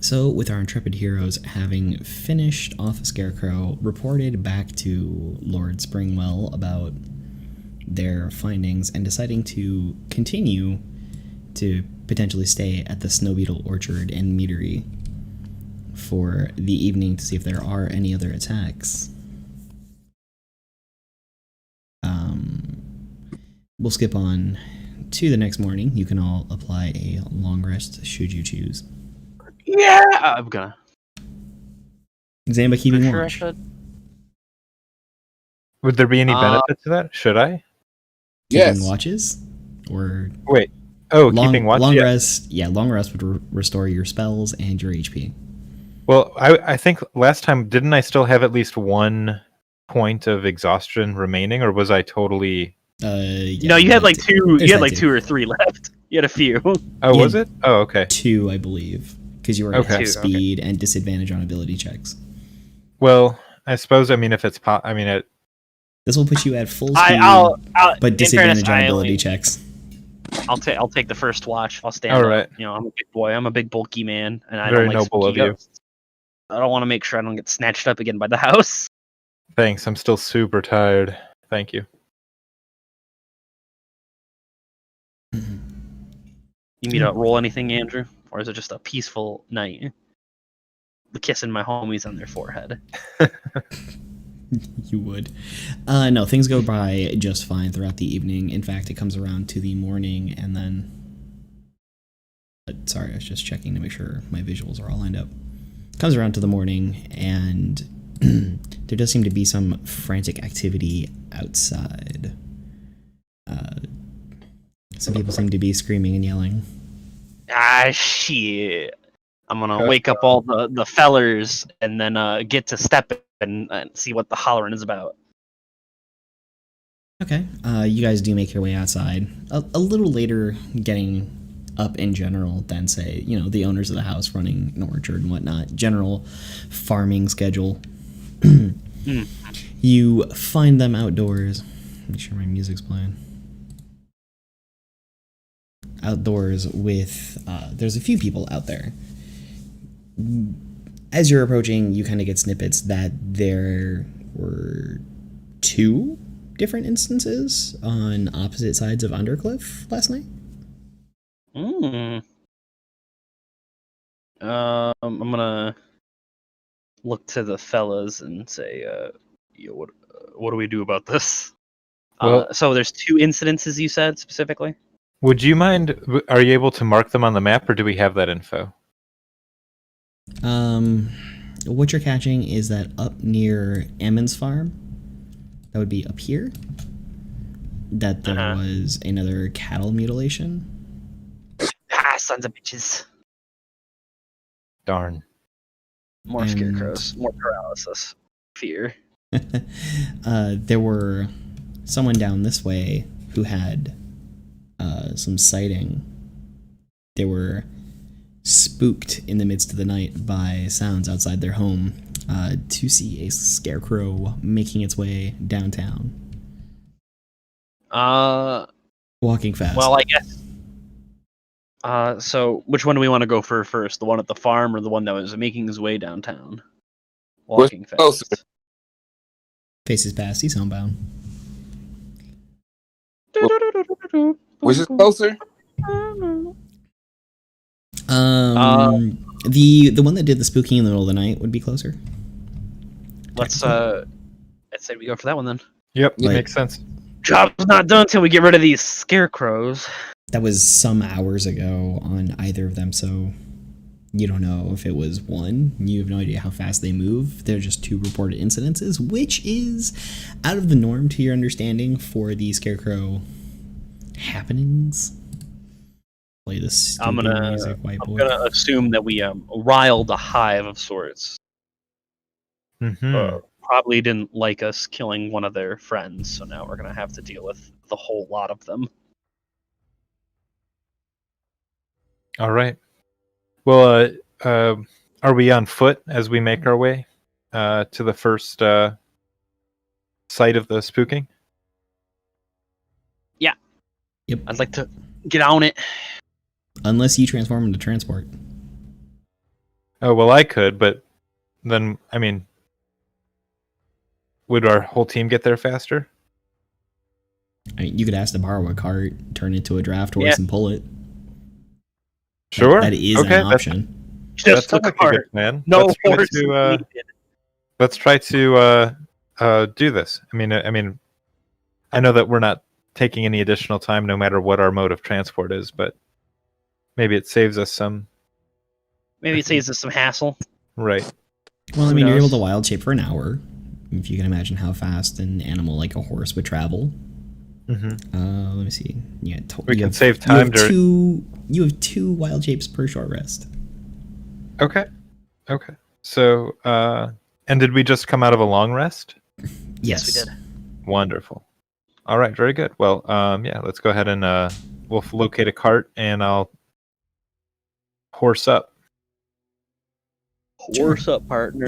So, with our intrepid heroes having finished off a scarecrow, reported back to Lord Springwell about their findings, and deciding to continue to potentially stay at the Snow Beetle Orchard and Meadery for the evening to see if there are any other attacks. We'll skip on to the next morning. You can all apply a long rest should you choose. Yeah, I'm gonna. Is anybody keeping For sure watch? I should. Would there be any benefit to that? Should I? Keeping watches? Or wait. Oh, keeping watch? Long rest. Yeah, long rest would restore your spells and your HP. Well, I think last time, didn't I still have at least 1 point of exhaustion remaining, or was I totally... Yeah, no, you had like two. You had like 2. 2 or 3 left. You had a few. Oh, was it? Oh, okay. 2, I believe, because you were at half speed and disadvantage on ability checks. Well, I suppose. I mean, if it's this will put you at full speed, but disadvantage on ability checks. I'll take the first watch. I'll stand. All right. Up. You know, I'm a big boy. I'm a big bulky man, and I Very don't like noble of you. ghosts. I don't want to make sure I don't get snatched up again by the house. Thanks. I'm still super tired. Thank you. You need to roll anything, Andrew, or is it just a peaceful night? The kissing my homies on their forehead. You would. No, things go by just fine throughout the evening. In fact, it comes around to the morning, and then... sorry, I was just checking to make sure my visuals are all lined up. Comes around to the morning, and there does seem to be some frantic activity outside. Some people seem to be screaming and yelling. Ah, shit. I'm gonna wake up all the fellers and then get to step and see what the hollering is about. Okay. You guys do make your way outside. A little later getting up in general than, say, you know, the owners of the house running an orchard and whatnot. General farming schedule. You find them outdoors. Make sure my music's playing. Outdoors with... there's a few people out there. As you're approaching, you kind of get snippets that there were 2 different instances on opposite sides of Undercliff last night. I'm gonna look to the fellas and say, what do we do about this? Well, so there's 2 incidences you said specifically? Would you mind, are you able to mark them on the map, or do we have that info? What you're catching is that up near Emmons Farm, that would be up here, that there was another cattle mutilation. Ah, sons of bitches. Darn. More scarecrows, more paralysis. Fear. There were someone down this way who had some sighting. They were spooked in the midst of the night by sounds outside their home to see a scarecrow making its way downtown. Walking fast. Well, I guess. So which one do we want to go for first? The one at the farm or the one that was making his way downtown? Walking fast. Faces past, he's homebound. Which is closer? The one that did the spooking in the middle of the night would be closer. Let's I'd say we go for that one then. Yep, that makes sense. Job's not done till we get rid of these scarecrows. That was some hours ago on either of them, so you don't know if it was one. You have no idea how fast they move. They're just 2 reported incidences, which is out of the norm to your understanding for the scarecrow happenings. Play this I'm gonna music, white boy. I'm gonna assume that we riled a hive of sorts. Probably didn't like us killing one of their friends, so now we're gonna have to deal with the whole lot of them. All right. Well, are we on foot as we make our way to the first site of the spooking? Yeah. Yep. I'd like to get on it. Unless you transform into transport. Oh, well, I could, but then, I mean, would our whole team get there faster? I mean, you could ask to borrow a cart, turn it into a draft horse, Yeah. and pull it. Sure. That is Okay, an option. Just sounds the like a good cart. plan. No Let's try horse to, needed. let's try to do this. I mean, I know that we're not taking any additional time, no matter what our mode of transport is, but maybe it saves us some. Maybe it saves us some hassle. Right. Well, I Who mean, you're able knows? to wild shape for an hour. If you can imagine how fast an animal like a horse would travel. Mm-hmm. Let me see. Yeah, We can save time You have 2 wild shapes per short rest. Okay. So, and did we just come out of a long rest? Yes, we did. Wonderful. All right, very good. Well, yeah, let's go ahead and we'll locate a cart, and I'll horse up. Horse up, partner.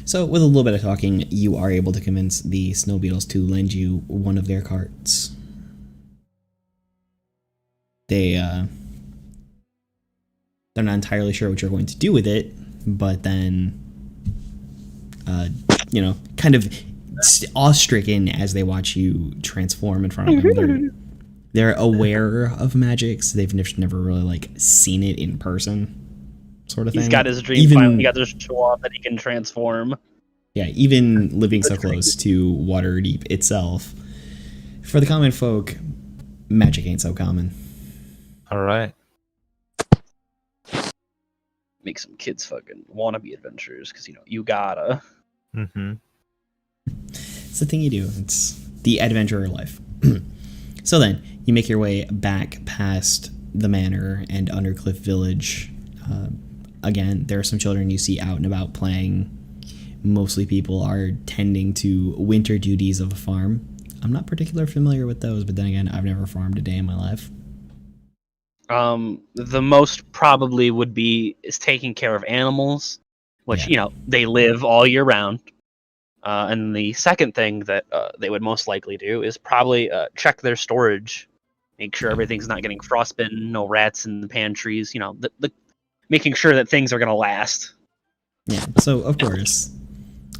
So, with a little bit of talking, you are able to convince the snow beetles to lend you one of their carts. They're not entirely sure what you're going to do with it, but then, kind of awe-stricken as they watch you transform in front of them. They're aware of magic, so they've never really seen it in person, sort of thing. He's got his dream Even- finally got to show off that he can transform. Yeah, even living so close to Waterdeep itself, for the common folk, magic ain't so common. All right. Make some kids fucking wannabe adventures, because you gotta. Mm-hmm. It's the thing you do. It's the adventurer life. So then, you make your way back past the manor and Undercliff Village. Again, there are some children you see out and about playing. Mostly people are tending to winter duties of a farm. I'm not particularly familiar with those, but then again, I've never farmed a day in my life. The most probably would be is taking care of animals, which they live all year round. And the second thing that they would most likely do is probably check their storage, make sure everything's not getting frostbitten, no rats in the pantries. The making sure that things are gonna last. Yeah. So of course,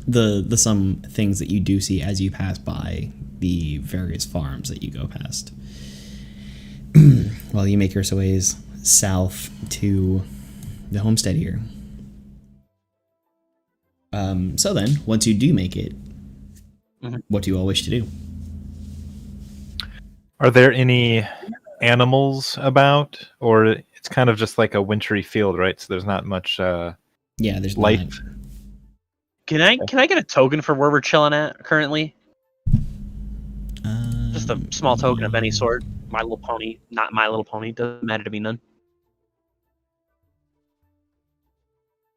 the some things that you do see as you pass by the various farms that you go past. While you make your ways south to the homestead here. So then, once you do make it, what do you all wish to do? Are there any animals about, or it's kind of just like a wintry field, right? So there's not much Yeah, there's life. not. Can I get a token for where we're chilling at currently? Just a small token of any sort. My Little Pony, not My Little Pony, doesn't matter to me none.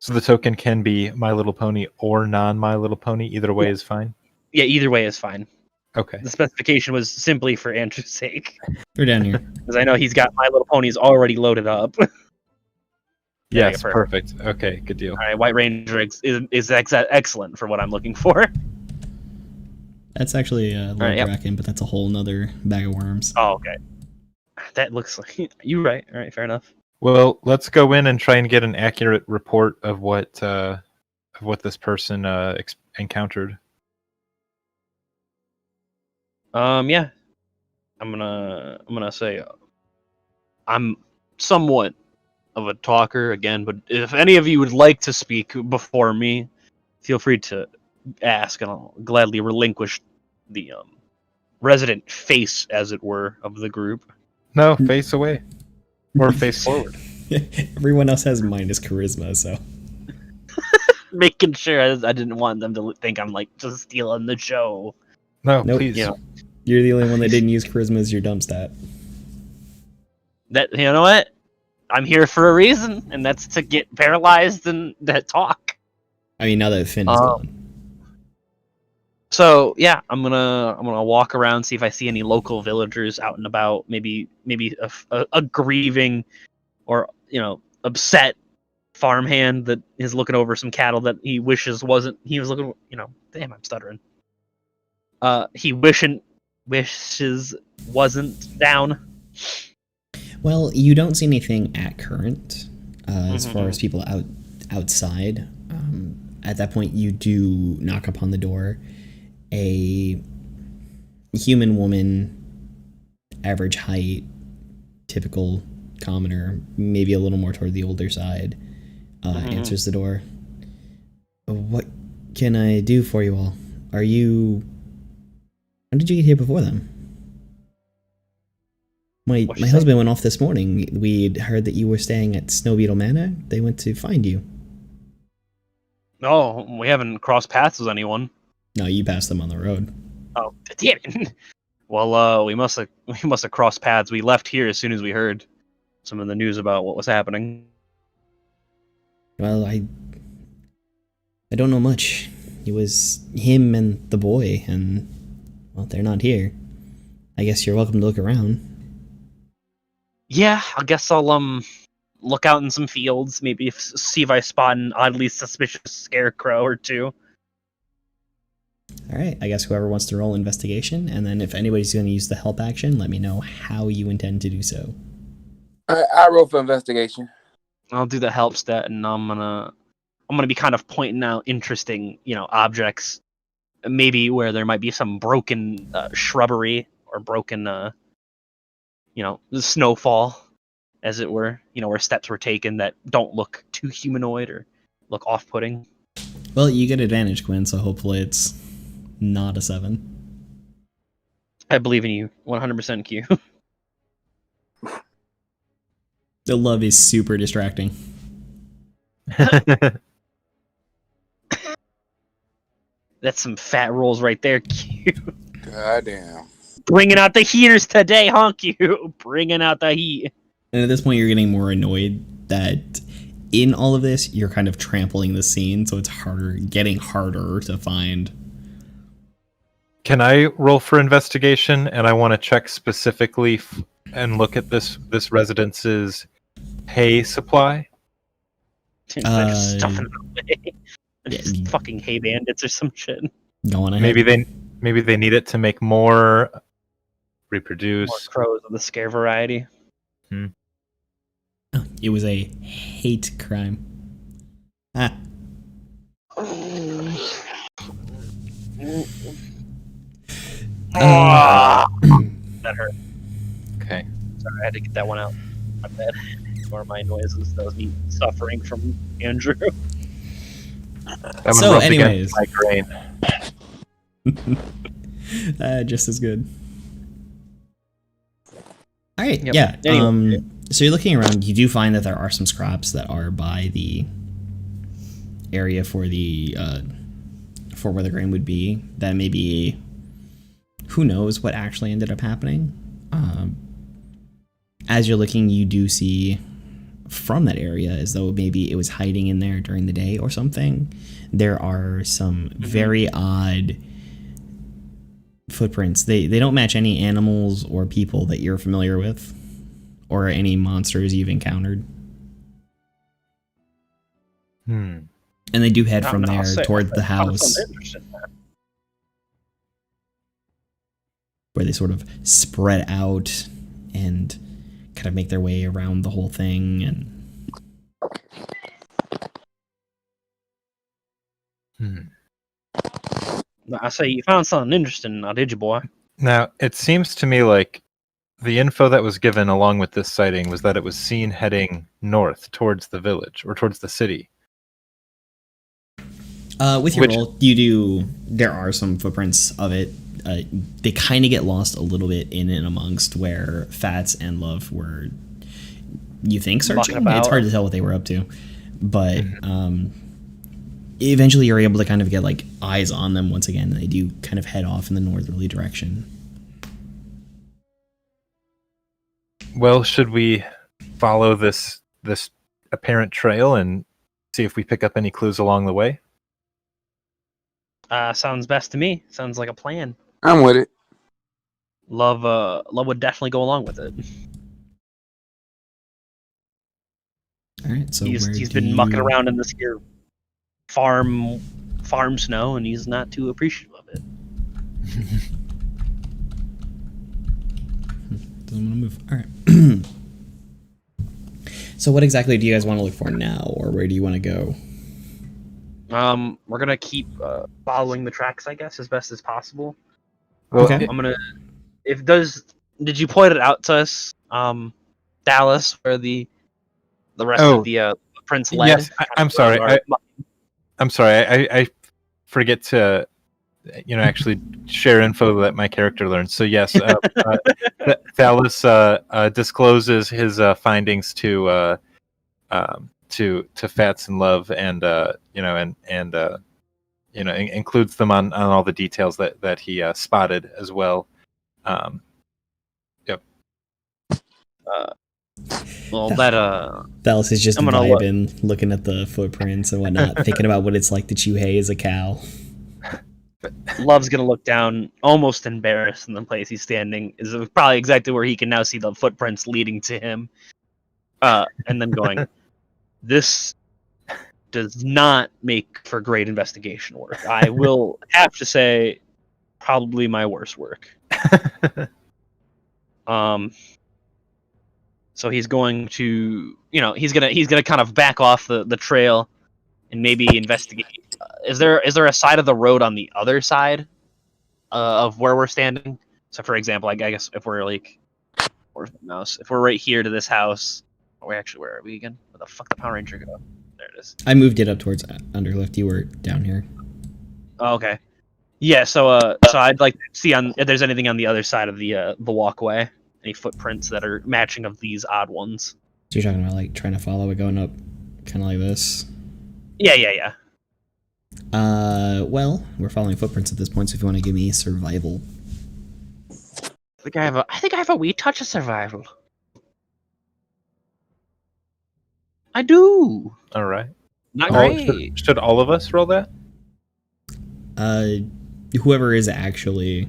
So the token can be My Little Pony or non My Little Pony. Either way is fine. Yeah, either way is fine. Okay. The specification was simply for Andrew's sake, They're down here. because I know he's got My Little Ponies already loaded up. Yeah, Yes, perfect. Okay, good deal. All right, White Ranger is excellent for what I'm looking for. That's actually a little Alright, yep. bracken, but that's a whole nother bag of worms. Oh, okay. That looks like you right. All right, fair enough. Well, let's go in and try and get an accurate report of what this person encountered. Yeah. I'm gonna say I'm somewhat of a talker again, but if any of you would like to speak before me, feel free to ask, and I'll gladly relinquish the resident face, as it were, of the group. No, face away. Or face forward. Everyone else has minus charisma, so. Making sure I didn't want them to think I'm just stealing the show. No, Nope. please. You're the only one that didn't use charisma as your dump stat. That, you know what? I'm here for a reason, and that's to get paralyzed and to talk. I mean, now that Finn is gone. So yeah, I'm gonna walk around, see if I see any local villagers out and about. Maybe a grieving or upset farmhand that is looking over some cattle that he wishes wasn't. He was looking. Damn, I'm stuttering. He wishes wasn't down. Well, you don't see anything at current. as far as people outside. At that point, you do knock upon the door. A human woman, average height, typical commoner, maybe a little more toward the older side, answers the door. What can I do for you all? Are you... When did you get here before them? My husband went off this morning. We'd heard that you were staying at Snow Beetle Manor. They went to find you. No, we haven't crossed paths with anyone. No, you passed them on the road. Oh, damn it. Well, we must have crossed paths. We left here as soon as we heard some of the news about what was happening. Well, I don't know much. It was him and the boy, and, well, they're not here. I guess you're welcome to look around. Yeah, I guess I'll look out in some fields, maybe see if I spot an oddly suspicious scarecrow or two. All right, I guess whoever wants to roll investigation, and then if anybody's going to use the help action, let me know how you intend to do so. I roll for investigation. I'll do the help stat, and I'm gonna be kind of pointing out interesting, objects, maybe where there might be some broken shrubbery or broken, snowfall, as it were. Where steps were taken that don't look too humanoid or look off-putting. Well, you get advantage, Quinn, so hopefully it's not a 7. I believe in you, 100% Q. The love is super distracting. That's some fat rolls right there, Q. Goddamn. Bringing out the heaters today, huh, Q? Bringing out the heat. And at this point, you're getting more annoyed that in all of this, you're kind of trampling the scene, so it's getting harder to find. Can I roll for investigation? And I want to check specifically and look at this residence's hay supply. They're just stuffing it away. They're just fucking hay bandits or some shit. Go on ahead. Maybe they need it to make more, reproduce. More crows of the scare variety. It was a hate crime. Ah. That hurt. Okay. Sorry, I had to get that one out. My bad. Or my noises. That was me suffering from Andrew. So, anyways. Migraine. Just as good. All right. Yep. Yeah. Anyway. So you're looking around. You do find that there are some scraps that are by the area for where the grain would be. That may be. Who knows what actually ended up happening? As you're looking, you do see from that area as though maybe it was hiding in there during the day or something. There are some very odd footprints. They don't match any animals or people that you're familiar with or any monsters you've encountered. And they do head from there toward the house, where they sort of spread out and kind of make their way around the whole thing. And I say you found something interesting, now did you, boy? Now, it seems to me like the info that was given along with this sighting was that it was seen heading north towards the village or towards the city. With your roll, there are some footprints of it. They kind of get lost a little bit in and amongst where Fats and Love were, you think, searching. It's hard to tell what they were up to. But eventually you're able to kind of get like eyes on them once again, and they do kind of head off in the northerly direction. Well, should we follow this apparent trail and see if we pick up any clues along the way? Sounds best to me. Sounds like a plan. I'm with it. Love would definitely go along with it. All right, so he's been mucking around in this here farm snow, and he's not too appreciative of it. Doesn't want to move. All right. So what exactly do you guys want to look for now, or where do you want to go? We're gonna keep following the tracks, I guess, as best as possible. Well, Okay. I'm gonna. Did you point it out to us, Dallas, where the rest Oh. of the prince led? Yes, I'm sorry. I'm sorry. I forget to, actually share info that my character learns. So yes, Thalos discloses his findings to Fats and Love, and includes them on all the details that he spotted as well. Yep. Well, Dallas is just I'm gonna vibing, looking at the footprints and whatnot, thinking about what it's like to chew hay as a cow. Love's gonna look down, almost embarrassed in the place he's standing. Is probably exactly where he can now see the footprints leading to him. And then going, this does not make for great investigation work. I will have to say, probably my worst work. So he's going to, he's gonna kind of back off the trail and maybe investigate. Is there a side of the road on the other side of where we're standing? So, for example, I guess if we're like, where's my mouse? If we're right here to this house, where are we again? Where the fuck the Power Ranger go? There it is. I moved it up towards Underlift. You were down here. Oh, okay. Yeah. So I'd like to see if there's anything on the other side of the walkway. Any footprints that are matching of these odd ones. So you're talking about like trying to follow it going up, kind of like this. Yeah. Well, we're following footprints at this point, so if you want to give me survival. I think I have a wee touch of survival. I do. All right. Not great. Should all of us roll that? Whoever is actually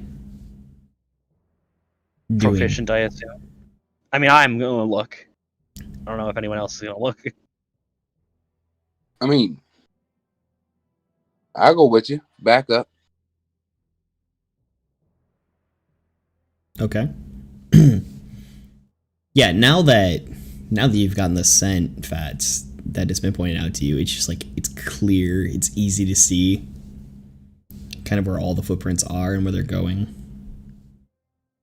doing... Proficient, I assume. I mean, I'm gonna look. I don't know if anyone else is gonna look. I mean, I'll go with you. Back up. Okay. Yeah, now that you've gotten the scent, Fats, that has been pointed out to you, it's just like, it's clear, it's easy to see kind of where all the footprints are and where they're going.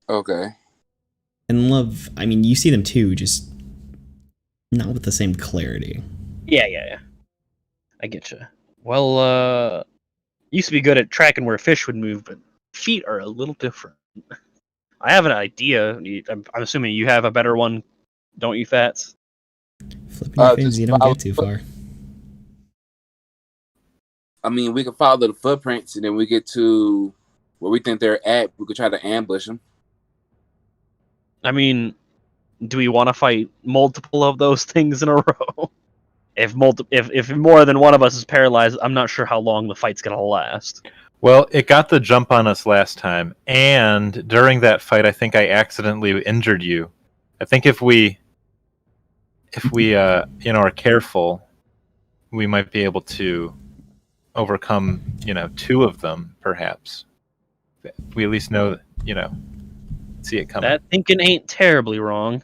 Okay. And Love, I mean, you see them too, just not with the same clarity. Yeah. I get you. Well, used to be good at tracking where fish would move, but feet are a little different. I have an idea. I'm assuming you have a better one, don't you, Fats? Flipping your fins, you don't get too far. I mean, we can follow the footprints, and then we get to where we think they're at. We could try to ambush them. I mean, do we want to fight multiple of those things in a row? If more than one of us is paralyzed, I'm not sure how long the fight's gonna last. Well, it got the jump on us last time, and during that fight, I think I accidentally injured you. I think if we are careful, we might be able to overcome, two of them, perhaps. We at least know, see it coming. That thinking ain't terribly wrong.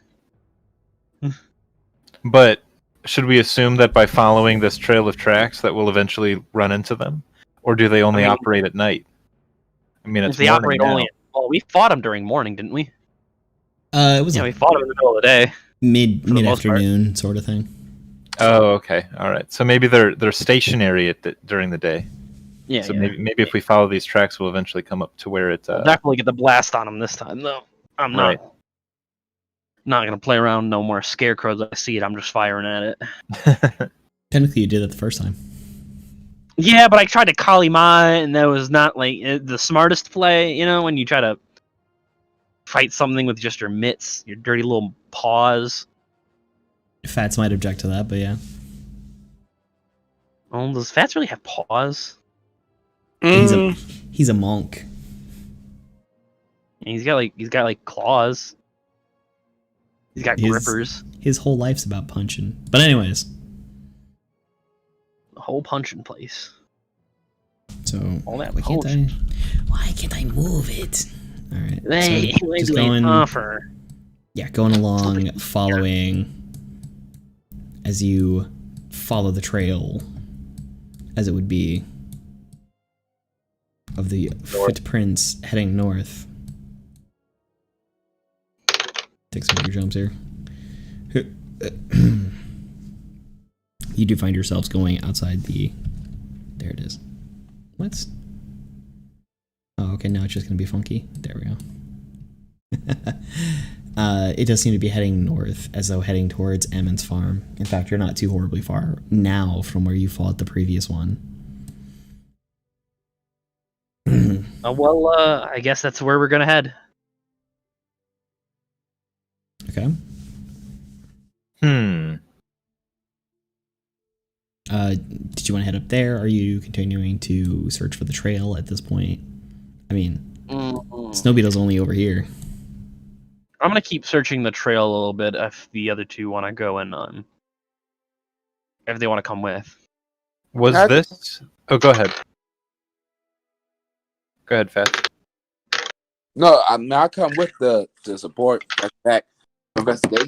But should we assume that by following this trail of tracks that we'll eventually run into them? Or do they only operate at night? I mean, it's they operate now. only. Well, we fought them during morning, didn't we? It was we fought them in the middle of the day. Mid-afternoon sort of thing. Oh, okay, all right. So maybe they're stationary during the day. Yeah. So maybe if we follow these tracks, we'll eventually come up to where it. We'll definitely get the blast on them this time, though. I'm not gonna play around no more scarecrows. I see it. I'm just firing at it. Technically, you did that the first time. Yeah, but I tried to Kali Ma, and that was not like the smartest play. When you try to fight something with just your mitts, your dirty little paws. Fats might object to that, but yeah. Oh, does Fats really have paws? He's a monk. And he's got like claws. He's got grippers. His whole life's about punching. But anyways. The whole punching place. So all that why can't I move it? All right. Hey, so just going. Offer. Yeah, going along, following as you follow the trail, as it would be, of the footprints heading north. Take some of your jumps here. You do find yourselves going outside the... There it is. What? Oh, okay, now it's just going to be funky. There we go. It does seem to be heading north, as though heading towards Ammon's farm. In fact, you're not too horribly far now from where you fought the previous one. I guess that's where we're gonna head. Okay. Did you want to head up there? Are you continuing to search for the trail at this point? I mean, Snowbeetle's only over here. I'm gonna keep searching the trail a little bit if the other two want to go and if they want to come with. Was this? Oh, go ahead. Go ahead, Fat. No, I come with the support back investigation.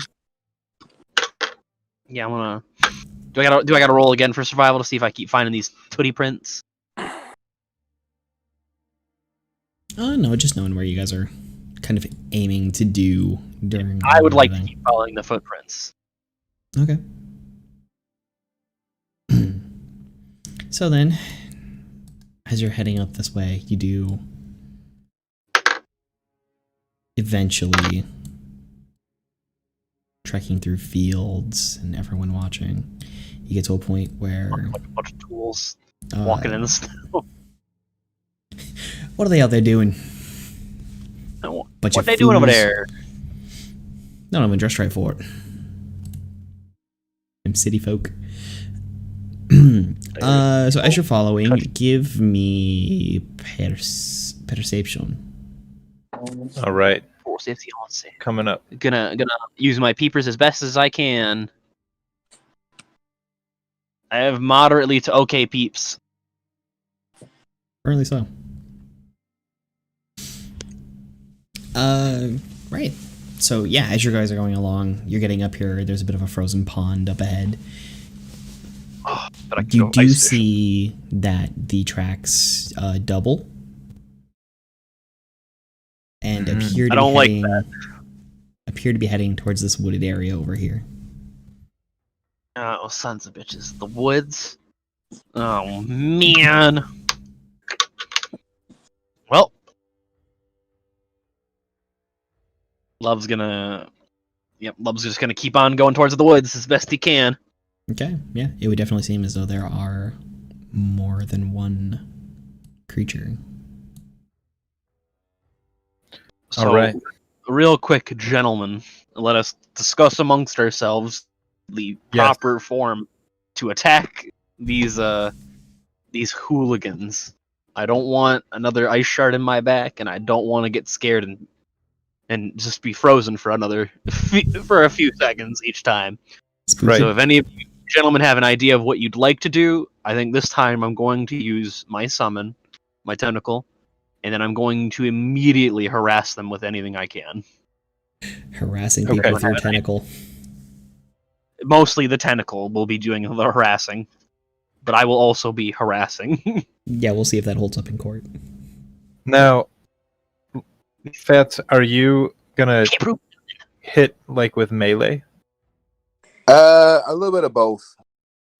Yeah, I'm gonna. Do I gotta roll again for survival to see if I keep finding these tootie prints? No, just knowing where you guys are kind of aiming to do during. I would like to keep following the footprints. Okay. So then, as you're heading up this way, you do eventually, trekking through fields and everyone watching, you get to a point where Like a bunch of tools walking in the snow. What are they out there doing? What are they doing over there? None of them dressed right for it. Them city folk. So as you're following, give me perception. All right. Perception. Coming up. Gonna use my peepers as best as I can. I have moderately to okay peeps. Apparently so. Right. So yeah, as you guys are going along, you're getting up here. There's a bit of a frozen pond up ahead. Oh, You do see that the tracks double and appear to be heading towards this wooded area over here. Oh, sons of bitches. The woods. Oh, man. Well. Love's just gonna keep on going towards the woods as best he can. Okay, yeah. It would definitely seem as though there are more than one creature. So, all right. Real quick, gentlemen, let us discuss amongst ourselves the proper form to attack these hooligans. I don't want another ice shard in my back, and I don't want to get scared and just be frozen for a few seconds each time. Right. So if any of you gentlemen have an idea of what you'd like to do, I think this time I'm going to use my summon, my tentacle, and then I'm going to immediately harass them with anything I can. Harassing people with your tentacle. Mostly the tentacle will be doing the harassing, but I will also be harassing. Yeah, we'll see if that holds up in court. Now, Fats, are you gonna hit like with melee? A little bit of both.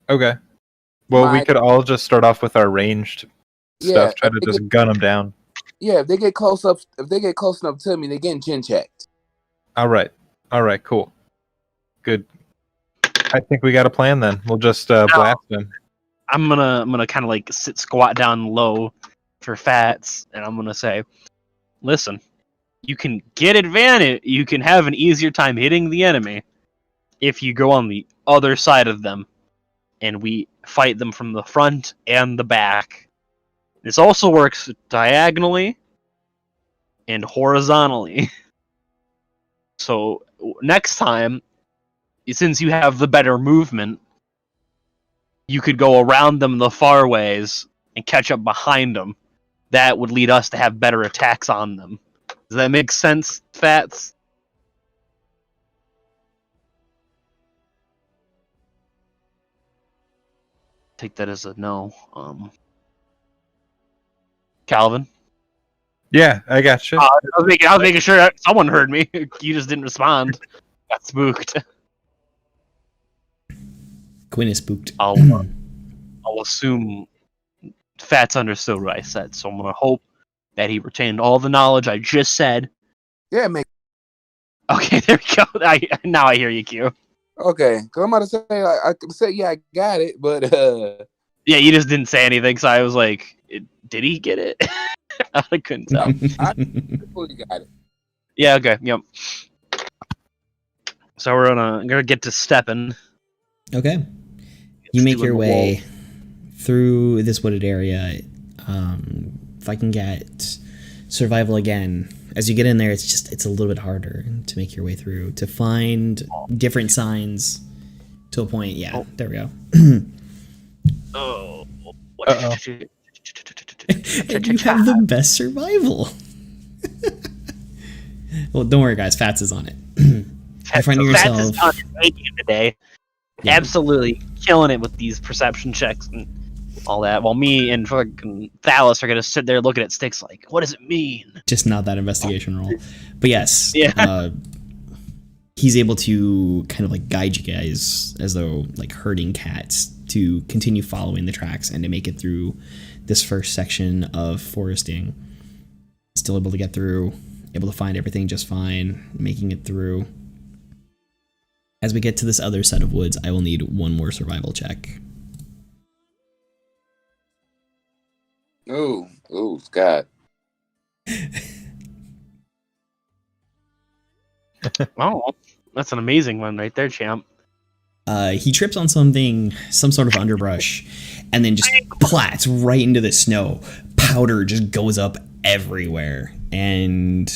Okay. Well, we could all just start off with our ranged stuff. Try to just gun them down. Yeah, if they get close enough to me, they're getting chin checked. All right. Cool. Good. I think we got a plan then. We'll just blast them. I'm gonna kind of like squat down low for Fats, and I'm gonna say, listen, you can get advantage. You can have an easier time hitting the enemy if you go on the other side of them, and we fight them from the front and the back. This also works diagonally and horizontally. So next time, since you have the better movement, you could go around them the far ways and catch up behind them. That would lead us to have better attacks on them. Does that make sense, Fats? take that as a no. Calvin. Yeah, I got you. I was making sure that someone heard me. You just didn't respond. Got spooked. Quinn is spooked. I'll assume Fats understood what I said, so I'm gonna hope that he retained all the knowledge I just said. Yeah, man. Okay, there we go. Now I hear you, Q. Okay, because I'm about to say, I could say, yeah, I got it, but Yeah, you just didn't say anything, so I was like, did he get it? I couldn't tell. I fully got it. Yeah, okay, yep. So we're gonna get to stepping. Okay. You make your way through this wooded area. If I can get survival again, as you get in there, it's a little bit harder to make your way through, to find different signs to a point. Yeah, there we go. Oh. And you have the best survival. Well, don't worry, guys. Fats is on it. You're finding yourself. Fats is on it today. Yeah. Absolutely killing it with these perception checks and all that. While me and fucking Thalos are gonna sit there looking at sticks like, what does it mean? Just not that investigation roll. But yes, yeah. He's able to kind of like guide you guys as though like herding cats to continue following the tracks and to make it through this first section of foresting. Still able to get through, able to find everything just fine, making it through. As we get to this other set of woods, I will need one more survival check. Oh, Scott. Oh, that's an amazing one right there, champ. He trips on something, some sort of underbrush, and then just plats right into the snow. Powder just goes up everywhere, and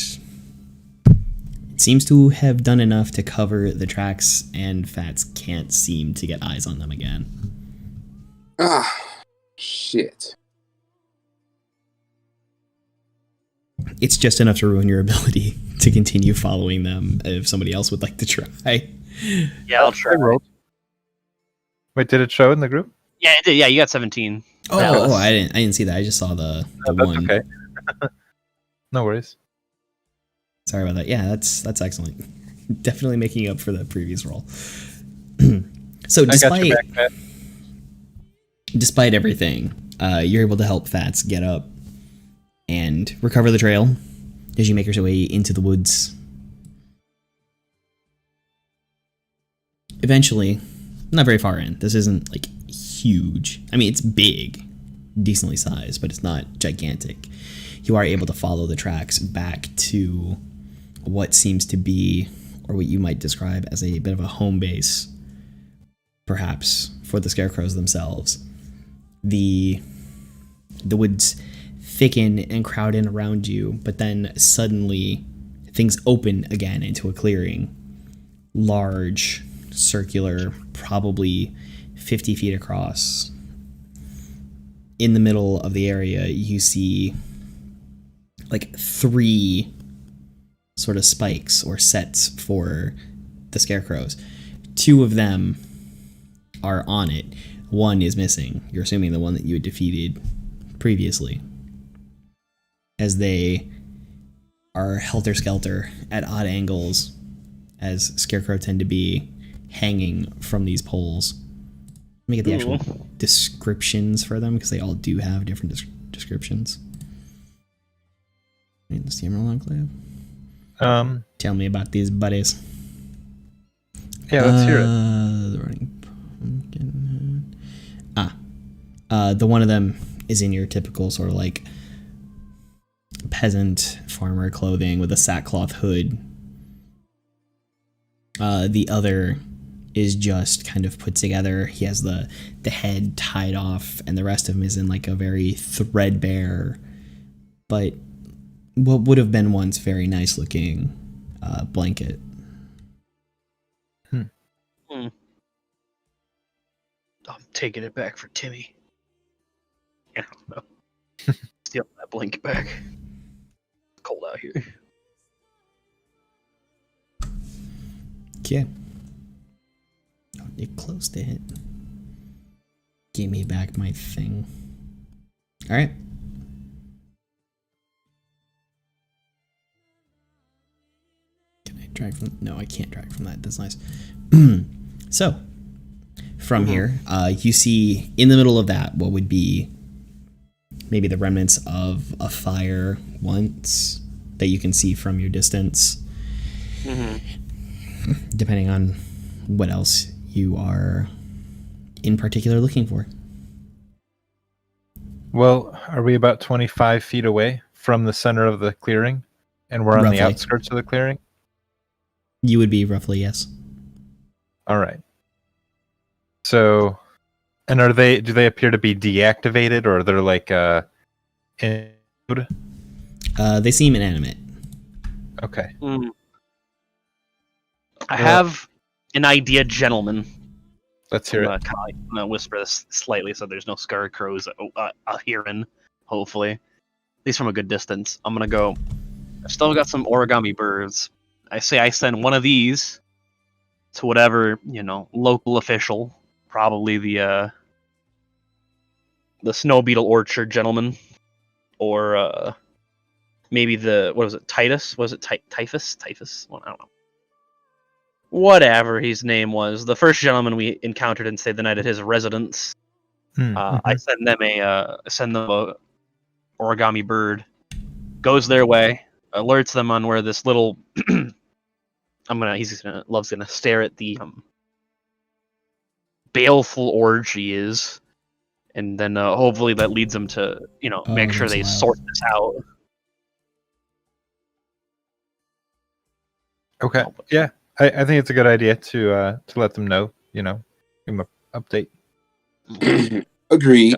it seems to have done enough to cover the tracks, and Fats can't seem to get eyes on them again. Ah, shit. It's just enough to ruin your ability to continue following them if somebody else would like to try. Yeah, I'll try. Wait, did it show in the group? Yeah, it did. Yeah, you got 17. Oh, I didn't see that. I just saw the one. Okay. No worries. Sorry about that. Yeah, that's excellent. Definitely making up for the previous roll. So despite everything, you're able to help Fats get up and recover the trail as you make your way into the woods. Eventually, not very far in. This isn't like huge. I mean, it's big, decently sized, but it's not gigantic. You are able to follow the tracks back to what seems to be, or what you might describe as a bit of a home base, perhaps, for the scarecrows themselves. The woods thicken and crowd in around you, but then suddenly things open again into a clearing. Large, circular, probably 50 feet across. In the middle of the area, you see like 3 sort of spikes or sets for the scarecrows. 2 of them are on it. 1 is missing. You're assuming the one that you had defeated previously, as they are helter-skelter at odd angles, as scarecrow tend to be, hanging from these poles. Let me get the actual descriptions for them, because they all do have different descriptions. Need the Steamer Enclave. Tell me about these buddies. Yeah, let's hear it. The running pumpkin. The one of them is in your typical sort of like peasant farmer clothing with a sackcloth hood. The other is just kind of put together. He has the head tied off, and the rest of him is in like a very threadbare, but what would have been once very nice looking blanket. I'm taking it back for Timmy. I don't know. Steal that blanket back. It's cold out here. Yeah. Don't get close to it. gave me back my thing. All right. Can I drag from? No, I can't drag from that. That's nice. So, from here, you see in the middle of that what would be maybe the remnants of a fire once that you can see from your distance. Depending on what else you are in particular looking for. Well, are we about 25 feet away from the center of the clearing? And we're on the Roughly. outskirts of the clearing? You would be roughly, yes. All right. So, and do they appear to be deactivated, or they're like in mode? They seem inanimate. Okay. I have an idea, gentlemen. Let's hear it. I'm gonna whisper this slightly so there's no scarecrows hearing, hopefully. At least from a good distance. I'm gonna go. I've still got some origami birds. I say I send one of these to whatever, local official. Probably the snow beetle orchard gentleman. Or maybe what was it, Titus? Was it Typhus? Typhus? Well, I don't know. Whatever his name was, the first gentleman we encountered and stayed the night at his residence. I send them a origami bird, goes their way, alerts them on where this little love's gonna stare at the baleful orgy is, and then hopefully that leads them to make sure they sort this out. Okay. Yeah. I think it's a good idea to let them know, give them an update. Agreed.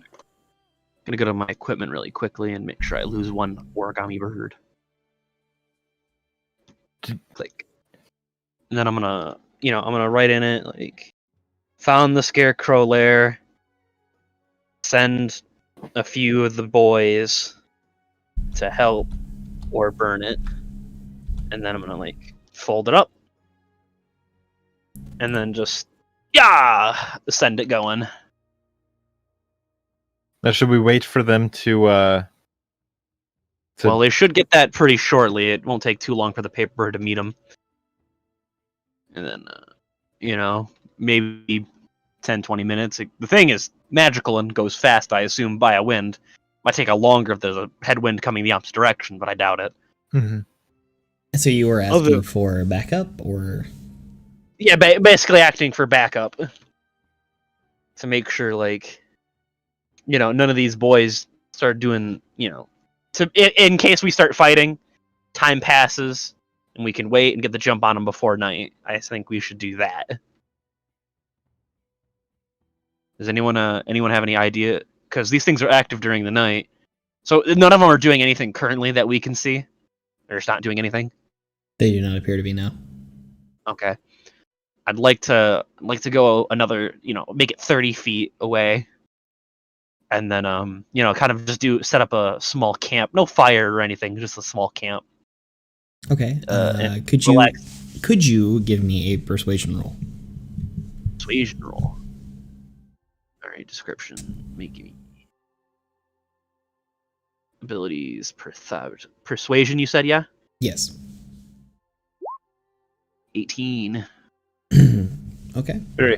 Gonna go to my equipment really quickly and make sure I lose one origami bird. Click. And then I'm gonna write in it like, found the scarecrow lair. Send a few of the boys to help or burn it, and then I'm gonna fold it up. And then just, send it going. Now, should we wait for them to Well, they should get that pretty shortly. It won't take too long for the paper bird to meet them. And then, maybe 10, 20 minutes. The thing is magical and goes fast, I assume, by a wind. Might take a longer if there's a headwind coming the opposite direction, but I doubt it. So you were asking for backup, or? Yeah, basically acting for backup. To make sure, none of these boys start doing, in case we start fighting, time passes, and we can wait and get the jump on them before night. I think we should do that. Does anyone have any idea? Because these things are active during the night. So none of them are doing anything currently that we can see? They're just not doing anything? They do not appear to be, now. Okay. I'd like to go another, make it 30 feet away. And then, kind of just set up a small camp. No fire or anything, just a small camp. Okay. Could you give me a persuasion roll? Persuasion roll. Alright, description. Making abilities per persuasion, you said, yeah? Yes. 18. Okay. Very.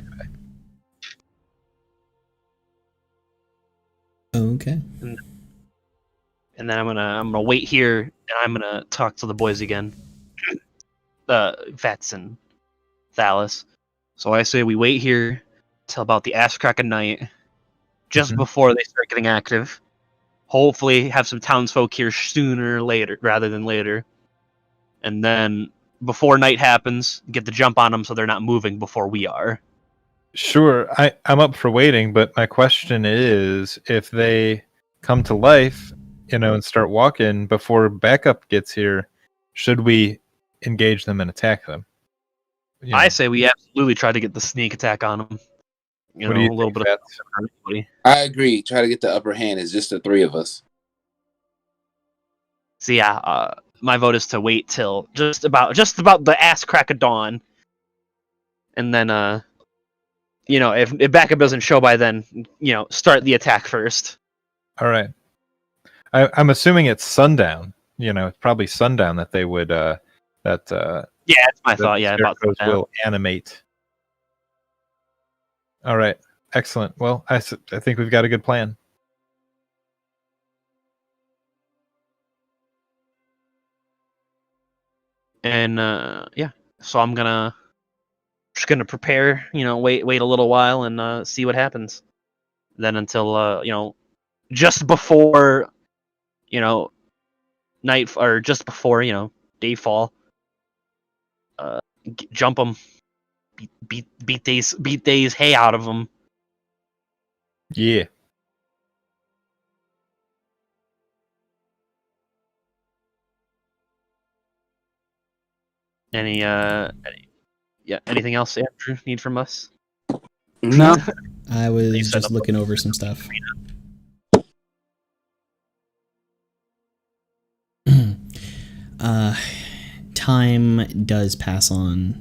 Okay. And then I'm gonna wait here, and I'm gonna talk to the boys again. Vets and Thalis. So I say we wait here till about the ass crack of night, just before they start getting active. Hopefully, have some townsfolk here sooner rather than later. And then before night happens, get the jump on them so they're not moving before we are. Sure, I'm up for waiting, but my question is, if they come to life, and start walking before backup gets here, should we engage them and attack them? I say we absolutely try to get the sneak attack on them. What do you a little think, bit Fats? of everybody. I agree. Try to get the upper hand. It's just the three of us. So yeah, my vote is to wait till just about the ass crack of dawn, and then if backup doesn't show by then, start the attack first. All right. I'm assuming it's sundown. It's probably sundown that they would Yeah, that's my thought. Yeah, about scarecrows sundown. will animate. All right. Excellent. Well, I think we've got a good plan. And so I'm just gonna prepare. Wait a little while and see what happens. Then until just before night, or just before dayfall, jump them, beat these hay out of them. Yeah. Anything else Andrew need from us? No. I You was set just up looking over some stuff. Time does pass on.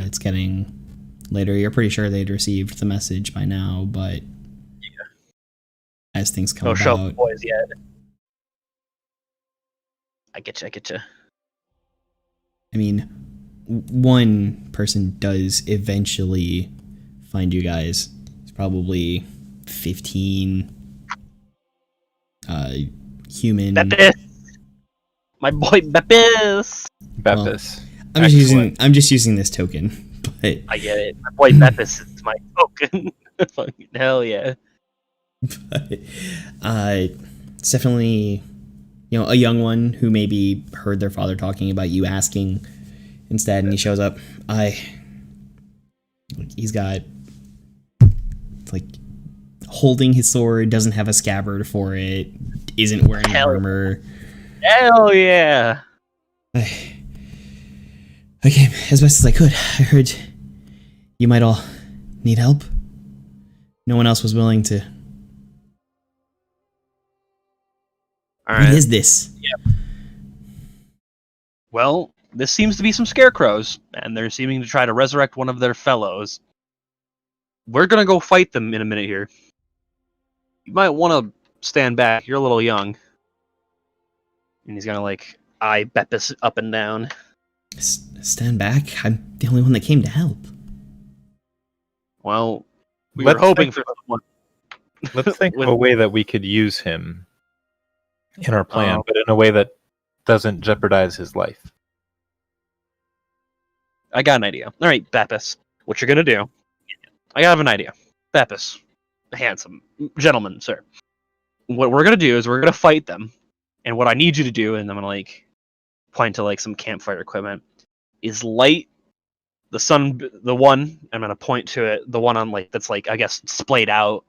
It's getting later. You're pretty sure they'd received the message by now, but as things come No show about, boys yet. I get you. I mean, one person does eventually find you guys. It's probably 15 human. Beppis! My boy Beppis! Beppis. I'm just using this token, but I get it. My boy Beppis is my token. Fucking hell yeah. it's definitely a young one who maybe heard their father talking about you asking instead, and he shows up. He's got holding his sword, doesn't have a scabbard for it, isn't wearing armor. Hell yeah. I came as best as I could. I heard you might all need help. No one else was willing to. All What right. is this? Well, this seems to be some scarecrows, and they're seeming to try to resurrect one of their fellows. We're gonna go fight them in a minute here. You might want to stand back. You're a little young. And he's gonna eye Beppis up and down. Stand back. I'm the only one that came to help. Well, we were Let's hoping think- for someone. Let's think of a way that we could use him in our plan, Um, but in a way that doesn't jeopardize his life. I got an idea. All right, Beppis, what you're gonna do? I have an idea. Beppis, handsome gentleman, sir. What we're gonna do is we're gonna fight them, and what I need you to do, and I'm gonna point to some campfire equipment, is light the sun. The one I'm gonna point to it. The one on that's I guess splayed out.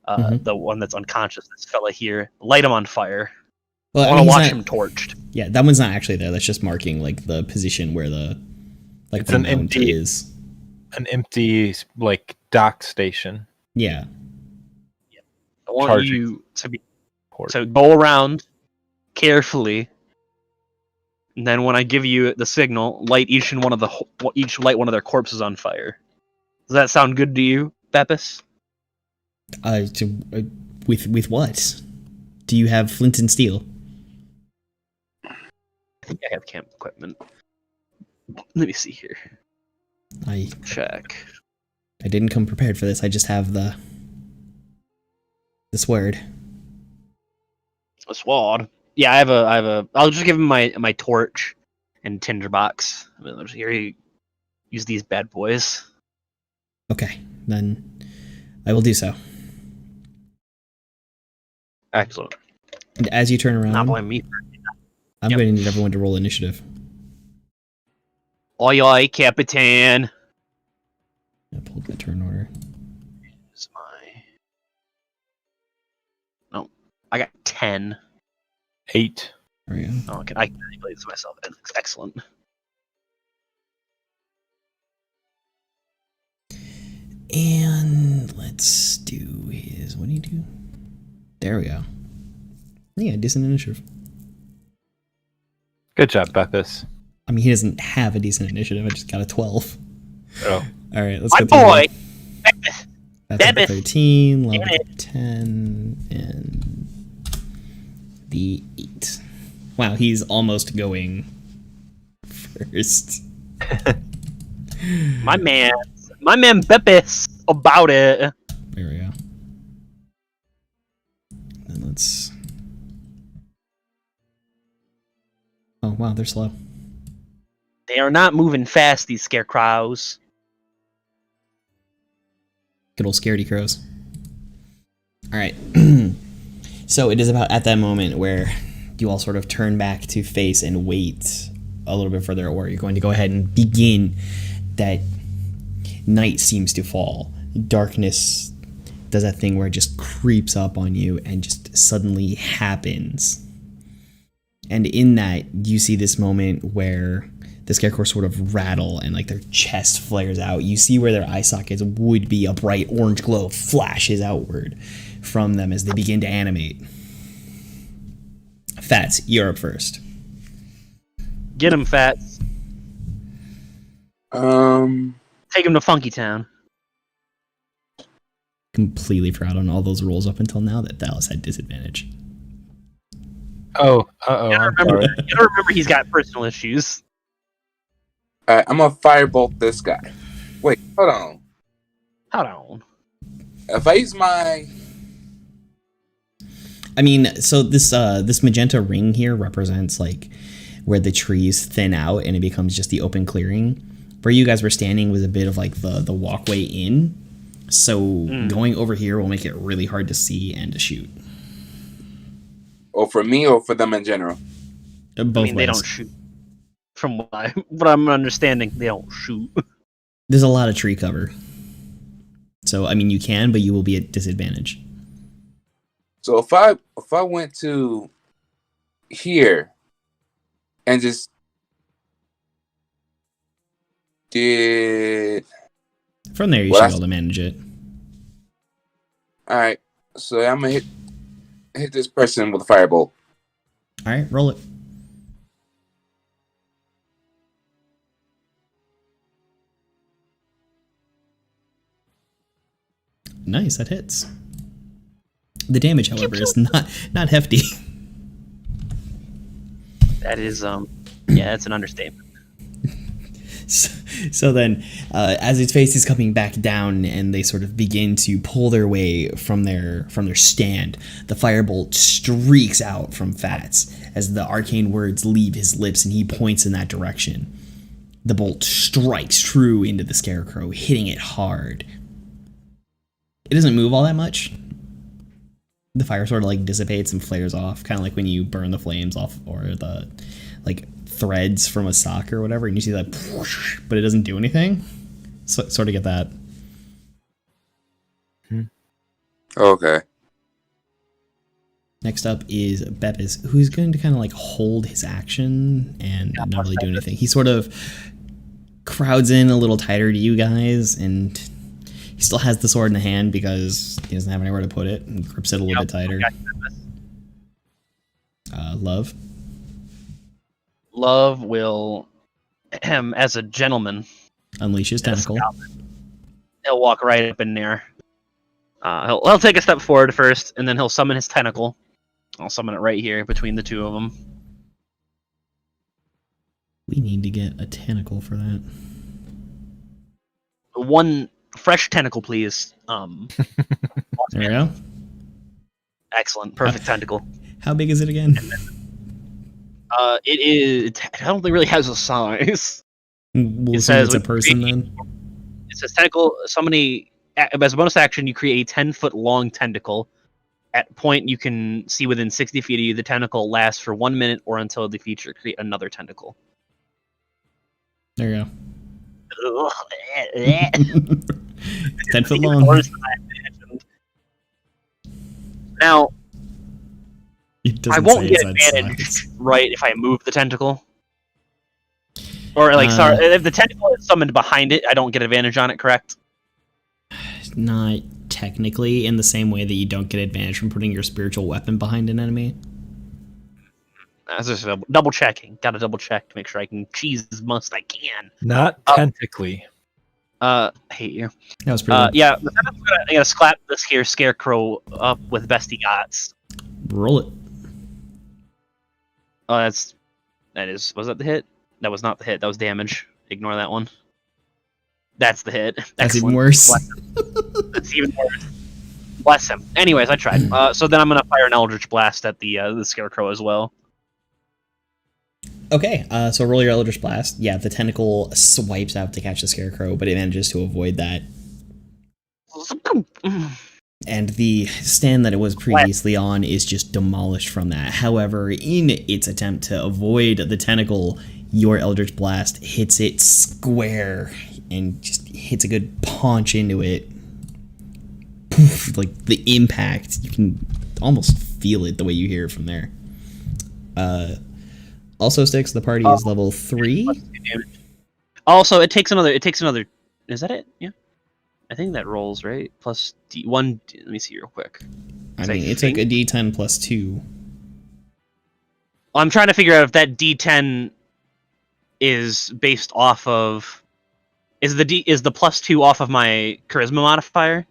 The one that's unconscious. This fella here. Light him on fire. Well, I want to he's watch not- him torched. Yeah, that one's not actually there. That's just marking the position where the It's the an mount empty- is. An empty dock station. Yeah. I want Charging. you to be Port. So go around carefully, and then when I give you the signal, light each light one of their corpses on fire. Does that sound good to you, Beppis? With what? Do you have flint and steel? I think I have camp equipment. Let me see here. I Check. didn't come prepared for this. I just have the sword. A sword. Yeah, I have a. I'll just give him my torch and tinderbox. Here, you use these bad boys. Okay, then I will do so. Excellent. And as you turn Not around, blame me. I'm Yep. going to need everyone to roll initiative. Oi, oi, Capitan. I pulled my turn order. Is my. No, I got 10. 8. There we go. Oh, okay. I can manipulate this myself. Excellent. And let's do his. What do you do? There we go. Yeah, decent initiative. Good job, Beppis. I mean, he doesn't have a decent initiative. I just got a 12. Oh. All right, let's My go through boy, That's at Bepis. 13, level 10, and the 8. Wow, he's almost going first. My man Bepis about it. There we go. And let's. Oh wow, they're slow. They are not moving fast, these scarecrows. Good old scaredy crows. All right. So it is about at that moment where you all sort of turn back to face and wait a little bit further, or you're going to go ahead and begin. That night seems to fall. Darkness does that thing where it just creeps up on you and just suddenly happens. And in that, you see this moment where the scarecrow sort of rattle and like their chest flares out. You see where their eye sockets would be, a bright orange glow flashes outward from them as they begin to animate. Fats, you're up first. Get him, Fats. Take him to Funky Town. Completely forgot on all those rolls up until now that Dallas had disadvantage. Oh, You gotta remember he's got personal issues. Alright, I'm gonna firebolt this guy. Wait, hold on. Hold on. If I use my... I mean, so this magenta ring here represents like where the trees thin out and it becomes just the open clearing. Where you guys were standing was a bit of like the walkway in. So going over here will make it really hard to see and to shoot. Or for me or for them in general? Both I mean, they ways. don't shoot. From what I'm understanding, they don't shoot. There's a lot of tree cover. So, I mean, you can, but you will be at disadvantage. So if I went to here and just did... From there, you Well, should be able to manage it. Alright, so I'm gonna hit this person with a firebolt. All right, roll it. Nice, that hits. The damage, however, is not hefty. That is, yeah, that's an understatement. So then, as its face is coming back down, and they sort of begin to pull their way from their stand, the firebolt streaks out from Fats as the arcane words leave his lips, and he points in that direction. The bolt strikes true into the scarecrow, hitting it hard. It doesn't move all that much. The fire sort of like dissipates and flares off, kind of like when you burn the flames off or the like threads from a sock or whatever, and you see that, but it doesn't do anything. So, sort of get that. Okay. Next up is Bepis, who's going to kind of like hold his action and not really do anything. He sort of crowds in a little tighter to you guys, and he still has the sword in the hand because he doesn't have anywhere to put it, and grips it a little bit tighter. Love. Love will, as a gentleman, Unleash his tentacle. he'll walk right up in there. He'll take a step forward first, and then he'll summon his tentacle. I'll summon it right here between the two of them. We need to get a tentacle for that. One fresh tentacle, please. There we go. Excellent, perfect tentacle. How big is it again? It is. I don't think it really has a size. We'll It assume says it's a when person creating- then. It says tentacle. Somebody, as a bonus action, you create a 10-foot long tentacle. At point you can see within 60 feet of you, the tentacle lasts for 1 minute or until the feature create another tentacle. There you go. Ugh. 10 foot Even long. worse than I imagined. Now, It doesn't I won't say get it's that advantage, size. right, if I move the tentacle. Or, like, sorry, if the tentacle is summoned behind it, I don't get advantage on it, correct? Not technically in the same way that you don't get advantage from putting your spiritual weapon behind an enemy. I was just double checking. Gotta double check to make sure I can cheese as much as I can. not technically. I hate you. That was pretty good. Yeah, I'm gonna slap this here scarecrow up with best he gots. Roll it. Oh, was that the hit? That was not the hit. That was damage. Ignore that one. That's the hit. That's even Excellent. worse. That's even worse. Bless him. Anyways, I tried. So then I'm gonna fire an Eldritch Blast at the scarecrow as well. Okay, so roll your Eldritch Blast. Yeah, the tentacle swipes out to catch the scarecrow, but it manages to avoid that. And the stand that it was previously on is just demolished from that. However, in its attempt to avoid the tentacle, your Eldritch Blast hits it square and just hits a good punch into it. Poof, like the impact, you can almost feel it the way you hear it from there. Also, Sticks, the party is level 3. Also, it takes another. Is that it? Yeah. I think that rolls, right? Plus D1. Let me see real quick. I mean, it's like a D10 plus 2. Well, I'm trying to figure out if that D10 is based off of. Is the plus 2 off of my charisma modifier?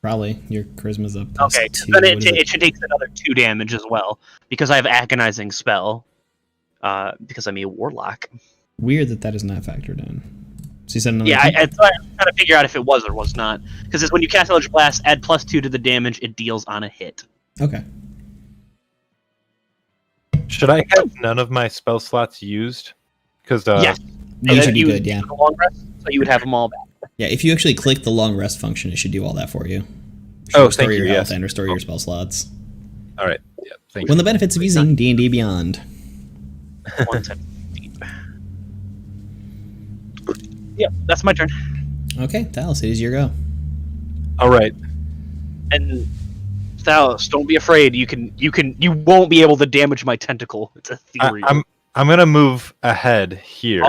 Probably. Your charisma's up plus Okay, 2. then it should take another 2 damage as well because I have agonizing spell. Because I'm a warlock. Weird that is not factored in. So you said another. Yeah, I'm trying to figure out if it was or was not. Because when you cast Eldritch Blast, add plus 2 to the damage it deals on a hit. Okay. Should I have none of my spell slots used? Because Yes. You should be good, yeah. The long rest, so you would have them all back. Yeah, if you actually click the long rest function, it should do all that for you. Oh, restore thank your you, health yes. and restore your spell slots. all right, yeah, thank One of you. the benefits of using D&D Beyond. 1 time deep. Yep, that's my turn. Okay, Talos, it is your go. All right, And Thalos, don't be afraid. You won't be able to damage my tentacle. It's a theory. I'm gonna move ahead here,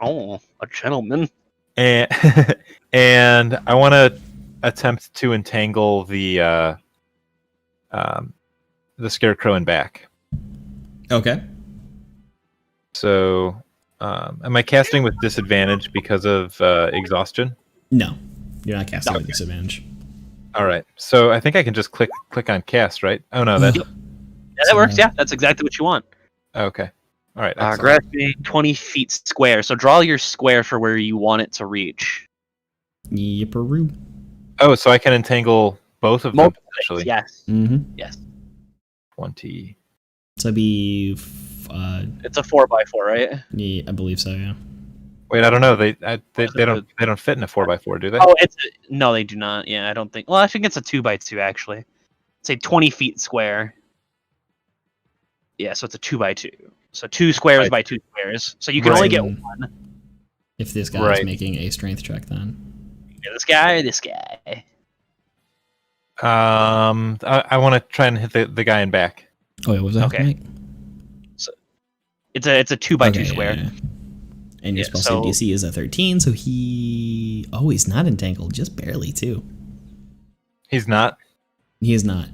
Oh, a gentleman. and and I want to attempt to entangle the scarecrow in back. Okay. So, am I casting with disadvantage because of exhaustion? No, you're not casting with Okay. disadvantage. All right. So I think I can just click on cast, right? Oh no, that. Yeah, that works. Yeah, that's exactly what you want. Okay. All right. Grasping 20 feet square. So draw your square for where you want it to reach. Yipperoo. Oh, so I can entangle both of them Multiple potentially. Yes. Mm-hmm. Yes. 20. So it'd be, It's a 4x4, right? yeah, I believe so. Yeah. Wait, I don't know. They don't fit in a 4x4, do they? Oh, no, they do not. Yeah, I don't think. Well, I think it's a 2x2 actually. Say 20 feet square. Yeah, so it's a 2x2. So 2 squares Right. by 2 squares. So you can only get Right. one. If this guy is Right. making a strength check, then. Yeah, this guy. I want to try and hit the guy in back. Oh, yeah, what was that? Okay. Mike? It's a 2x2 Okay, square. yeah. And your Yeah, spell so- save DC is a 13, so he's not entangled, just barely too. He's not. He is not.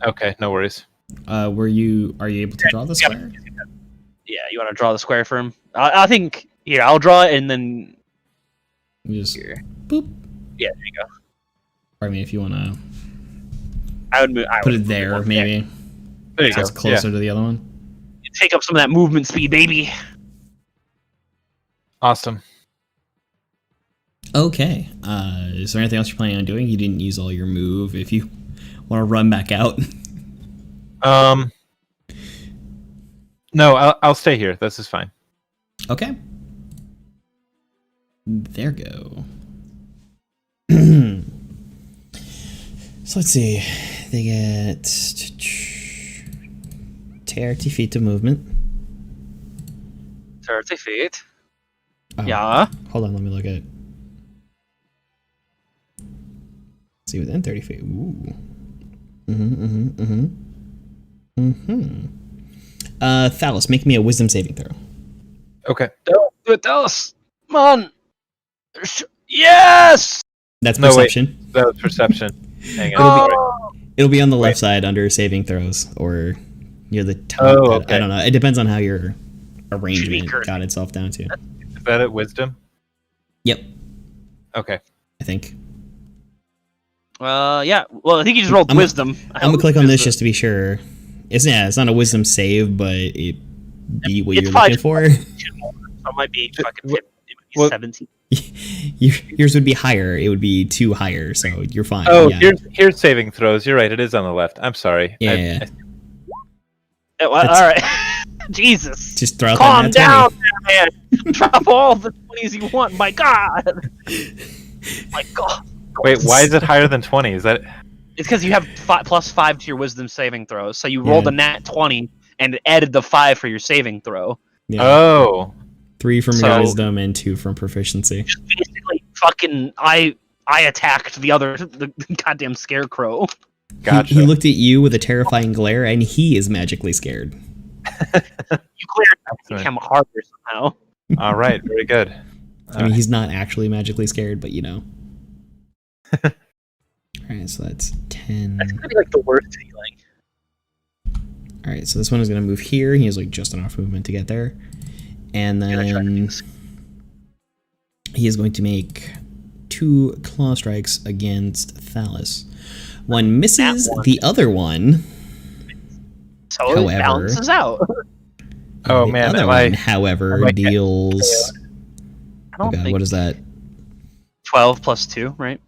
Okay, no worries. Are you able to draw the Yeah. square? Yeah, you want to draw the square for him? I think here I'll draw it and then You just here. boop. Yeah, there you go. Or I mean, if you want to I would move. put it there, maybe. There you So go. it's closer to the other one. Take up some of that movement speed, baby. Yeah. Awesome. Okay. Is there anything else you're planning on doing? You didn't use all your move. If you want to run back out. No, I'll stay here. This is fine. Okay. There go. So let's see. They get 30 feet of movement. 30 feet. Oh, Yeah. Hold on, let me look at. See, within 30 feet. Ooh. Thalos, make me a wisdom saving throw. Okay. Do it, Dallas. Come on. Yes. That's No, wait. perception. That was perception. Hang on. Oh. It'll be on the left side under saving throws, or near the top. Oh, I okay. don't know. It depends on how your arrangement Should be got itself down to. Is that at wisdom? Yep. Okay. I think. Yeah. Well, I think you just rolled wisdom. I'm gonna click on this just to be sure. It's not a wisdom save, but it beat what you're looking for. So it might be fucking 17. Yours would be higher. It would be 2 higher, so you're fine. Oh, yeah. here's saving throws. You're right. It is on the left. I'm sorry. Yeah. All right. Jesus. Just throw out Calm that down, man. Drop all the 20s you want. My God. My God. Wait, why is it higher than 20? Is that? It's because you have +5 to your wisdom saving throws. So you rolled a nat 20 and added the 5 for your saving throw. Yeah. Oh. 3 from your wisdom and 2 from proficiency. Just basically, fucking, I attacked the goddamn scarecrow. Gotcha. He looked at you with a terrifying glare, and he is magically scared. You cleared him harder somehow. All right, very good. I mean, he's not actually magically scared, but you know. All right, so that's 10. That's gonna be like the worst feeling. All right, so this one is going to move here. He has like just enough movement to get there. And then he is going to make 2 claw strikes against Thallus. One misses, the other one. So it balances out. Oh the man, other one, however, deals. I don't think what is that? 12 plus 2, right?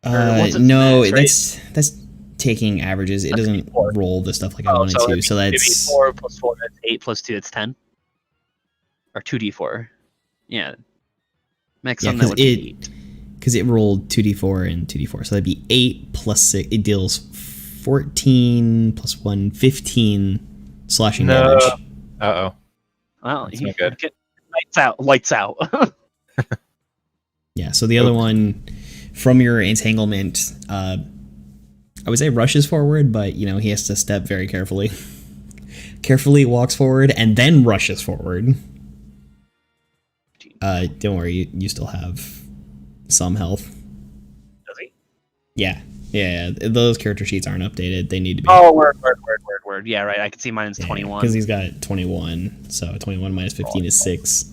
No, max, right? that's taking averages. It doesn't roll the stuff like I wanted to. So that's 4 plus 4. That's 8 plus 2. That's 10. Or 2d4. Yeah. Max on that would be 8. Because it rolled 2d4 and 2d4. So that'd be 8 plus 6. It deals 14 plus 1, 15 slashing damage. Uh-oh. Well, That's not good. Lights out. Yeah, so the other one, from your entanglement, I would say rushes forward, but, you know, he has to step very carefully. Carefully walks forward and then rushes forward. Don't worry, you still have some health. Does he? Yeah. Those character sheets aren't updated. They need to be. Oh, word. Yeah, right. I can see mine's 21. Because he's got 21. So 21 minus 15 is 6.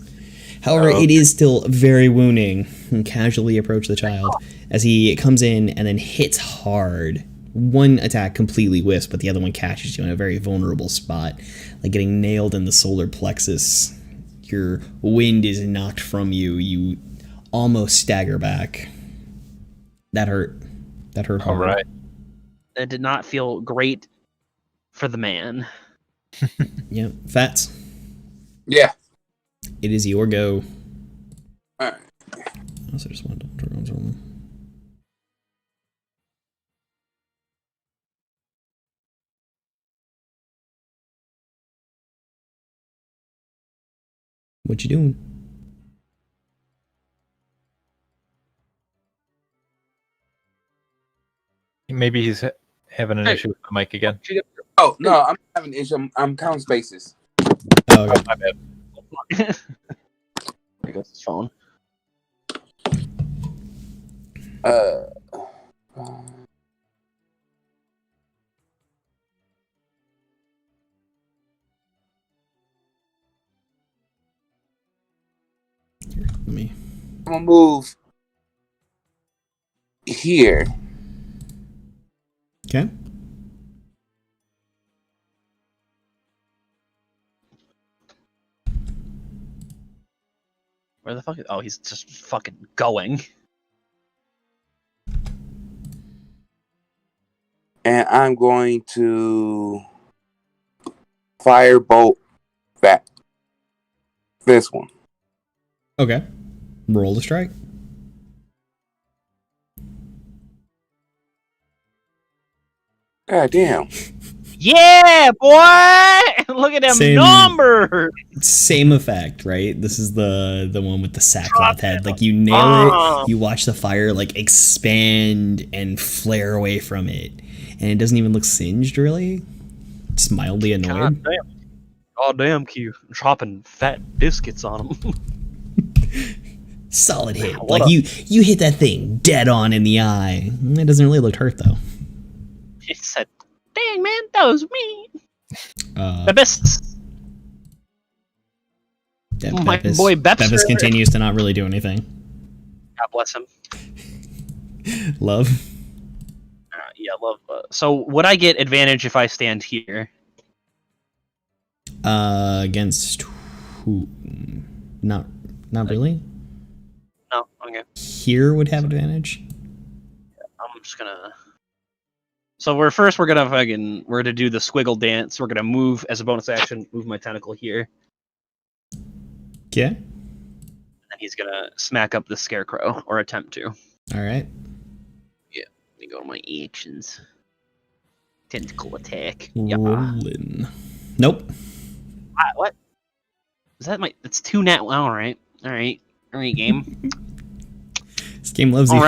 However, it is still very wounding. And casually approach the child as he comes in and then hits hard. One attack completely whiffs, but the other one catches you in a very vulnerable spot, like getting nailed in the solar plexus. Your wind is knocked from you. You almost stagger back. That hurt. That hurt hard. All right. It did not feel great for the man. Yep. Fats. Yeah. It is your go. All right. I also just want to turn on something. What you doing? Maybe he's having an issue with the mic again. Oh no, I'm having an issue. I'm counting spaces. Oh, okay. My bad. There goes his phone. Let me. I'm gonna move here. Okay. Where the fuck is... Oh, he's just fucking going. And I'm going to firebolt that. This one. Okay. Roll the strike. God damn. Yeah, boy! Look at them numbers! Same effect, right? This is the one with the sackcloth head. Like, you nail it, you watch the fire, like, expand and flare away from it. And it doesn't even look singed, really. Just mildly annoyed. God damn, Q. Dropping fat biscuits on him. Solid hit. Like, you hit that thing dead on in the eye. It doesn't really look hurt, though. He said, dang, man, that was me. The best. My boy Bepster. Bevis continues to not really do anything. God bless him. Love. Yeah, love. So would I get advantage if I stand here? Against who? Not really. No. Okay. Here would have advantage. I'm just gonna. So we're gonna do the Squiggle Dance. We're gonna move as a bonus action. Move my tentacle here, Okay. and he's gonna smack up the scarecrow or attempt to. All right. Let me go to my actions. Tentacle attack. Yeah. Rolling. Nope. What? Is that my? It's 2 nat. All right. Game. This game loves you. All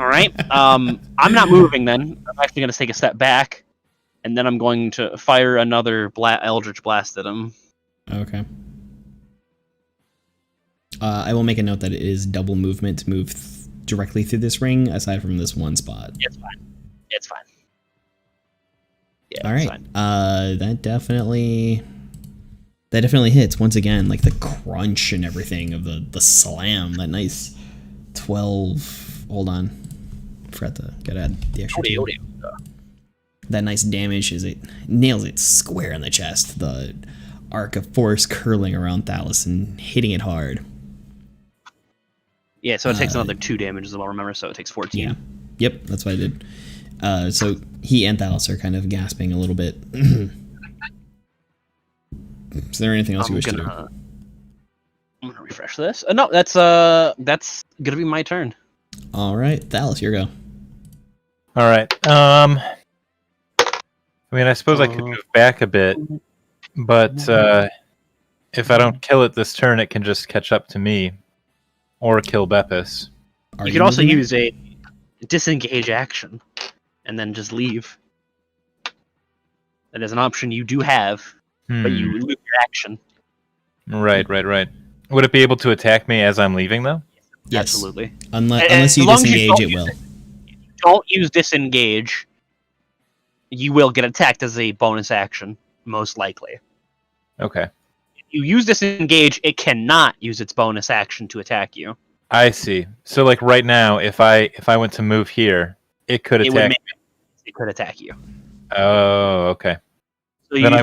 right. I'm not moving then. I'm actually going to take a step back, and then I'm going to fire another Eldritch Blast at him. Okay. I will make a note that it is double movement to move directly through this ring, aside from this one spot. It's fine. Yeah. All it's right. fine. That definitely hits once again, like the crunch and everything of the slam. That nice 12. Hold on. Forgot to add the extra 2. That nice damage as it nails it square in the chest. The arc of force curling around Thalos and hitting it hard. Yeah, so it takes another 2 damage as well, remember? So it takes 14. Yeah. Yep, that's what I did. So he and Thalos are kind of gasping a little bit. Is there anything else you wish to do? I'm gonna refresh this. No, that's gonna be my turn. All right, Thalos, your go. All right. I mean, I suppose I could move back a bit, but if I don't kill it this turn, it can just catch up to me, or kill Beppis. You could also use a disengage action, and then just leave. That is an option you do have, but you lose your action. Right. Would it be able to attack me as I'm leaving, though? Yes. Absolutely. Unless you disengage, it will. If you don't use disengage, you will get attacked as a bonus action, most likely. Okay. If you use disengage, it cannot use its bonus action to attack you. I see. So, like right now, if I went to move here, it could attack. It could attack you. Oh, okay. So you Then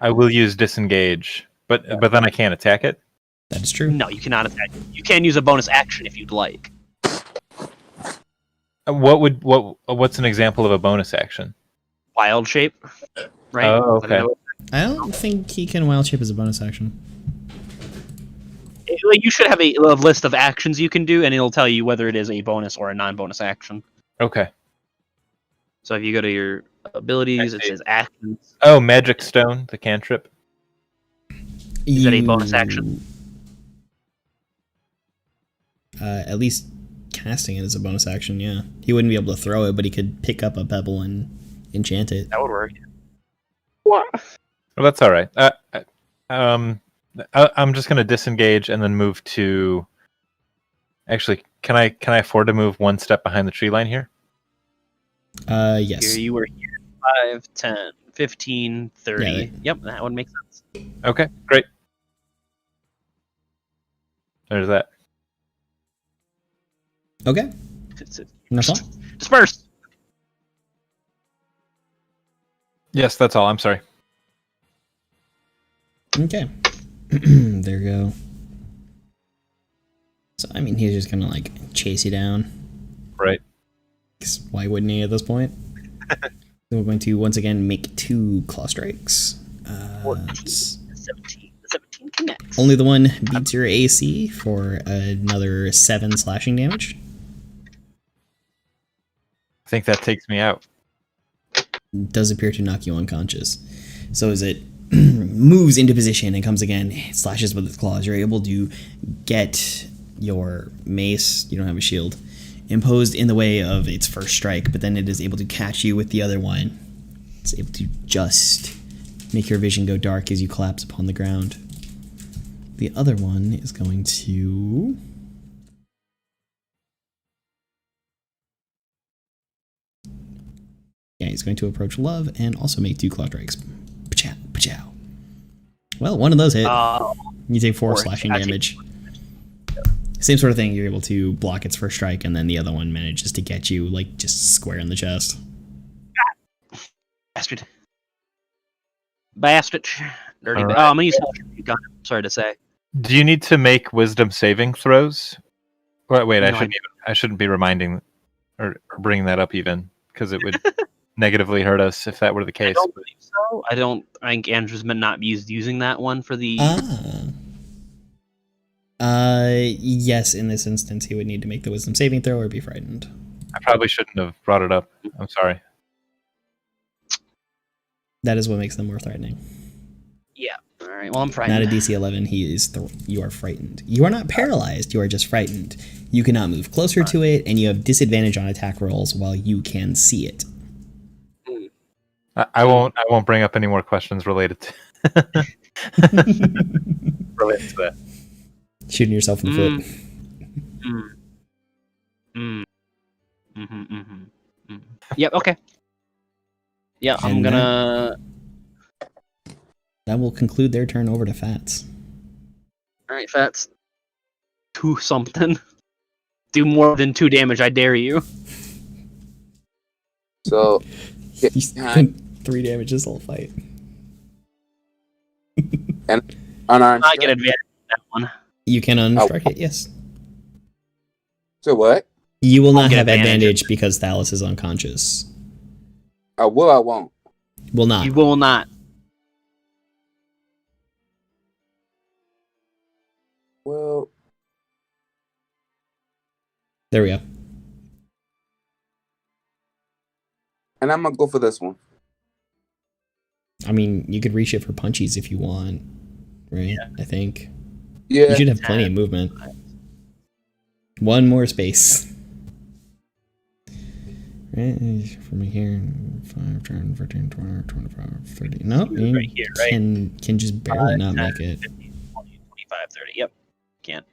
I will use disengage, but then I can't attack it. That is true. No, you cannot attack it. You can use a bonus action if you'd like. What's an example of a bonus action? Wild shape, right? Oh, okay. I don't think he can wild shape as a bonus action. You should have a list of actions you can do, and it'll tell you whether it is a bonus or a non-bonus action. Okay. So if you go to your abilities, it says actions. Oh, Magic Stone, the cantrip. Is that a bonus action? At least casting it as a bonus action, yeah. He wouldn't be able to throw it, but he could pick up a pebble and enchant it. That would work. What? Well, that's all right. I'm just going to disengage and then move to... Actually, can I afford to move one step behind the tree line here? Yes. Here you were here. 5, 10, 15, 30. Yeah, Yep, that would make sense. Okay, great. There's that. Okay. That's all? Disperse! Yes, that's all. I'm sorry. Okay. There you go. So, I mean, he's just gonna, like, chase you down. Right. 'Cause why wouldn't he at this point? So we're going to, once again, make 2 claw strikes. 17 connects. Only the one beats your AC for another 7 slashing damage. I think that takes me out. Does appear to knock you unconscious. So as it moves into position and comes again, slashes with its claws, you're able to get your mace, you don't have a shield, imposed in the way of its first strike, but then it is able to catch you with the other one. It's able to just make your vision go dark as you collapse upon the ground. The other one is going to... Yeah, he's going to approach Love and also make 2 claw strikes. Pachow, pachow. Well, one of those hit. You take 4 slashing damage. Same sort of thing. You're able to block its first strike, and then the other one manages to get you, like, just square in the chest. Bastard. Bastard. Dirty. All right. Oh, I'm gonna use Hellish Rebuke on him. Sorry to say. Do you need to make wisdom saving throws? Wait, No, I shouldn't be reminding or bringing that up even, because it would negatively hurt us if that were the I case. don't believe so. I don't think Andrew's been not using that one for the. Yes, in this instance, he would need to make the wisdom saving throw or be frightened. I probably shouldn't have brought it up. I'm sorry. That is what makes them more threatening. Yeah. All right. Well, I'm frightened. Not a DC 11. You are frightened. You are not paralyzed. You are just frightened. You cannot move closer to it, and you have disadvantage on attack rolls while you can see it. I won't bring up any more questions related to related to that. Shooting yourself in the foot. Yep. Okay. Yeah, I'm And gonna. That will conclude their turn. Over to Fats. All right, Fats. Do something. Do more than 2 damage. I dare you. So, get He's behind 3 damage this whole fight. and unarmed. I get strike. advantage on that one. You can unstrike it, yes. So what? You will not get have advantage. advantage because Thalos is unconscious. I will. I won't. Will not. You will not. Well, There we go. and I'm gonna go for this one. I mean, you could reach it for punchies if you want, right? I think. Yeah. You should have plenty of movement. One more space. Right, from here, 5, 10, 15, 20, 25, 30. No, you Right here, right? can just barely 5, not 10, make it. 15, 20, 25, 30. Yep. Can't.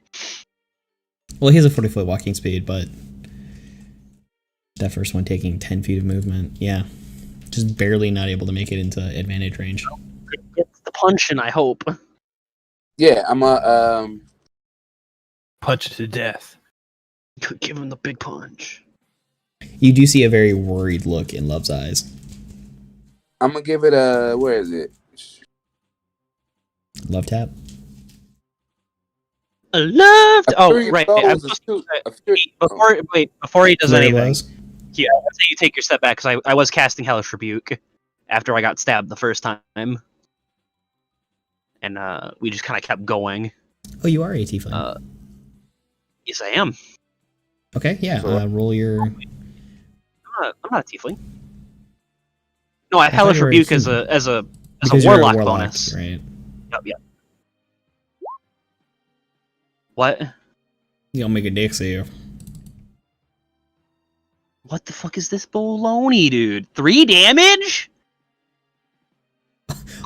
Well, he has a 40-foot walking speed, but that first one taking 10 feet of movement, yeah. Just barely not able to make it into advantage range. Get the punch in, I hope. Yeah. I'm a Punch to death. Give him the big punch. You do see a very worried look in Love's eyes. I'm gonna give it a. Where is it? Love tap? I loved. A Oh, fury right. blows I'm is supposed two- to a fury- before he does Flurry anything. blows? Yeah, I'll say you take your step back because I was casting Hellish Rebuke after I got stabbed the first time, and we just kind of kept going. Oh, you are a tiefling. Yes, I am. Okay, yeah. Roll your. I'm not a tiefling. No, I have I thought Hellish you were a Rebuke as human. a Because you're warlock bonus. right? Yep. What? You'll make a dick save. What the fuck is this baloney, dude? 3 damage?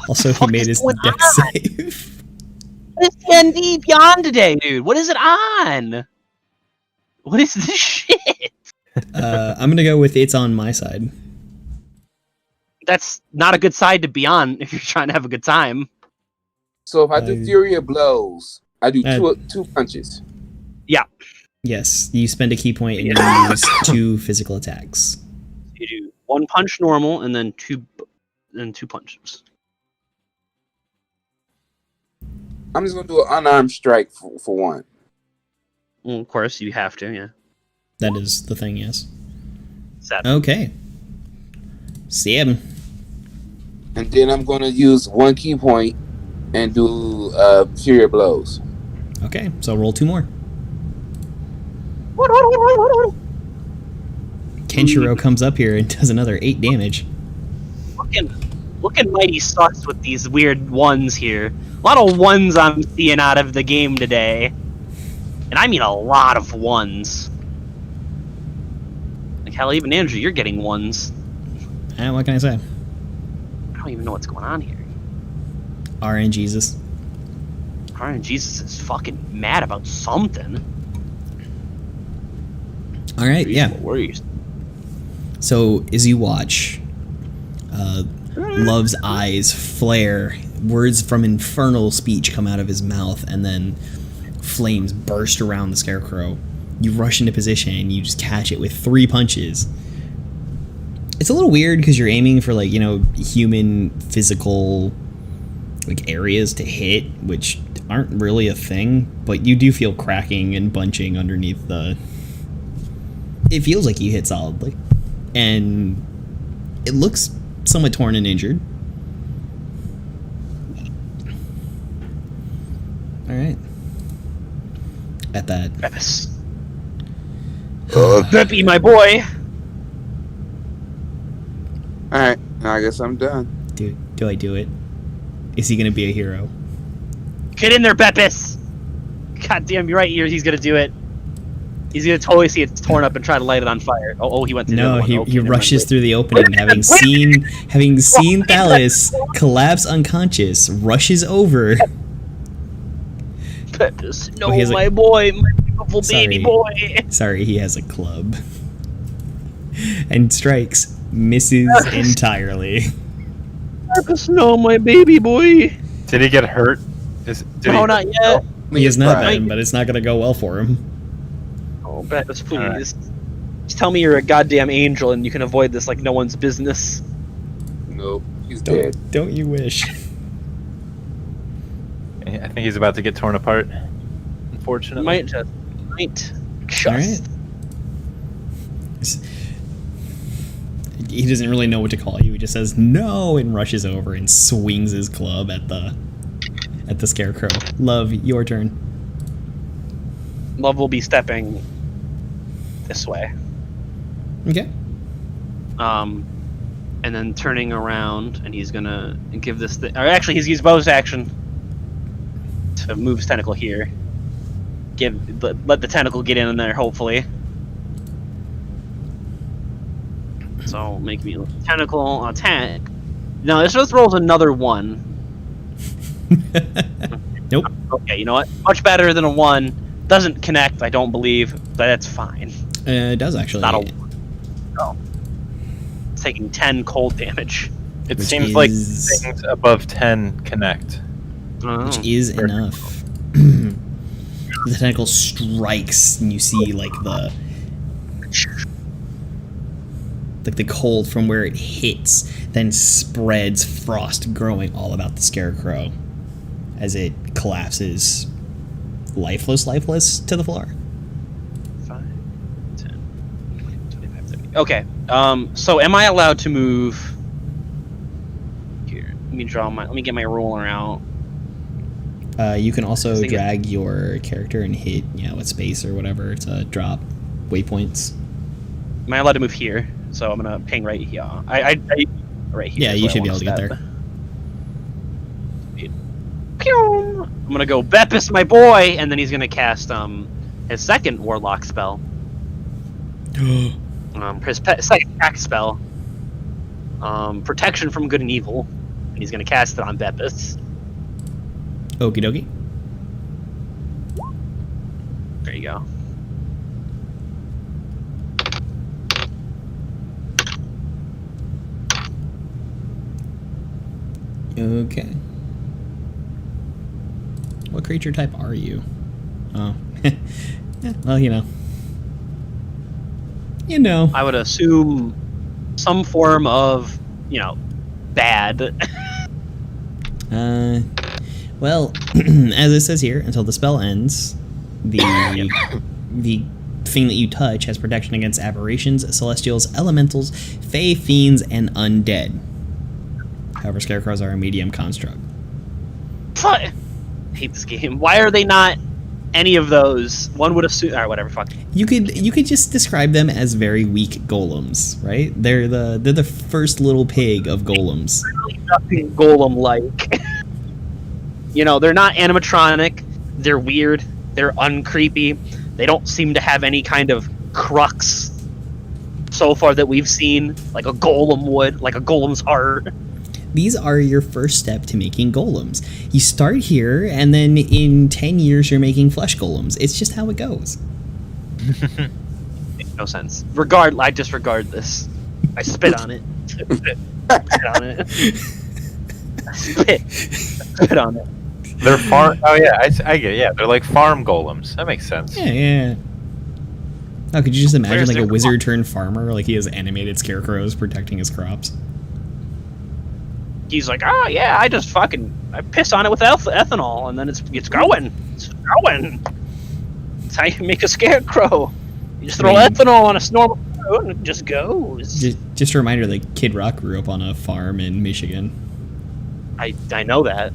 Also, he fuck made is his going deck on? save. What is D&D Beyond today, dude? What is it on? What is this shit? I'm gonna go with it's on my side. That's not a good side to be on if you're trying to have a good time. So if I do Fury of Blows, I do two punches. Yes, you spend a key point and you use 2 physical attacks. You do 1 punch normal and then 2 punches. I'm just gonna do an unarmed strike for one. Well, of course, you have to, yeah. That is the thing, yes. 7. Okay. Stab. And then I'm gonna use 1 key point and do Fury of Blows. Okay, so roll 2 more. Kenshiro comes up here and does another 8 damage. Looking mighty sus with these weird ones here. A lot of ones I'm seeing out of the game today. And I mean a lot of ones. Like, hell, even Andrew, you're getting ones. And what can I say? I don't even know what's going on here. RN Jesus. Brian Jesus is fucking mad about something. Alright, yeah. Worries. So, as you watch, Love's eyes flare, words from infernal speech come out of his mouth, and then flames burst around the Scarecrow. You rush into position and you just catch it with 3 punches. It's a little weird because you're aiming for, like, you know, human physical, like, areas to hit, which aren't really a thing, but you do feel cracking and bunching underneath the... It feels like you hit solidly. And it looks somewhat torn and injured. Alright. At that... Beppis. Beppy, my boy! Alright, I guess I'm done. Do I do it? Is he gonna be a hero? Get in there, Beppis! God damn, you're right, he's gonna do it. He's gonna totally see it's torn up and try to light it on fire. Oh, he went through the No, other one. he Okay, never rushes mind. through the opening, having seen Thalos collapse unconscious, rushes over. Beppis, no, Oh, he has my boy, my beautiful baby boy. Sorry, he has a club. And strikes, misses entirely. Beppis, no, my baby boy. Did he get hurt? No, not yet. He is not Right. been, but it's not gonna go well for him. Oh, Beppis, please. Just tell me you're a goddamn angel and you can avoid this like no one's business. Nope, he's dead. Don't you wish? I think he's about to get torn apart. Unfortunately. Might just. Alright. He doesn't really know what to call you. He just says no and rushes over and swings his club at the Scarecrow. Love, your turn. Love will be stepping this way. Okay. And then turning around, and he's gonna give this. Or actually, he's used bonus action to move his tentacle here. Let the tentacle get in there, hopefully. So make me tentacle attack. No, this just rolls another 1. Nope. Okay, you know what? Much better than a 1. Doesn't connect, I don't believe, but that's fine. It does actually. Not a 1. Oh. It's taking 10 cold damage. It Which seems like is- things above 10 connect. Which is enough. The tentacle strikes, and you see like the cold from where it hits, then spreads, frost growing all about the Scarecrow as it collapses, lifeless to the floor. 5, 10, 20, 25, 30. Okay. So am I allowed to move here? Let me get my ruler out. You can also Sing it. drag your character and hit, with space or whatever to drop waypoints. Am I allowed to move here? So I'm gonna ping right here. Right here. Yeah, is you where I should be wanna able to get step. there. Pew! I'm gonna go Beppis, my boy, and then he's gonna cast his second Warlock spell. Second attack spell. Protection from good and evil. And he's gonna cast it on Beppis. Okie dokie. There you go. Okay. What creature type are you? Oh. Yeah, well, you know. I would assume some form of, bad. Well, as it says here, until the spell ends, the thing that you touch has protection against aberrations, celestials, elementals, fey, fiends, and undead. However, scarecrows are a medium construct. I hate this game. Why are they not any of those? One would assume. Alright, whatever. Fuck. You could just describe them as very weak golems, right? They're the first little pig of golems. Nothing golem-like. They're not animatronic. They're weird. They're uncreepy. They don't seem to have any kind of crux so far that we've seen, like a golem would, like a golem's heart. These are your first step to making golems. You start here, and then in 10 years you're making flesh golems. It's just how it goes. Makes no sense. I disregard this. I spit on it. Spit on it. Spit on it. They're farm. Oh yeah, I get. Yeah, they're like farm golems. That makes sense. Yeah. Oh, could you just imagine Where's like the a wizard turned farmer? Like he has animated scarecrows protecting his crops. He's like, oh yeah, I piss on it with ethanol, and then it's going. It's going. That's how you make a scarecrow. You just throw ethanol on a normal food and it just goes. Just a reminder, like Kid Rock grew up on a farm in Michigan. I know that.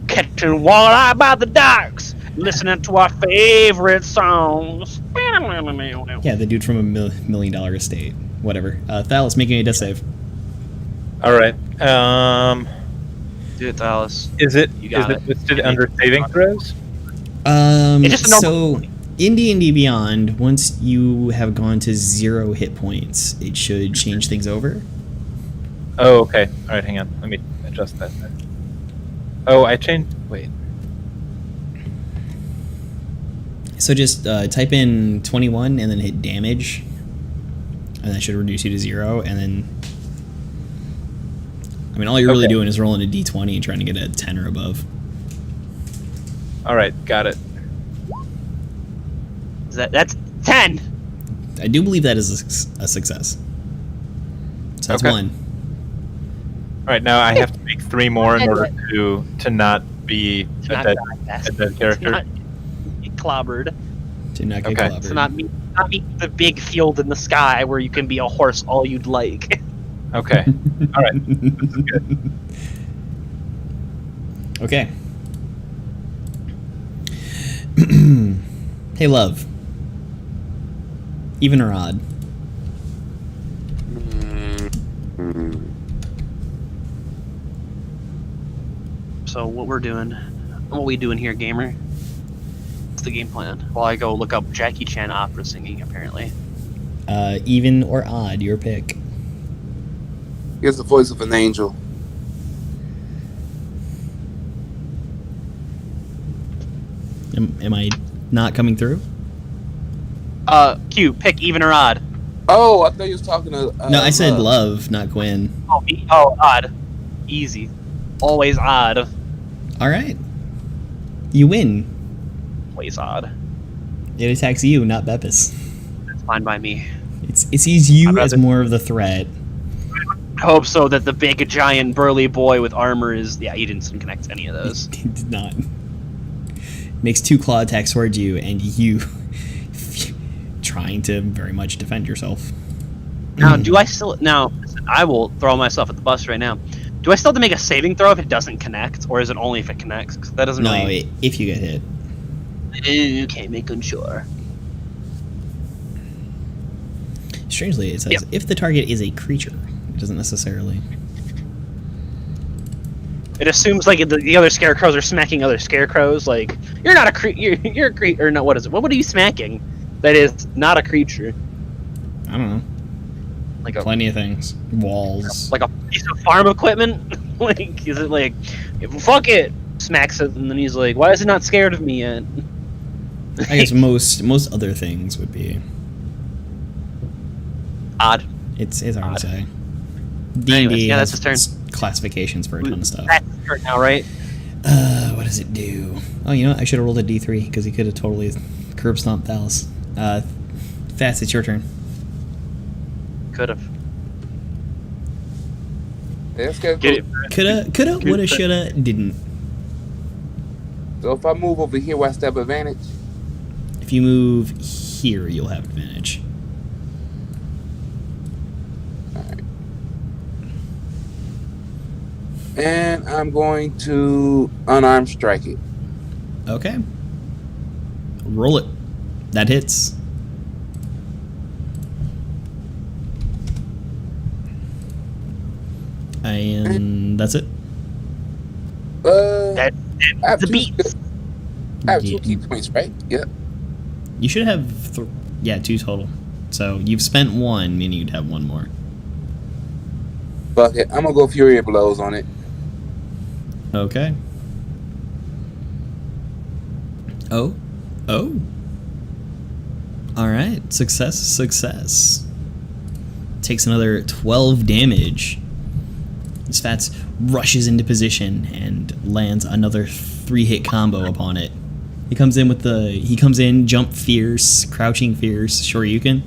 Catching walleye by the docks, listening to our favorite songs. Yeah, the dude from $1 million estate. Whatever. Thalos, making a death save. All right. Do it, Dallas. Is it You got it. listed under saving throws? It's just a So normal- in D&D Beyond, once you have gone to 0 hit points, it should change things over. Oh, okay. All right, hang on. Let me adjust that. Oh, I changed. Wait. So just type in 21 and then hit damage, and that should reduce you to 0. And then, I mean, all you're really Okay. doing is rolling a d20 and trying to get a 10 or above. All right, got it. That's 10. I do believe that is a success. So that's Okay. 1. All right, now I have to make 3 more in order to not be a Not dead fast. character. Not get clobbered. To not get Okay. clobbered. So not meet the big field in the sky where you can be a horse all you'd like. Okay. All right. This is good. Okay. Hey, love. Even or odd? So what we doing here, gamer? What's the game plan? While I go look up Jackie Chan opera singing, apparently. Even or odd, your pick. Here's the voice of an angel. Am I not coming through? Q, pick even or odd. Oh, I thought you was talking to. No, I said love, not Gwen. Oh, odd. Easy. Always odd. All right. You win. Always odd. It attacks you, not Beppis. That's fine by me. It sees you I'd as rather- more of the threat. I hope so that the big, giant, burly boy with armor is... Yeah, he didn't connect to any of those. It did not. Makes 2 claw attacks towards you, and you trying to very much defend yourself. Now, do I still... Now, I will throw myself at the bus right now. Do I still have to make a saving throw if it doesn't connect? Or is it only if it connects? 'Cause that doesn't No, really... if you get hit. Okay, making sure. Strangely, it says Yep. if the target is a creature. It doesn't necessarily. It assumes like the other scarecrows are smacking other scarecrows. Like you're not a you're a creature. Or no, what is it? What are you smacking? That is not a creature. I don't know. Like a Plenty of things. Walls. like a piece of farm equipment. Like is it like fuck it? Smacks it and then he's like, why is it not scared of me yet? I guess most other things would be. Odd. It's hard Odd. to say. Anyways, D&D yeah, that's has his turn. classifications for a ton of stuff. That's turn now, right? What does it do? Oh, you know what? I should have rolled a d3 because he could have totally curb stomped Thalos. Fats, it's your turn. Could have. Yeah, let's get Get it. Coulda, woulda, shoulda, didn't. So if I move over here, will I still have advantage? If you move here, you'll have advantage. And I'm going to unarmed strike it. Okay. Roll it. That hits. And that's it. That I have the two- beats. I have 2 Yeah. key points, right? Yep. You should have, 2 total. So you've spent 1, meaning you'd have 1 more. Fuck it. I'm gonna go Fury of Blows on it. Okay. Oh. Alright. Success. Takes another 12 damage. This Fats rushes into position and lands another 3-hit combo upon it. He comes in, jump fierce, crouching fierce, Shoryuken.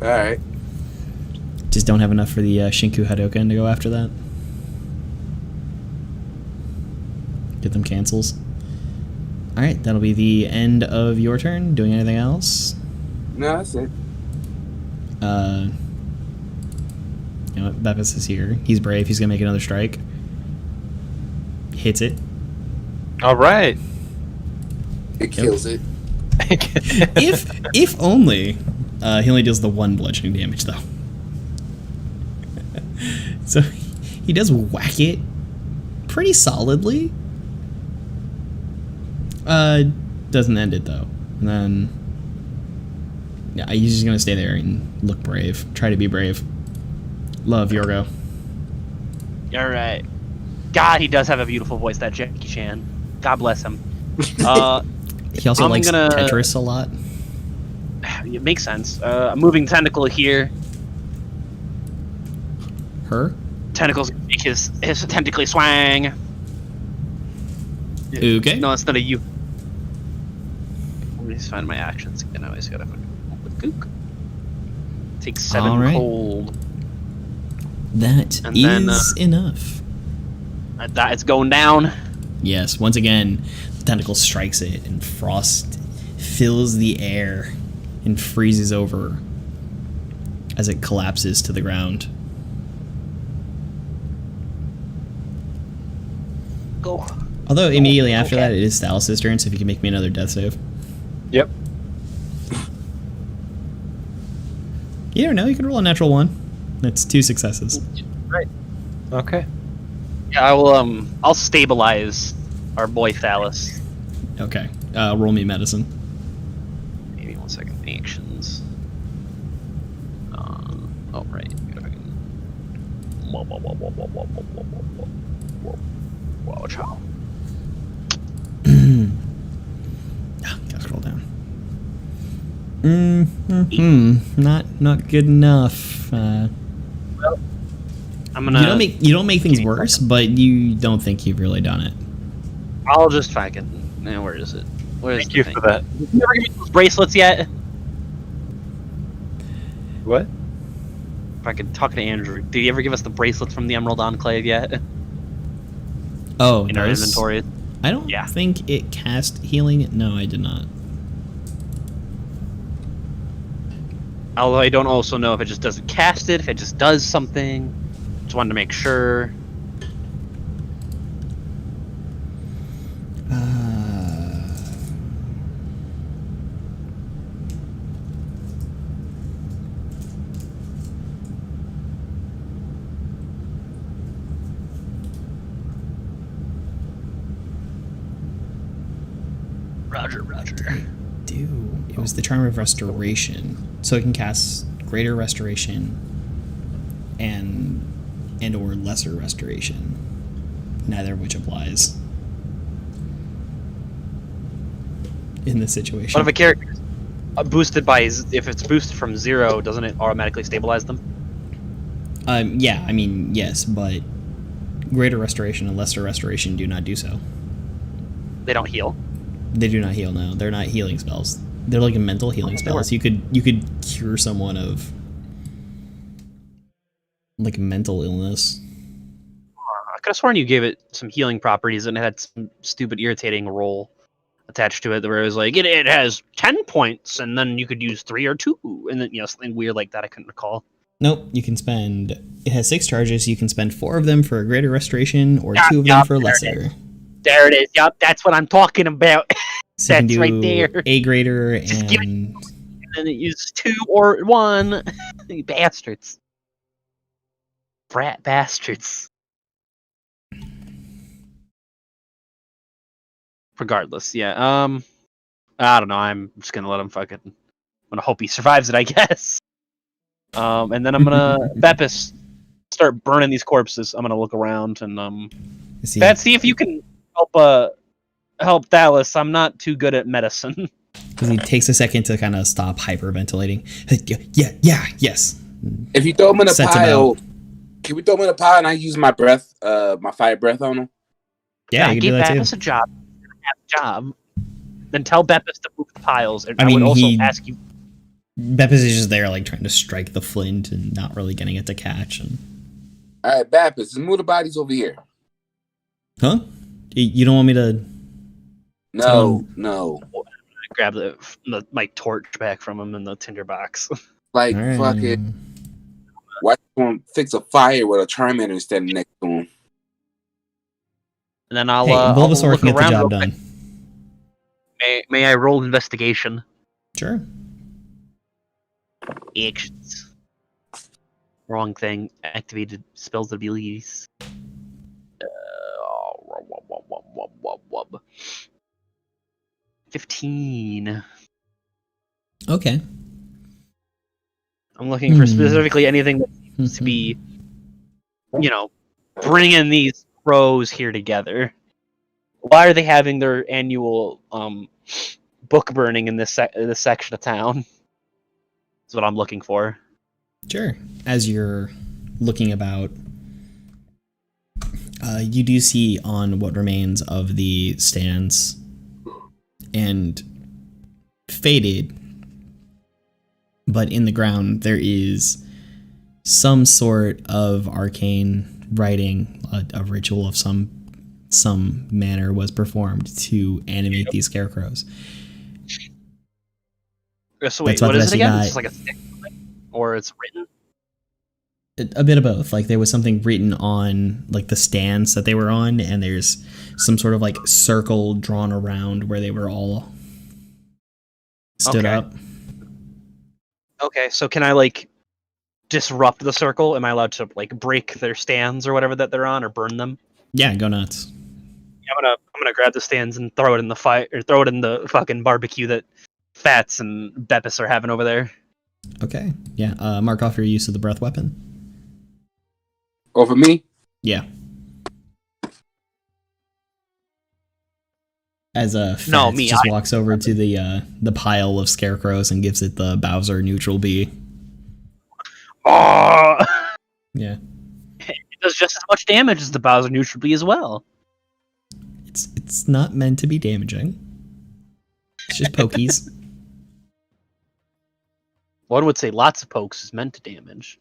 Alright. Just don't have enough for the Shinku Hadoken to go after that. Get them cancels. Alright, that'll be the end of your turn. Doing anything else? No, that's it. You know what? Bevis is here. He's brave. He's gonna make another strike. Hits it. All right. It kills it. If only. He only deals the 1 bludgeoning damage though. So he does whack it pretty solidly. Doesn't end it though. And then yeah, he's just gonna stay there and look brave. Try to be brave. Love Yorgo. All right. God, he does have a beautiful voice, that Jackie Chan. God bless him. He also I'm likes gonna- Tetris a lot. It makes sense. I'm moving tentacle here. Her? Tentacles make his tentacly swang. Okay. No, it's not a you. Let me just find my actions again. I always gotta fucking with gook. Take 7 All right. cold. That And then, is enough. That it's going down. Yes, once again, the tentacle strikes it, and frost fills the air and freezes over as it collapses to the ground. Go. Although immediately after that, it is Thalos' turn, so if you can make me another death save. Yep. You don't know, you can roll a natural 1. That's 2 successes. Okay. Yeah, I will. I'll stabilize our boy Thalos. Okay, roll me medicine. Maybe 1 second. Actions. Oh right. Whoa, child. Gotta scroll down. Not good enough. I'm gonna. You don't make things worse, but you don't think you've really done it. I'll just fucking. Now, where is it? Where's Thank the you thing? for that. Did you ever give me those bracelets yet? What? Fucking talking to Andrew. Did he ever give us the bracelets from the Emerald Enclave yet? Oh, In our those? inventory. I don't Yeah. think it cast healing. No, I did not. Although I don't also know if it just doesn't cast it, if it just does something. Just wanted to make sure. Roger. It was the Charm of Restoration, so it can cast Greater Restoration and or Lesser Restoration, neither of which applies in this situation. What if a character is boosted by, if it's boosted from 0, doesn't it automatically stabilize them? Yeah, I mean, yes, but Greater Restoration and Lesser Restoration do not do so. They don't heal. They do not heal. No, they're not healing spells. They're like a mental healing spells. You could cure someone of like mental illness. I could have sworn you gave it some healing properties and it had some stupid irritating roll attached to it where it was like, it has 10 points and then you could use 3 or 2 and then, something weird like that I couldn't recall. Nope, you can spend. It has 6 charges. You can spend 4 of them for a Greater Restoration or 2 of them Yup, for there it lesser. There it is. Yup, that's what I'm talking about. So you can That's do right there. A Greater Just give it- and And then it uses 2 or 1. You bastards. Brat bastards. Regardless, yeah. I don't know. I'm just gonna let him fucking. I'm gonna hope he survives it, I guess. And then I'm gonna Bepis start burning these corpses. I'm gonna look around and see. Pat, see if you can help Dallas. I'm not too good at medicine. Because he takes a second to kind of stop hyperventilating. Yes. If you throw him in a Sets him pile, out. Can we throw him in a pile and I use my breath, my fire breath on him? Yeah, you can give do that Beppis too. a job. Then tell Beppis to move the piles. And I I would mean, also he- ask you. Beppis is just there, like trying to strike the flint and not really getting it to catch. And All right, Baptist, let's move the bodies over here. huh? You don't want me to? No. Grab my torch back from him in the tinderbox. Like, All right. fucking, why don't fix a fire with a Charmander standing next to him? And then I'll Hey, I'll Bulbasaur look can get the around job real quick. done. May I roll investigation? Sure. Actions. Wrong thing. Activated spells abilities. 15. Okay. I'm looking for specifically anything that seems to be, bringing these crows here together. Why are they having their annual book burning in this section of town? That's what I'm looking for. Sure. As you're looking about, you do see on what remains of the stands and faded, but in the ground there is some sort of arcane writing. A ritual of some manner was performed to animate these scarecrows. So wait, That's about what the is best it you again? got. It's like a stick, or it's written. A bit of both. Like there was something written on like the stands that they were on, and there's some sort of like circle drawn around where they were all stood Okay. up. Okay, so can I like disrupt the circle? Am I allowed to like break their stands or whatever that they're on, or burn them? Yeah, go nuts. I'm gonna grab the stands and throw it in the fire, or throw it in the fucking barbecue that Fats and Beppis are having over there. Okay. Yeah. Mark off your use of the breath weapon. Over me? Yeah. As Fats No, me, just walks over to the pile of scarecrows and gives it the Bowser neutral B. Oh, Yeah. it does just as much damage as the Bowser neutral B as well. It's not meant to be damaging. It's just pokies. One would say lots of pokes is meant to damage.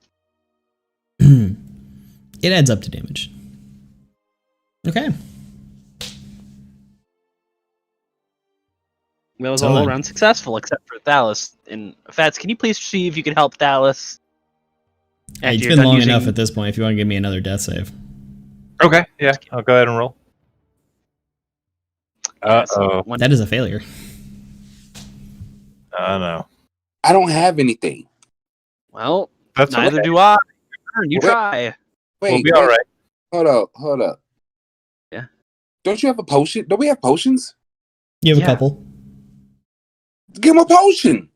It adds up to damage. Okay. It was So all then- around successful, except for Thalos. And Fats, can you please see if you can help Thalos? After It's you're been done long using- enough at this point if you want to give me another death save. Okay, yeah, I'll go ahead and roll. so when- That is a failure. No. I don't have anything. Well, That's neither okay. do I. You Wait. try. Wait, We'll be all right. Hold up. Yeah. Don't you have a potion? Don't we have potions? You have Yeah. a couple. Give him a potion. You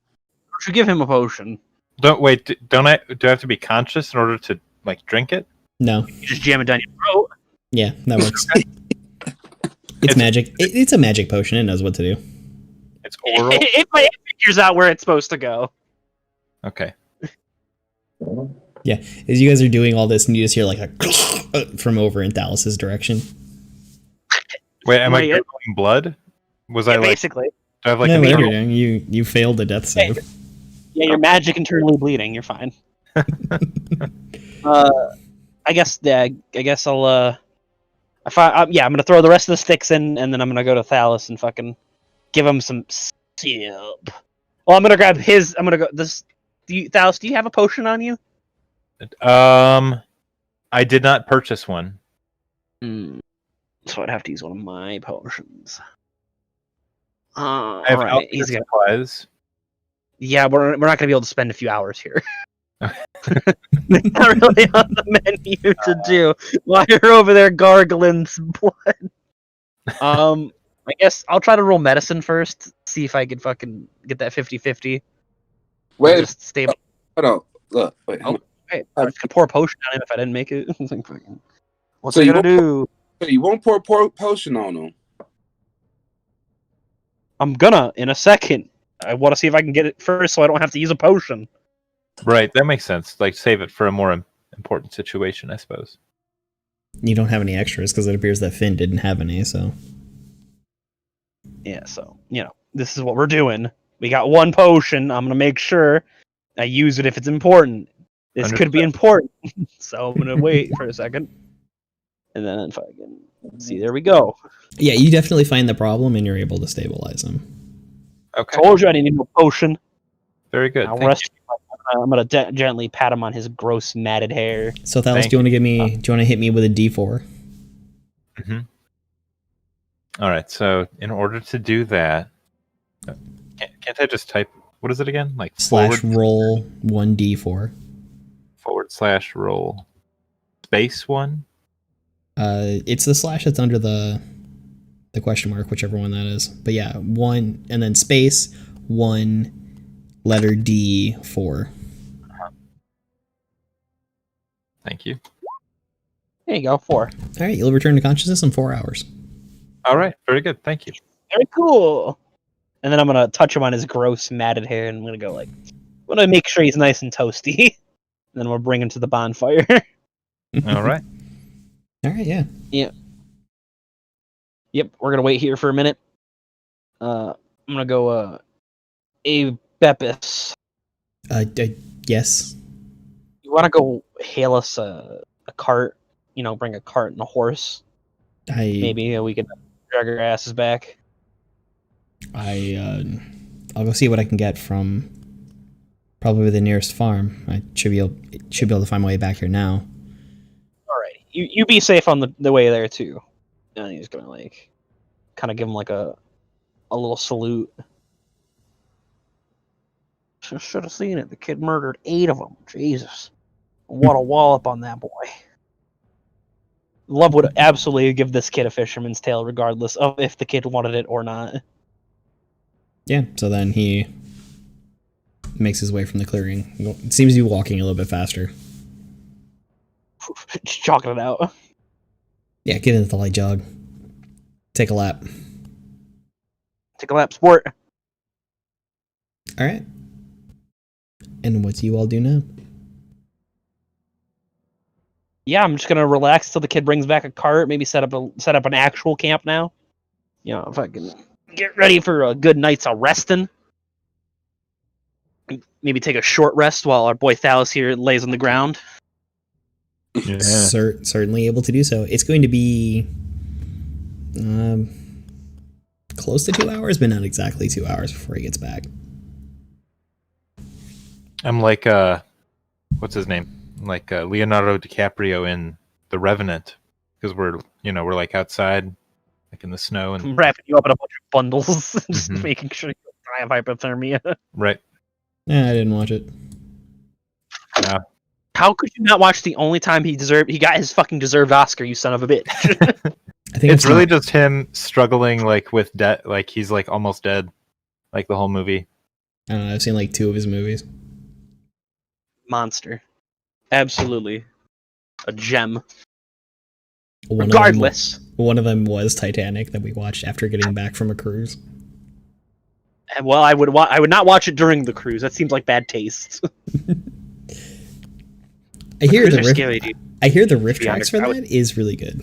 should give him a potion. Don't wait. Do I have to be conscious in order to like drink it? No. You just jam it down your throat. Yeah, that works. It's magic. It's a magic potion. It knows what to do. It's oral. It figures out where it's supposed to go. Okay. Yeah. As you guys are doing all this, and you just hear like a from over in Dallas's direction. Wait, am I Wait, gurgling blood? Was I like? Basically. Do I have like No, an whatever evil- you're doing, you failed the death save. Yeah, you're magic internally bleeding. You're fine. I guess I'll I'm gonna throw the rest of the sticks in, and then I'm gonna go to Thalos and fucking give him some sip. Well, I'm gonna grab his. I'm gonna go this. Thalos, do you have a potion on you? I did not purchase one. So I'd have to use one of my potions. I have Alright, alchemist he's gonna. supplies. Yeah, we're not gonna be able to spend a few hours here. It's not really on the menu to do while you're over there gargling some blood. I guess I'll try to roll medicine first, see if I can fucking get that 50-50. Wait, Just stay. hold on. Look, wait. Oh, Wait, I was gonna pour a potion on him if I didn't make it. I was like, fucking, what's So I you gonna do? So you won't pour potion on him. I'm gonna in a second. I want to see if I can get it first, so I don't have to use a potion. Right, that makes sense. Like save it for a more important situation, I suppose. You don't have any extras because it appears that Finn didn't have any, so. Yeah, so, this is what we're doing. We got one potion. I'm going to make sure I use it if it's important. This could be important. So I'm going to wait for a second. And then if I can see, there we go. Yeah, you definitely find the problem and you're able to stabilize him. Okay. Told you I didn't need no potion. Very good. Now Thank rest. I'm going to gently pat him on his gross matted hair. So Thalos, do you want to do you want to hit me with a D4? Mm-hmm. All right. So in order to do that, can't I just type? What is it again? Like / roll 1d4. / roll space 1. It's the slash that's under the question mark, whichever one that is. But yeah, 1 and then space 1 letter D 4. Thank you. There you go, 4. All right, you'll return to consciousness in 4 hours. All right. Very good. Thank you. Very cool. And then I'm going to touch him on his gross matted hair, and I'm going to go I'm going to make sure he's nice and toasty. And then we'll bring him to the bonfire. All right. All right, yeah. Yep, we're going to wait here for a minute. I'm going to go A Beppis. Yes. You want to go hail us a cart? Bring a cart and a horse? Maybe we can drag our asses back. I'll go see what I can get from probably the nearest farm. I should be able to find my way back here now. All right, you be safe on the way there too. And he's gonna kind of give him a little salute. Should have seen it. The kid murdered 8 of them. Jesus, what a wallop on that boy. Love would absolutely give this kid a fisherman's tale, regardless of if the kid wanted it or not. Yeah, so then he makes his way from the clearing. It seems to be walking a little bit faster. Just chalking it out. Yeah, get into the light jog. Take a lap. Take a lap, sport. All right. And what do you all do now? Yeah, I'm just gonna relax till the kid brings back a cart. Maybe set up an actual camp now. If I can get ready for a good night's of resting. Maybe take a short rest while our boy Thalos here lays on the ground. Yeah. Certainly able to do so. It's going to be close to 2 hours, but not exactly 2 hours before he gets back. I'm like what's his name? Like Leonardo DiCaprio in The Revenant, because we're outside, in the snow, and Wrapping you up in a bunch of bundles, just making sure you don't have hypothermia. Right. Yeah, I didn't watch it. How could you not watch the only time he got his fucking deserved Oscar, you son of a bitch? I think It's really just him struggling with death, he's almost dead, the whole movie. I don't know, I've seen 2 of his movies. Monster. Absolutely. A gem. One of them was Titanic that we watched after getting back from a cruise. Well, I would not watch it during the cruise. That seems like bad taste. I hear the scary, dude. I hear the riff tracks for that is really good.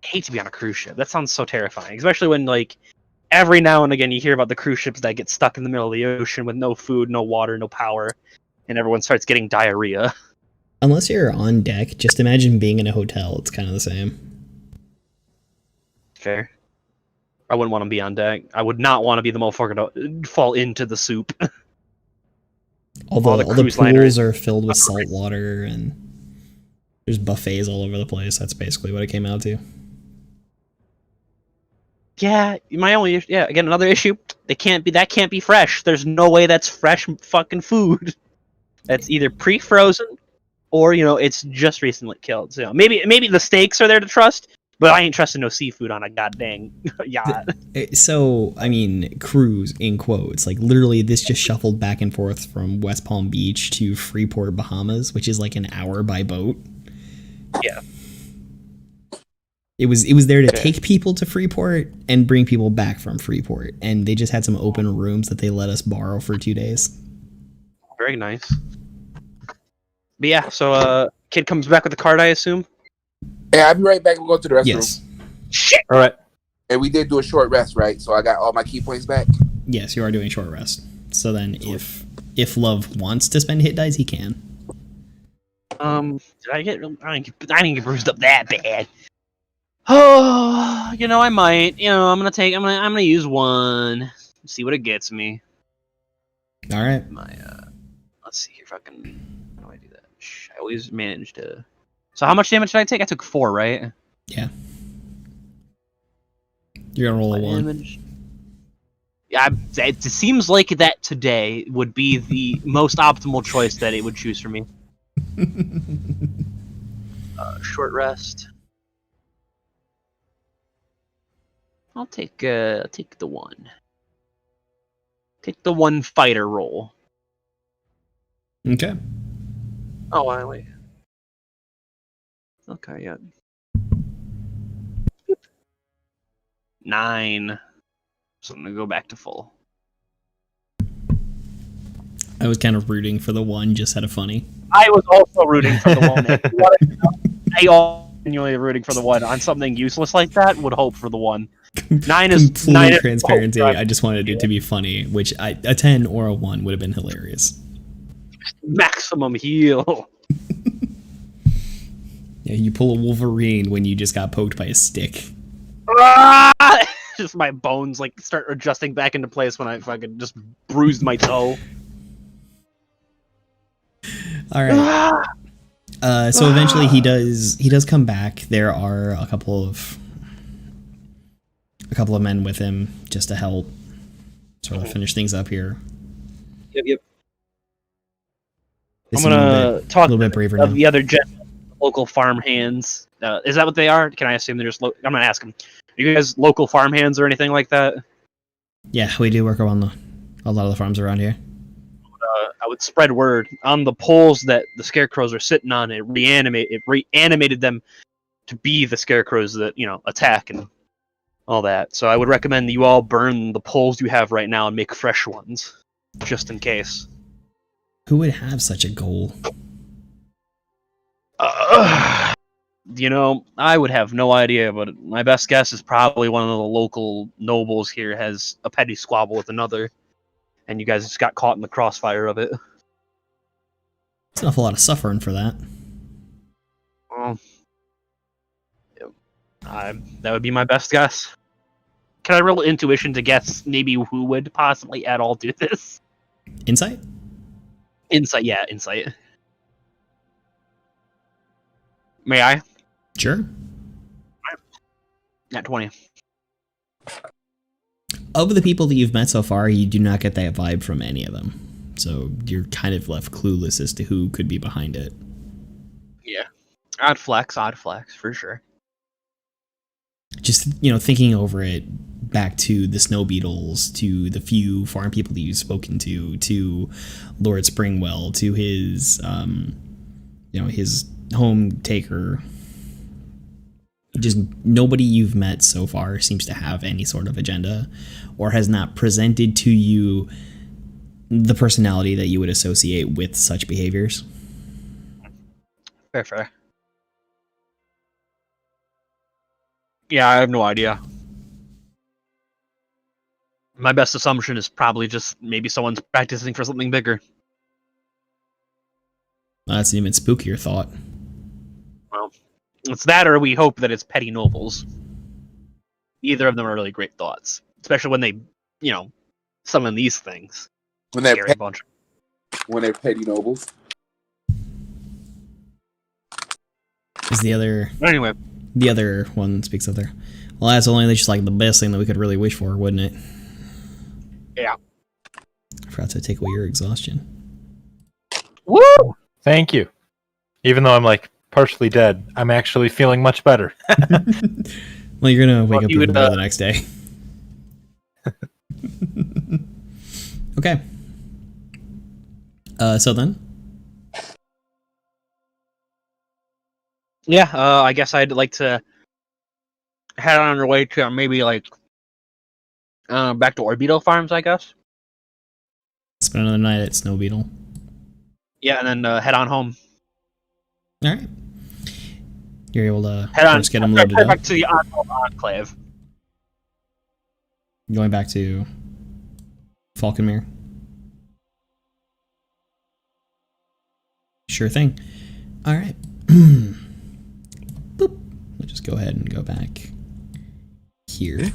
I hate to be on a cruise ship. That sounds so terrifying, especially when every now and again you hear about the cruise ships that get stuck in the middle of the ocean with no food, no water, no power, and everyone starts getting diarrhea. Unless you're on deck, just imagine being in a hotel. It's kind of the same. Fair. I wouldn't want to be on deck. I would not want to be the motherfucker to fall into the soup. All the pools are filled with salt water, and there's buffets all over the place. That's basically what it came out to. Yeah, again, another issue. That can't be fresh. There's no way that's fresh fucking food. That's either pre-frozen or it's just recently killed. So maybe the steaks are there to trust, but I ain't trusting no seafood on a goddamn yacht. So I mean, cruise in quotes. Literally, this just shuffled back and forth from West Palm Beach to Freeport, Bahamas, which is an hour by boat. Yeah. It was there to take people to Freeport and bring people back from Freeport, and they just had some open rooms that they let us borrow for 2 days. Very nice. But yeah, so kid comes back with the card, I assume. Hey, I'll be right back. We'll go to the restroom. Yes. Shit. All right. And we did do a short rest, right? So I got all my key points back. Yes, you are doing short rest. So then, if Love wants to spend hit dice, he can. Did I get? I didn't get bruised up that bad. Oh, I might. I'm gonna use one. See what it gets me. All right. Let's see if I can. How do I do that? I always manage to. So how much damage did I take? I took 4, right? Yeah. You're gonna roll a 1. Damage. Yeah, it seems like that today would be the most optimal choice that it would choose for me. Short rest. I'll take the 1. Take the 1 fighter roll. Okay. Oh, wait. Okay, yeah. 9. So I'm gonna go back to full. I was kind of rooting for the 1 just out of funny. I was also rooting for the 1. I also genuinely rooting for the 1 on something useless like that. Would hope for the 1. 9 is complete 9 is transparency. hope, I just wanted it to be funny, which a 10 or a 1 would have been hilarious. Maximum heal. Yeah, you pull a Wolverine when you just got poked by a stick. Just my bones start adjusting back into place when I fucking just bruised my toe. All right. So eventually he does come back. There are a couple of men with him just to help sort of finish things up here. Yep. They I'm seem gonna talk a little bit braver to now. the other local farm hands. Is that what they are? Can I assume they're just? I'm gonna ask them. Are you guys local farm hands or anything like that? Yeah, we do work around a lot of the farms around here. I would spread word on the poles that the scarecrows are sitting on. It reanimated them to be the scarecrows that attack and all that. So I would recommend that you all burn the poles you have right now and make fresh ones, just in case. Who would have such a goal? I would have no idea, but my best guess is probably one of the local nobles here has a petty squabble with another, and you guys just got caught in the crossfire of it. It's an awful lot of suffering for that. That would be my best guess. Can I roll intuition to guess maybe who would possibly at all do this? Insight? Insight, yeah, insight. May I? Sure. Not 20. Of the people that you've met so far, you do not get that vibe from any of them. So you're kind of left clueless as to who could be behind it. Yeah. Odd flex, for sure. Just, thinking over it, back to the Snow Beetles, to the few farm people that you've spoken to Lord Springwell, to his, his home taker. Just nobody you've met so far seems to have any sort of agenda or has not presented to you the personality that you would associate with such behaviors. Fair. Yeah, I have no idea. My best assumption is probably just maybe someone's practicing for something bigger. That's an even spookier thought. Well, it's that or we hope that it's petty nobles. Either of them are really great thoughts. Especially when they, summon these things. When they're Scary bunch. When they're petty nobles. Is Anyway. the other one speaks up there. Well, that's only just the best thing that we could really wish for, wouldn't it? Yeah. I forgot to take away your exhaustion. Woo! Thank you. Even though I'm partially dead, I'm actually feeling much better. Well, you're gonna wake up you even would, better the next day. Okay. So then? Yeah, I guess I'd like to head on our way to maybe back to Orbital Farms, I guess. Spend another night at Snow Beetle. Yeah, and then head on home. All right. You're able to Head on. first get them loaded Head up. back to the Enclave. Going back to Falconmere. Sure thing. All right. Boop. Let's just go ahead and go back here.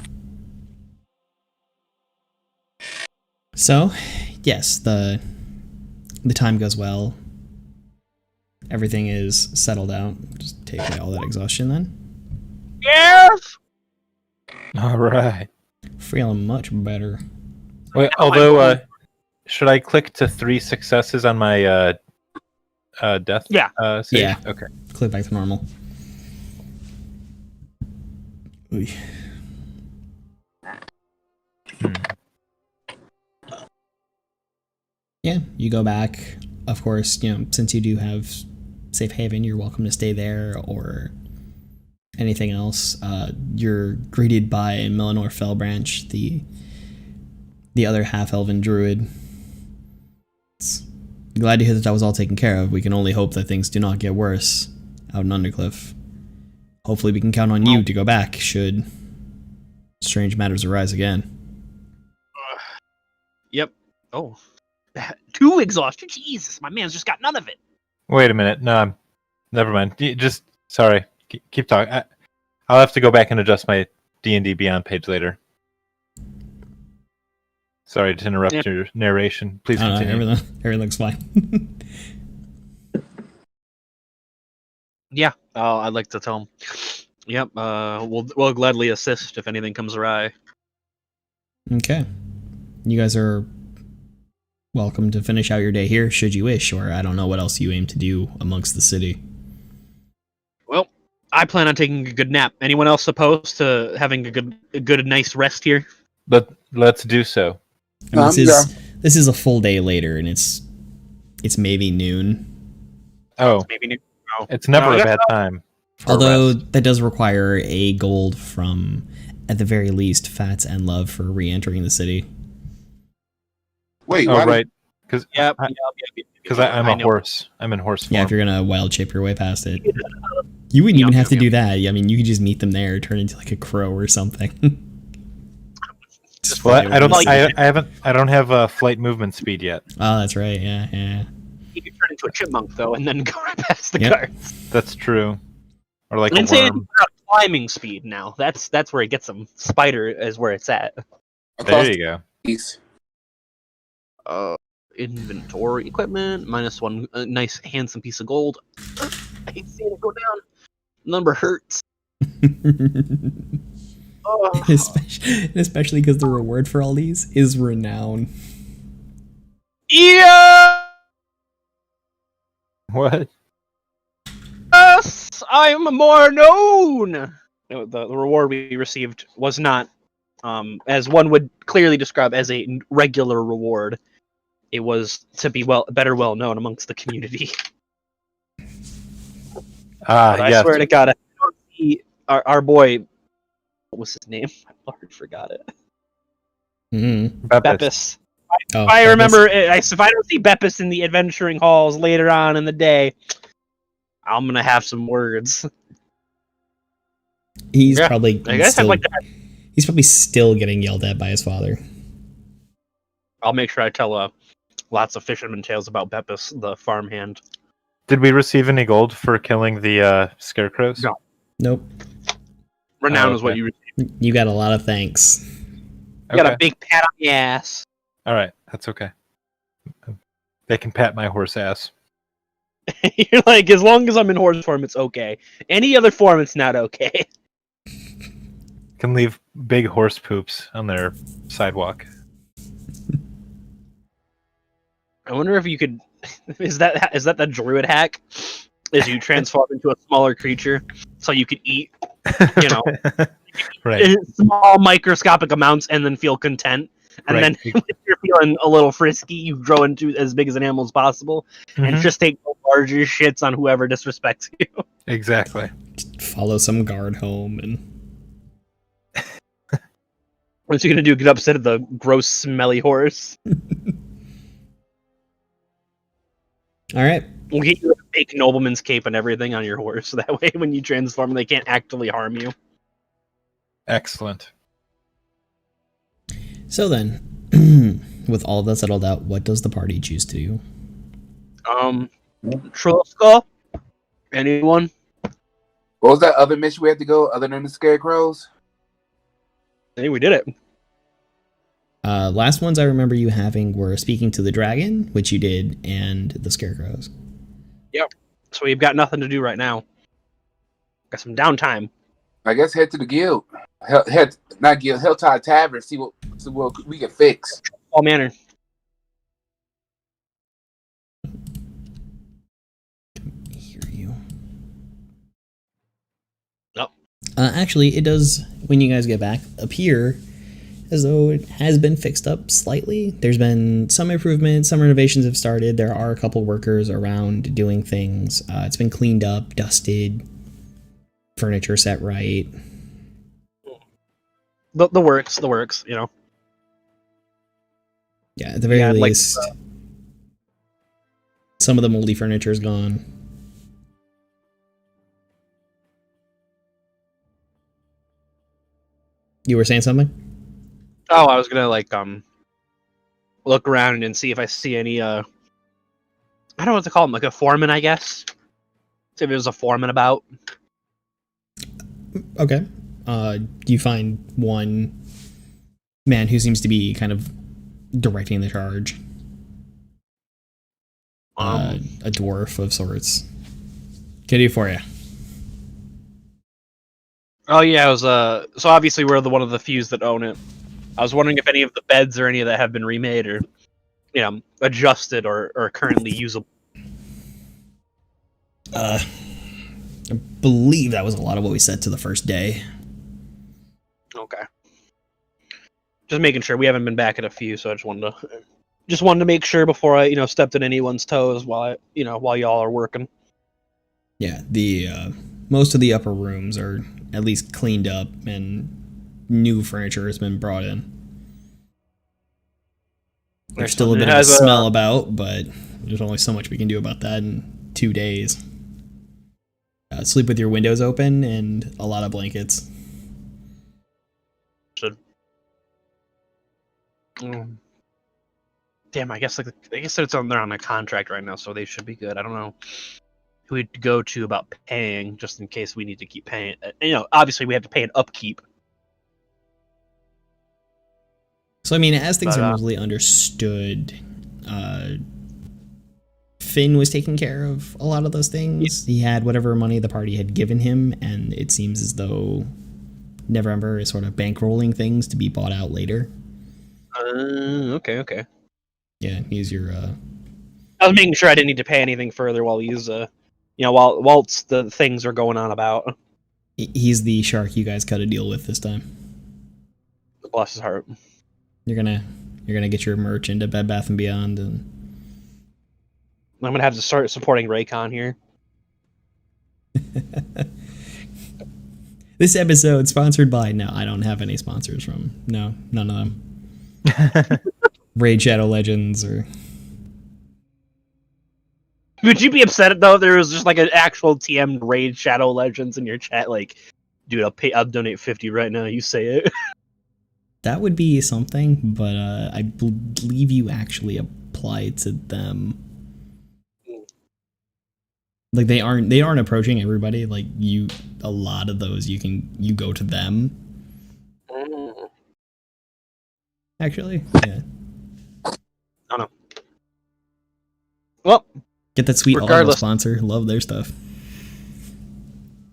So, yes, the time goes well. Everything is settled out. Just take away all that exhaustion then. Yes. All right. Feeling much better. Well, although, should I click to 3 successes on my death? Yeah. Save? Yeah. Okay. Click back to normal. Oy. Yeah, you go back. Of course, since you do have safe haven, you're welcome to stay there or anything else. You're greeted by Melanor Fellbranch, the other half-elven druid. Glad to hear that was all taken care of. We can only hope that things do not get worse out in Undercliff. Hopefully we can count on you to go back should strange matters arise again. Yep. Oh. 2 exhaustion? Jesus, my man's just got none of it. Wait a minute. No, never mind. Sorry. Keep talking. I'll have to go back and adjust my D&D Beyond page later. Sorry to interrupt your narration. Please continue. Everything's fine. Yeah, I'd like to tell him. Yep, we'll gladly assist if anything comes awry. Okay. You guys are welcome to finish out your day here, should you wish, or I don't know what else you aim to do amongst the city. Well, I plan on taking a good nap. Anyone else opposed to having a good nice rest here? But let's do so. I mean, this is a full day later, and it's maybe noon. Oh, Maybe. Oh. it's never a bad time. Although that does require a gold from, at the very least, Fats and Love for re-entering the city. Wait, Oh, right. Because Yep. I'm a horse. I'm in horse form. Yeah, if you're gonna wild shape your way past it. You wouldn't even have to do that. I mean, you could just meet them there, turn into like a crow or something. Well, I don't have flight movement speed yet. Oh, that's right. Yeah. You could turn into a chipmunk though, and then go right past the Yep. guards. That's true. Or like And a say worm. climbing speed now. That's where it gets them. Spider is where it's at. There you go. East. Inventory equipment -1. Nice handsome piece of gold. I hate seeing it go down. Number hurts. Oh. Especially because the reward for all these is renown. Yeah. What? Yes, I'm more known. The reward we received was not, as one would clearly describe, as a regular reward. It was to be better well known amongst the community. I Yes. swear to God, I don't see our boy. What was his name? I already forgot it. Mm-hmm. Beppis. Oh, If I remember, if I don't see Beppis in the adventuring halls later on in the day, I'm gonna have some words. He's Yeah, probably I guess still, I'd like to. he's probably still getting yelled at by his father. I'll make sure I tell lots of fisherman tales about Beppis, the farmhand. Did we receive any gold for killing the scarecrows? No. Nope. Renown is what okay. you received. You got a lot of thanks. You got a big pat on the ass. All right, that's okay. They can pat my horse ass. You're like, as long as I'm in horse form, it's okay. Any other form, it's not okay. Can leave big horse poops on their sidewalk. I wonder if you could. Is that the druid hack? Is you transform into a smaller creature so you could eat, Right. small microscopic amounts and then feel content. And Right. then if you're feeling a little frisky, you grow into as big as an animal as possible and Mhm. just take the larger shits on whoever disrespects you. Exactly. Just follow some guard home and What's you gonna do? Get upset at the gross, smelly horse? all right. We'll get you a fake nobleman's cape and everything on your horse. So that way, when you transform, they can't actively harm you. Excellent. So then, with all that settled out, what does the party choose to do? Trollskull? Anyone? What was that other mission we had to go other than the scarecrows? Hey, we did it. Last ones I remember you having were speaking to the dragon, which you did, and the scarecrows. Yep. So we've got nothing to do right now. Got some downtime. I guess head to the guild. Not guild, Hilltide Tavern. See what we can fix. All manner. Hear you. Nope. Actually, it does, when you guys get back, appear as though it has been fixed up slightly. There's been some improvements, some renovations have started. There are a couple workers around doing things. It's been cleaned up, dusted, furniture set right. The works, you know. Yeah, at the very least, some of the moldy furniture is gone. You were saying something? Oh, I was gonna look around and see if I see any I don't know what to call him, like a foreman, I guess. See if there's a foreman about. Okay. You find one man who seems to be kind of directing the charge. A dwarf of sorts. Can I do for you? Oh yeah, I was so obviously we're one of the few that own it. I was wondering if any of the beds or any of that have been remade or, you know, adjusted or currently usable. I believe that was a lot of what we said to the first day. Okay. Just making sure. We haven't been back at a few, so I just wanted to make sure before I, stepped on anyone's toes while y'all are working. Yeah, the most of the upper rooms are at least cleaned up and new furniture has been brought in. There's still a bit of a smell about, but there's only so much we can do about that in 2 days. Sleep with your windows open and a lot of blankets. Damn, I guess they're on a contract right now, so they should be good. I don't know who we'd go to about paying, just in case we need to keep paying. Obviously we have to pay an upkeep. So I mean, as things are mostly understood, Finn was taking care of a lot of those things. He had whatever money the party had given him, and it seems as though Neverember is sort of bankrolling things to be bought out later. Okay. Yeah, he's your. I was making sure I didn't need to pay anything further while he's, whilst the things are going on about. He's the shark you guys got to deal with this time. Bless his heart. You're gonna get your merch into Bed Bath & Beyond, and I'm gonna have to start supporting Raycon here. This episode sponsored by... No, I don't have any sponsors from... No, none of them. Raid Shadow Legends or... Would you be upset though if there was just like an actual TM Raid Shadow Legends in your chat? Like, dude, I'll donate 50 right now. You say it. That would be something, but I believe you actually apply to them. Like they aren't approaching everybody. Like a lot of those you go to them. Actually, yeah. I don't know. Well, get that sweet auto sponsor. Love their stuff.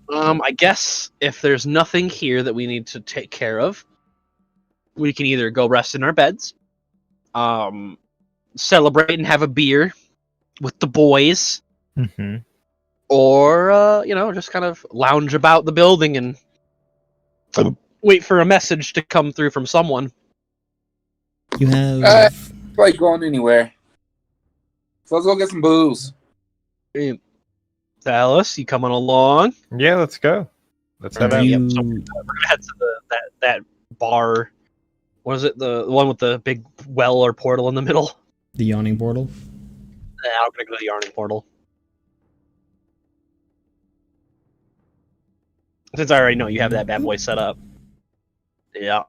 I guess if there's nothing here that we need to take care of, we can either go rest in our beds, celebrate and have a beer with the boys, or just kind of lounge about the building and wait for a message to come through from someone. You have like going anywhere. So let's go get some booze. Dallas, you coming along? Yeah, let's go. Let's head out. Yep. So we're gonna head to that bar. What is it? The one with the big well or portal in the middle? The yawning portal? Yeah, I'm gonna go to the yawning portal. Since I already know you have that bad boy set up. Yeah.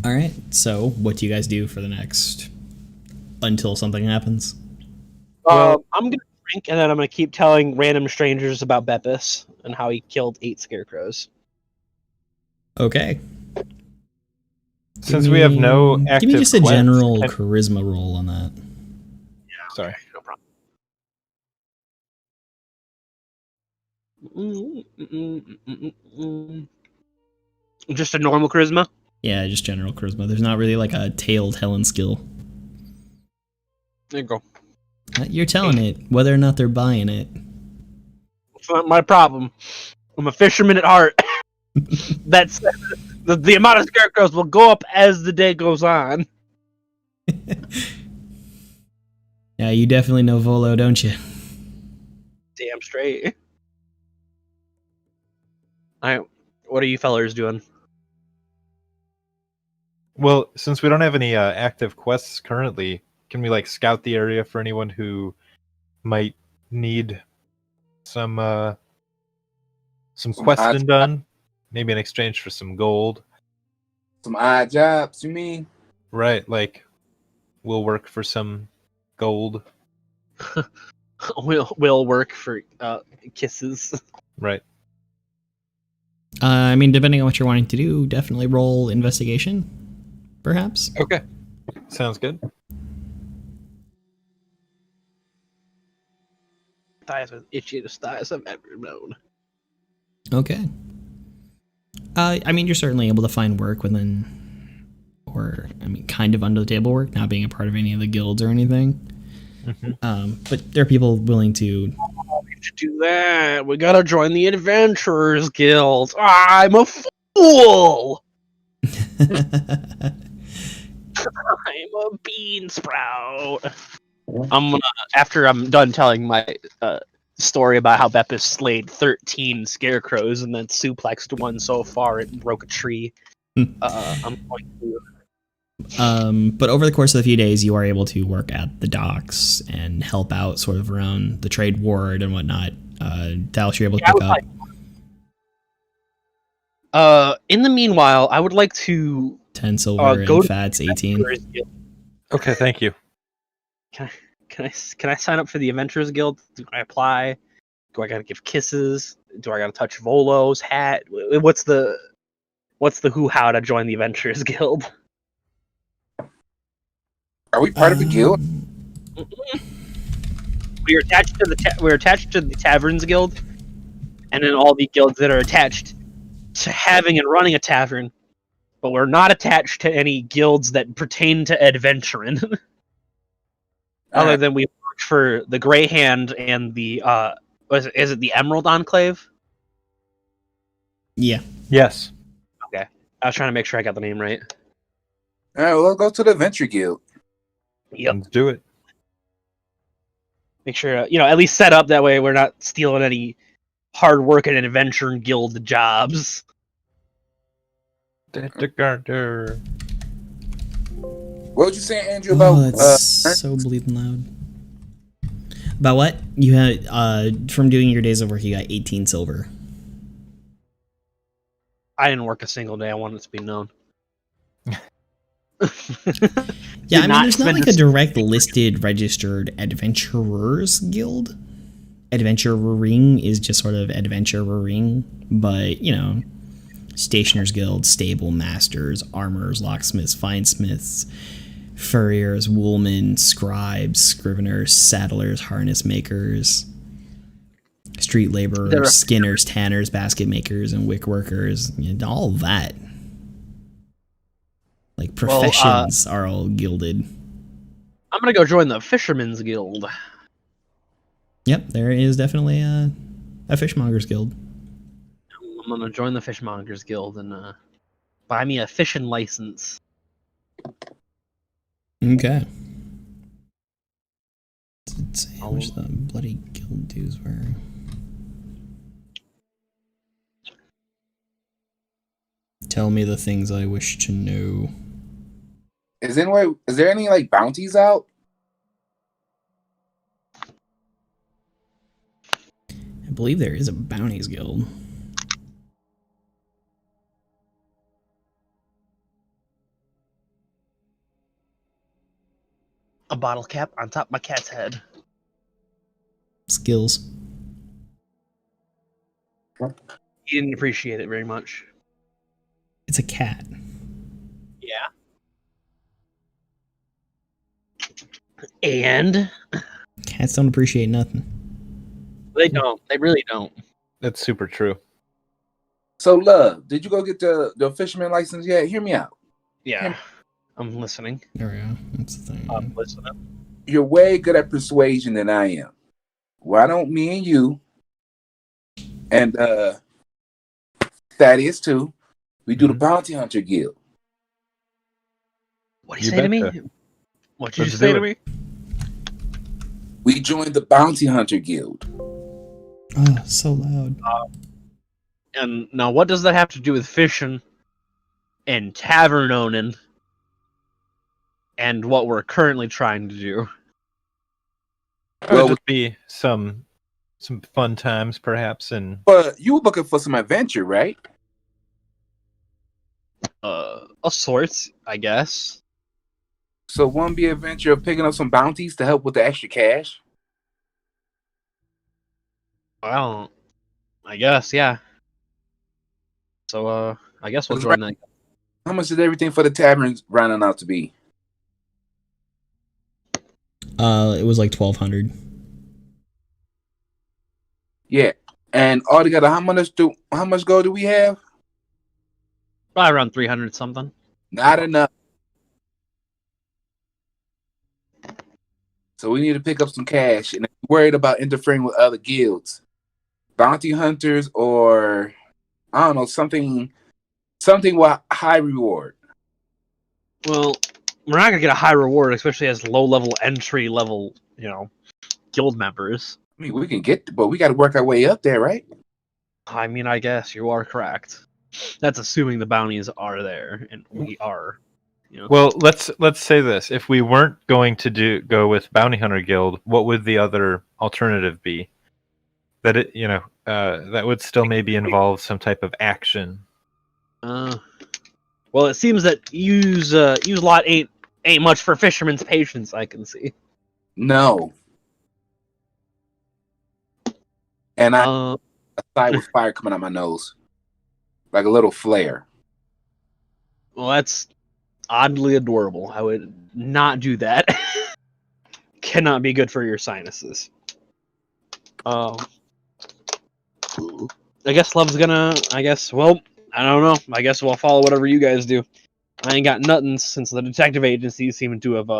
All right. So, what do you guys do for the next until something happens? Well- I'm gonna drink, and then I'm gonna keep telling random strangers about Beppis and how he killed 8 scarecrows. Okay. Since we have no active give me just a quests, general charisma roll on that. Sorry. No problem. Just a normal charisma? Yeah, just general charisma. There's not really like a tale-telling skill. There you go. You're telling it, whether or not they're buying it. It's not my problem. I'm a fisherman at heart. That's the amount of scarecrows will go up as the day goes on. Yeah, you definitely know Volo, don't you? Damn straight. What are you fellers doing? Well, since we don't have any active quests currently, can we like scout the area for anyone who might need some questing done? Maybe in exchange for some gold. Some odd jobs, you mean? Right, like we'll work for some gold. Will work for kisses. Right. I mean, depending on what you're wanting to do, definitely roll investigation, perhaps. Okay. Sounds good. Thighs with itchiest thighs I've ever known. Okay. I mean, you're certainly able to find work within, or I mean, kind of under the table work, not being a part of any of the guilds or anything. Mm-hmm. But there are people willing to. To do that, we gotta join the Adventurers Guild. I'm a fool. I'm a bean sprout. I'm gonna, after I'm done telling my story about how Beppis slayed 13 scarecrows and then suplexed one so far it broke a tree. I'm going to. But over the course of a few days, you are able to work at the docks and help out sort of around the trade ward and whatnot. Dallas, you're able to pick up. In the meanwhile, I would like to 10 silver go and to fats 18. Okay, thank you. Can I sign up for the Adventurers Guild? Do I apply? Do I gotta give kisses? Do I gotta touch Volo's hat? What's the hoo-ha to join the Adventurers Guild? Are we part of a guild? We're attached to the Taverns Guild, and then all the guilds that are attached to having and running a tavern, but we're not attached to any guilds that pertain to adventuring. Other than we work for the Grey Hand and the is it the Emerald Enclave? Yeah. Yes. Okay, I was trying to make sure I got the name right. All right, well, let's go to the Adventure Guild. Yep. Let's do it. Make sure at least set up that way we're not stealing any hard working and adventuring guild jobs. What would you say, Andrew, about Oh, that's so bleeding loud. About what? You had from doing your days of work, you got 18 silver. I didn't work a single day. I wanted it to be known. Yeah, I mean, there's not like a direct listed registered adventurers guild. Adventuring is just sort of adventuring, but stationers guild, stable masters, armorers, locksmiths, finesmiths, furriers, woolmen, scribes, scriveners, saddlers, harness makers, street laborers, skinners, tanners, basket makers, and wick workers. All that. Like professions are all gilded. I'm gonna go join the Fisherman's Guild. Yep, there is definitely a fishmongers guild. I'm gonna join the Fishmongers Guild and buy me a fishing license. Okay. Let's see how much the bloody guild dues were. Tell me the things I wish to know. Is there any like bounties out? I believe there is a bounties guild. A bottle cap on top of my cat's head. Skills. He didn't appreciate it very much. It's a cat. Yeah. And Cats don't appreciate nothing. they don't. They really don't. That's super true. So, Love, did you go get the fisherman license yet? Hear me out. Yeah. I'm listening. There we go. That's the thing. I'm listening. You're way good at persuasion than I am. Why don't me and you and Thaddeus too, we do the bounty hunter guild? What did you You say to me? betcha. What did you Let's say do to it. me? We joined the bounty hunter guild. Oh, so loud. And now, what does that have to do with fishing and tavern owning and what we're currently trying to do? It Well, would just be some fun times, perhaps, and But you were looking for some adventure, right? Of sorts, I guess. So won't be adventure of picking up some bounties to help with the extra cash? Well, I guess, yeah. So, I guess we'll That's join that. How much is everything for the taverns rounding out to be? It was like 1,200. Yeah. And altogether, how much gold do we have? Probably around 300 something. Not enough. So we need to pick up some cash, and I'm worried about interfering with other guilds, bounty hunters, or I don't know, something with high reward. Well, we're not gonna get a high reward, especially as low-level entry-level, guild members. I mean, we can get, but we got to work our way up there, right? I mean, I guess you are correct. That's assuming the bounties are there, and we are. well, let's say this: if we weren't going to go with Bounty Hunter Guild, what would the other alternative be? That that would still maybe involve some type of action. Well, it seems that use lot ain't much for fisherman's patience. I can see. No. And I side with fire coming out my nose, like a little flare. Well, that's oddly adorable. I would not do that. Cannot be good for your sinuses. I guess Love's gonna. Well, I don't know. I guess we'll follow whatever you guys do. I ain't got nothing since the detective agencies seem to have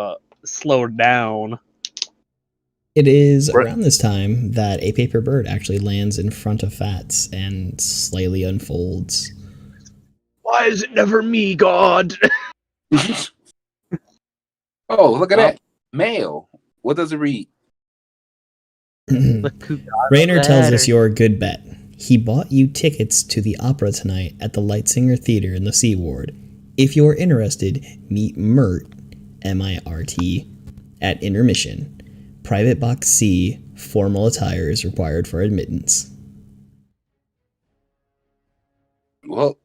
slowed down. It is around this time that a paper bird actually lands in front of Fats and slightly unfolds. Why is it never me, God? Oh, look at that. Mail. What does it read? Raynor tells us you're a good bet. He bought you tickets to the opera tonight at the Lightsinger Theater in the Sea Ward. If you're interested, meet Mert, M-I-R-T, at intermission. Private Box C, formal attire is required for admittance. Well,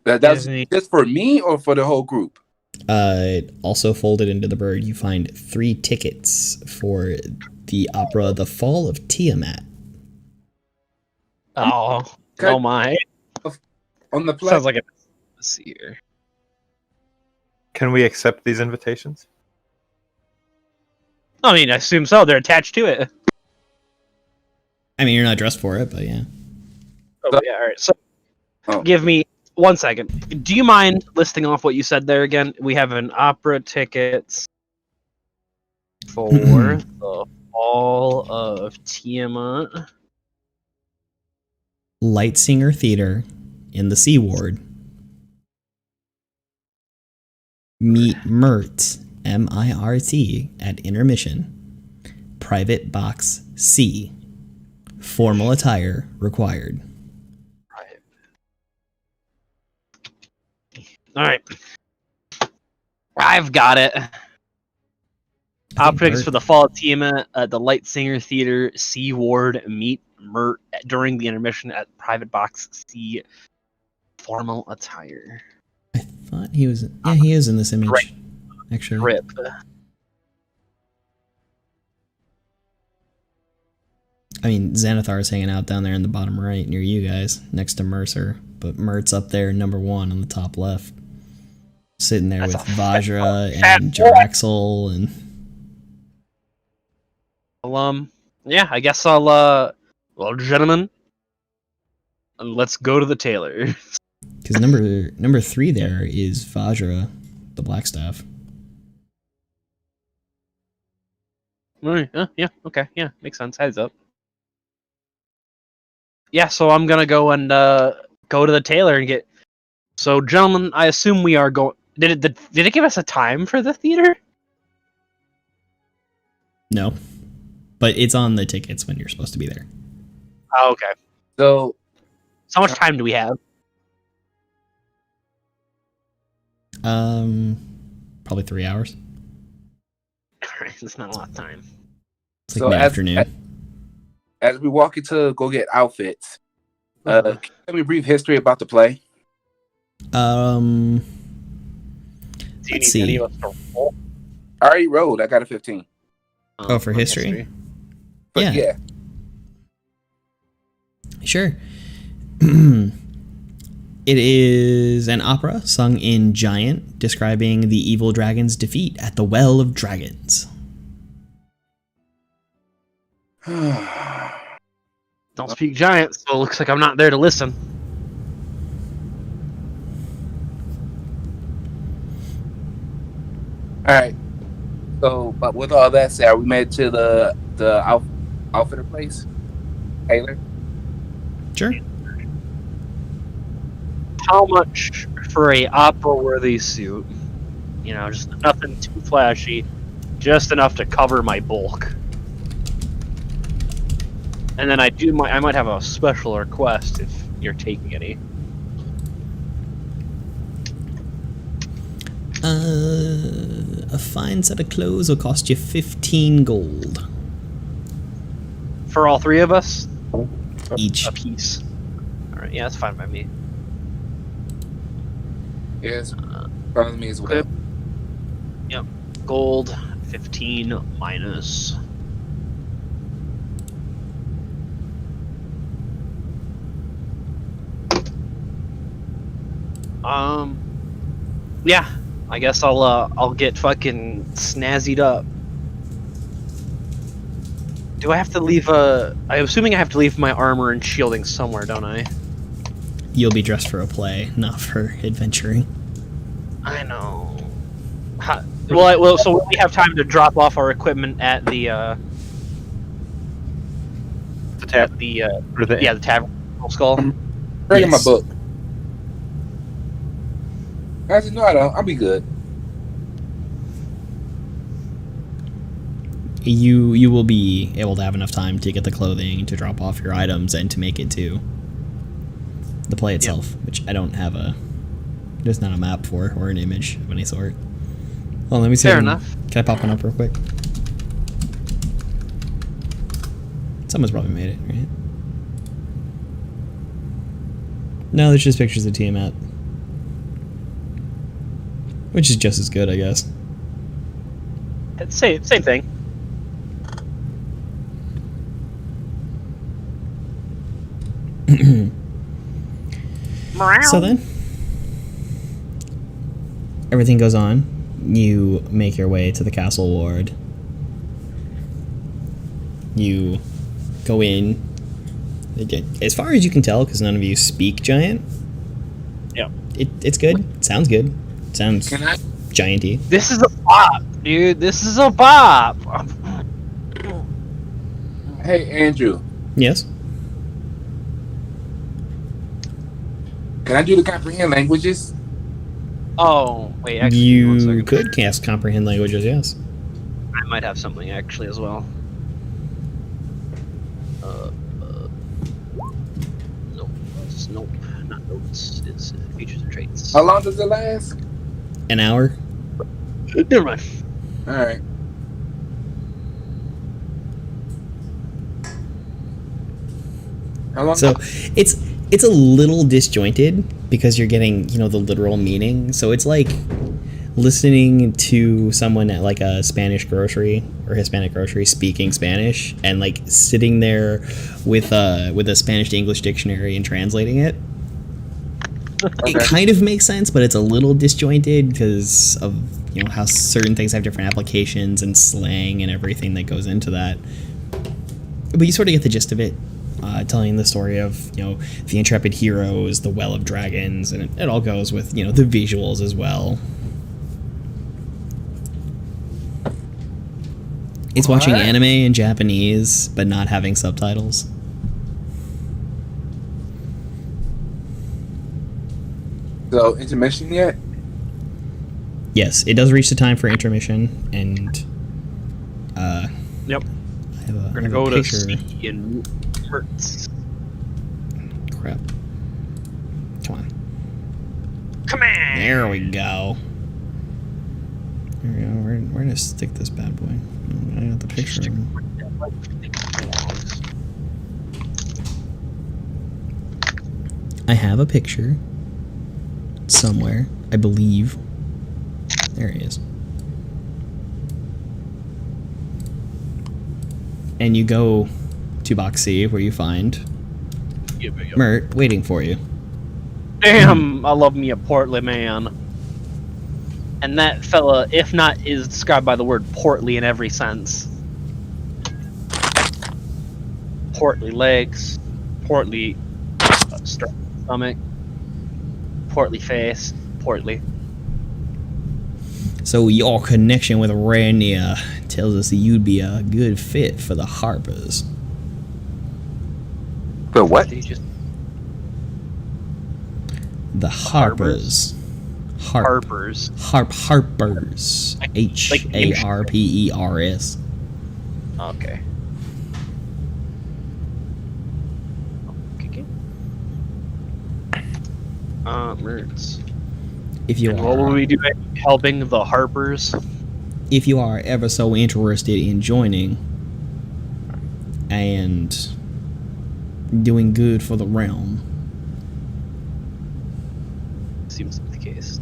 that's just for me or for the whole group? Also folded into the bird, you find 3 tickets for the opera The Fall of Tiamat. Oh my. On the Sounds like a seer. Can we accept these invitations? I mean, I assume so. They're attached to it. I mean, you're not dressed for it, but yeah. Oh, yeah, all right. So, give me 1 second. Do you mind listing off what you said there again? We have an opera tickets for the Fall of Tiamat. Lightsinger Theater in the Sea Ward. Meet Mert, M-I-R-T, at intermission. Private Box C. Formal attire required. All right. I've got it. Opera tickets for the Fall of Tiamat at the Lightsinger Theater, Sea Ward. Meet Mert during the intermission at Private Box C. Formal attire. I thought he was. Yeah, he is in this image. Right. Actually. Rip. I mean, Xanathar is hanging out down there in the bottom right near you guys, next to Mercer. But Mert's up there, number 1 on the top left, sitting there That's with a Vajra fat and boy. Jaraxel and. Well, yeah, I guess I'll, well, gentlemen, let's go to the tailor. Because number 3 there is Vajra, the Blackstaff. Right, yeah, okay, yeah, makes sense. Heads up. Yeah, so I'm gonna go and go to the tailor and get. So, gentlemen, I assume we are going. Did it give us a time for the theater? No. But it's on the tickets when you're supposed to be there. Oh, okay. So So how much time do we have? Probably 3 hours. Christ, it's not a lot of time. It's like So mid-afternoon. as we walk into go get outfits, can you tell me a brief history about the play? Do you let's need any see. of us to roll? I already rolled. I got a 15. Oh, for on history? But Yeah. yeah. Sure. It is an opera sung in Giant, describing the evil dragon's defeat at the Well of Dragons. Don't speak giant, so it looks like I'm not there to listen. All right. So, but with all that said, are we made to the outfitter place, Taylor? Sure. How much for a opera-worthy suit? You know, just nothing too flashy, just enough to cover my bulk. And then I might have a special request if you're taking any. A fine set of clothes will cost you 15 gold For all three of us, each. a piece. All right, yeah, that's fine by me. Yes. Follow me as well. Okay. Yep, gold 15 minus. Yeah, I guess I'll get fucking snazzied up. Do I have to leave I'm assuming I have to leave my armor and shielding somewhere, don't I? You'll be dressed for a play, not for adventuring. I know. Well, so we have time to drop off our equipment at the tavern. the tavern skull. Bring in my Yes. book. I said, no, I don't. I'll be good. You will be able to have enough time to get the clothing, to drop off your items, and to make it to the play itself, which I don't have there's not a map for, or an image of any sort. Well, let me see. Fair enough. Can I pop one up real quick? Someone's probably made it, right? No, there's just pictures of Tiamat. Which is just as good, I guess. Same thing. So then, everything goes on. You make your way to the castle ward. You go in. As far as you can tell, because none of you speak Giant. Yeah. It's good. It sounds good. It sounds Can I? gianty. This is a bop, dude. This is a bop. Hey, Andrew. Yes. Can I do the comprehend languages? Oh, wait, actually, one You second. could cast comprehend languages. Yes. I might have something actually as well. Nope, not notes. It's features and traits. How long does it last? An hour. Never mind. All right. How long? So it's a little disjointed because you're getting, the literal meaning. So it's like listening to someone at like a Spanish grocery or Hispanic grocery speaking Spanish and like sitting there with a Spanish to English dictionary and translating it. It kind of makes sense, but it's a little disjointed because of how certain things have different applications and slang and everything that goes into that. But you sort of get the gist of it, telling the story of the intrepid heroes, the Well of Dragons, and it all goes with the visuals as well. It's watching anime in Japanese, but not having subtitles. So, intermission yet? Yes, it does reach the time for intermission, and Yep. We're We're gonna go to C in Hertz. Crap. Come on. Come on. There we go. There we go. We're gonna stick this bad boy. I got the picture. I have a picture somewhere, I believe. There he is. And you go to box C, where you find Mert waiting for you. Damn, I love me a portly man. And that fella, if not, is described by the word portly in every sense. Portly legs, portly stomach, portly face, portly. So your connection with Rania tells us that you'd be a good fit for the Harpers. The what? The Harpers. Harpers. Harpers. Harpers. Okay. Mertz. If you and what will we do helping the Harpers? If you are ever so interested in joining and doing good for the realm. Seems to be the case.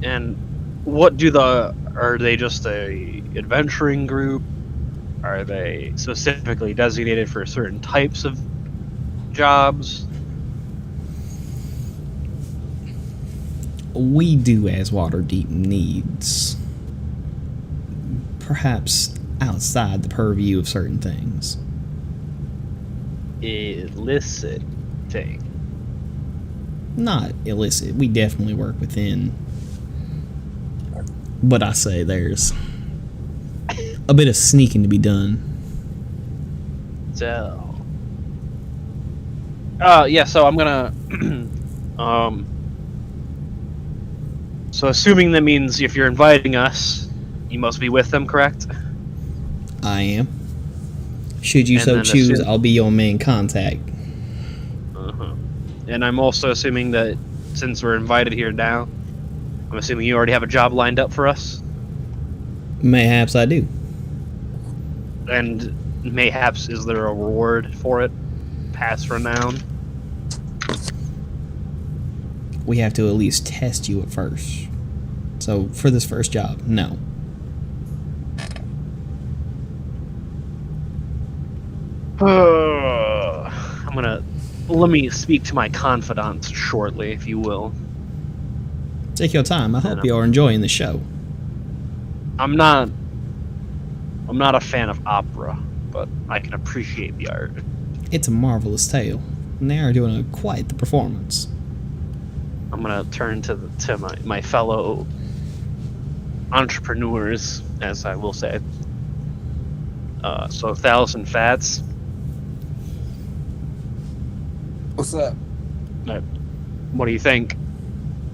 And what do are they just a adventuring group? Are they specifically designated for certain types of jobs? We do as Waterdeep needs. Perhaps outside the purview of certain things. Illicit thing. Not illicit. We definitely work within. But I say there's a bit of sneaking to be done. So. So I'm gonna So assuming that means if you're inviting us, you must be with them, correct? I am. Should you so choose, I'll be your main contact. And I'm also assuming that since we're invited here now, I'm assuming you already have a job lined up for us? Mayhaps I do. And mayhaps is there a reward for it? Past renown? We have to at least test you at first. So for this first job, no. Let me speak to my confidants shortly, if you will. Take your time. I hope you're enjoying the show. I'm not a fan of opera, but I can appreciate the art. It's a marvelous tale, and they are doing quite the performance. I'm gonna turn to my fellow entrepreneurs, as I will say. So 1,000 Fats. What's up? What do you think?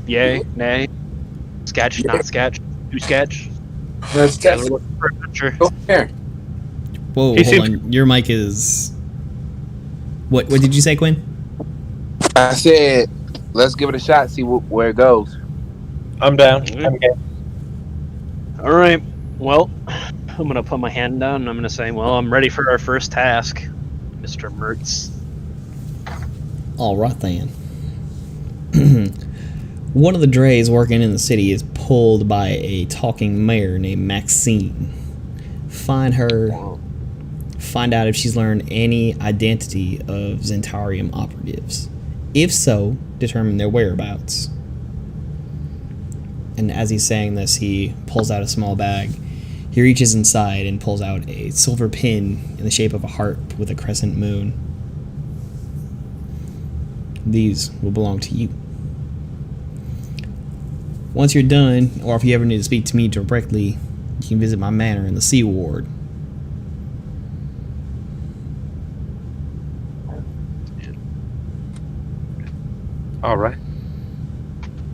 Yay? Nay? Sketch? Not sketch? Do sketch? Let's test it. Go here. Whoa, hold on. Your mic is... What did you say, Quinn? I said, let's give it a shot, see where it goes. I'm down. I'm okay. All right. Well, I'm gonna put my hand down and I'm gonna say, well, I'm ready for our first task. Mr. Mertz. All right then. One of the drays working in the city is pulled by a talking mare named Maxine. Find her. Find out if she's learned any identity of Zentarium operatives. If so, determine their whereabouts. And as he's saying this, he pulls out a small bag. He reaches inside and pulls out a silver pin in the shape of a heart with a crescent moon. These will belong to you. Once you're done, or if you ever need to speak to me directly, you can visit my manor in the Sea Ward. All right.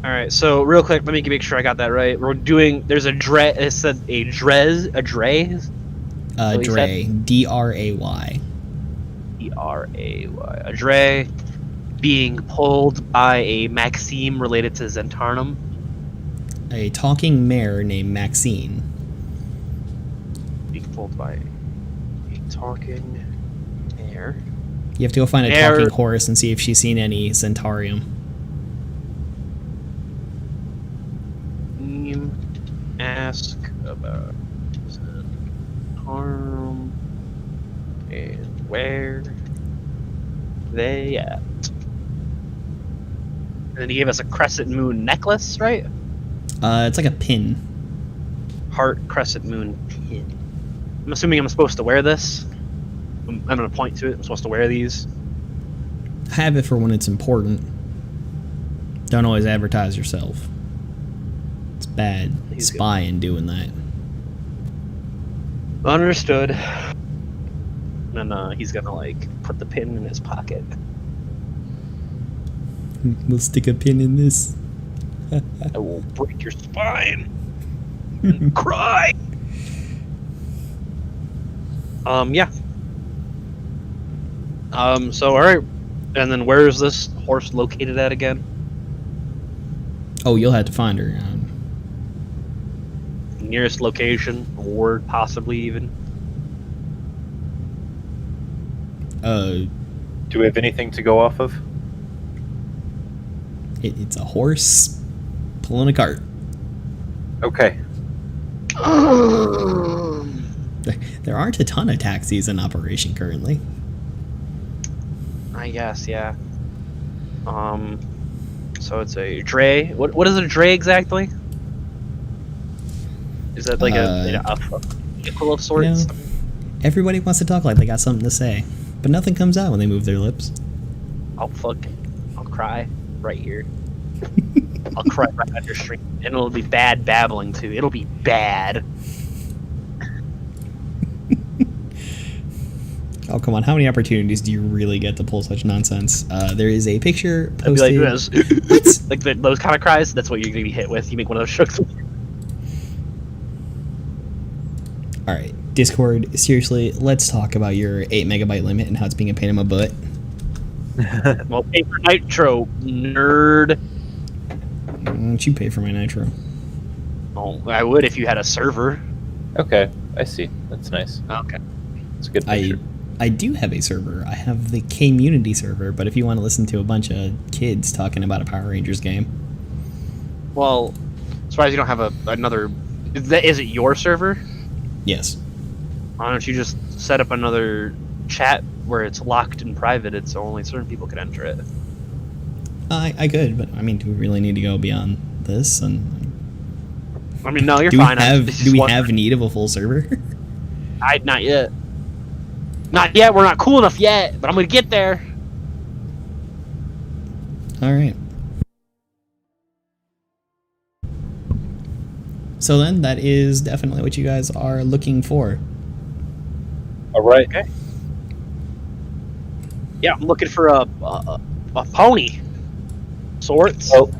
All right, so real quick, let me make sure I got that right. We're doing. There's a dre. It said a dray. Dray. D-R-A-Y. E-R-A-Y. A dray being pulled by a Maxime related to Zentarnum. A talking mare named Maxine. Being pulled by a talking mare. You have to go find a Mare. talking horse and see if she's seen any Zentarium. Ask about Zentarnum and where they at. And then he gave us a crescent moon necklace, right? It's like a pin. Heart crescent moon pin. I'm assuming I'm supposed to wear this. I'm gonna point to it. I'm supposed to wear these. Have it for when it's important. Don't always advertise yourself. It's bad He's good. spying doing that. Understood. And he's gonna like put the pin in his pocket. We'll stick a pin in this. I will break your spine and cry. Yeah. So all right. And then where is this horse located at again? Oh, you'll have to find her. Nearest location, ward, possibly even. Do we have anything to go off of? It's a horse pulling a cart. Okay. There aren't a ton of taxis in operation currently. I guess, yeah. So it's a dray. What is a dray exactly? Is that like a vehicle of sorts? You know, everybody wants to talk like they got something to say, but nothing comes out when they move their lips. I'll cry right here. I'll cry right on your stream, and it'll be bad babbling too. It'll be bad. Oh, come on. How many opportunities do you really get to pull such nonsense? There is a picture I'd be posted. like this. Like those kind of cries, that's what you're going to be hit with. You make one of those shooks. Alright, Discord, seriously, let's talk about your 8 megabyte limit and how it's being a pain in my butt. Well, pay for Nitro, nerd. Why don't you pay for my Nitro? Oh, I would if you had a server. Okay, I see. That's nice. Okay. It's a good picture. I do have a server. I have the K-Munity server, but if you want to listen to a bunch of kids talking about a Power Rangers game. Well, as far as you don't have another... Is it your server? Yes. Why don't you just set up another chat where it's locked and private, so only certain people can enter it? I could, but I mean, do we really need to go beyond this? And I mean, no, you're do fine. Do we have need of a full server? Not yet. Not yet. We're not cool enough yet, but I'm gonna get there. All right. So then, that is definitely what you guys are looking for. All right. Okay. Yeah, I'm looking for a pony. Sorts. Well,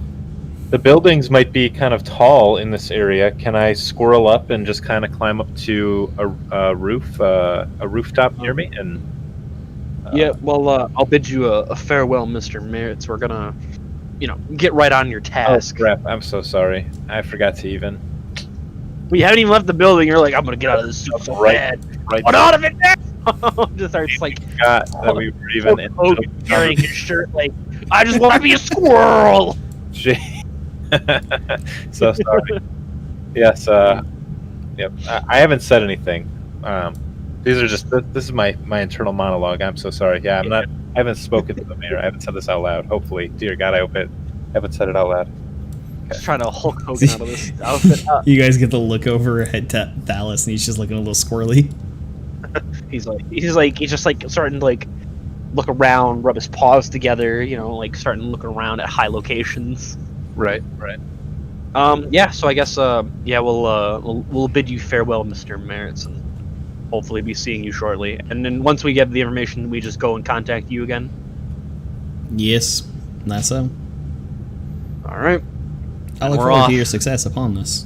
the buildings might be kind of tall in this area. Can I squirrel up and just kind of climb up to a rooftop near me? And Yeah, well, I'll bid you a farewell, Mr. Mertz. We're gonna, get right on your oh task. crap! I'm so sorry. I forgot to even. We haven't even left the building. You're like, I'm gonna get out of this suit so bad. Right. Get out of it now! Just starts like Forgot that we were even in Hulk Hogan tearing his shirt like, I just want to be a squirrel. Gee. So sorry. Yes. Yep. I haven't said anything. These are just. This is my internal monologue. I'm so sorry. Yeah, I'm not. I haven't spoken to the mayor. I haven't said this out loud. Hopefully, dear God, I hope I haven't said it out loud. Just trying to Hulk Hogan out of this outfit. You guys get the look over at Thalos, and he's just looking a little squirrely. He's just like starting to like look around, rub his paws together, you know, like starting to look around at high locations. Right. Yeah. So I guess we'll bid you farewell, Mr. Merritts, and hopefully be seeing you shortly. And then once we get the information, we just go and contact you again. Yes, that's so. All right. I look We're forward off. to your success upon this.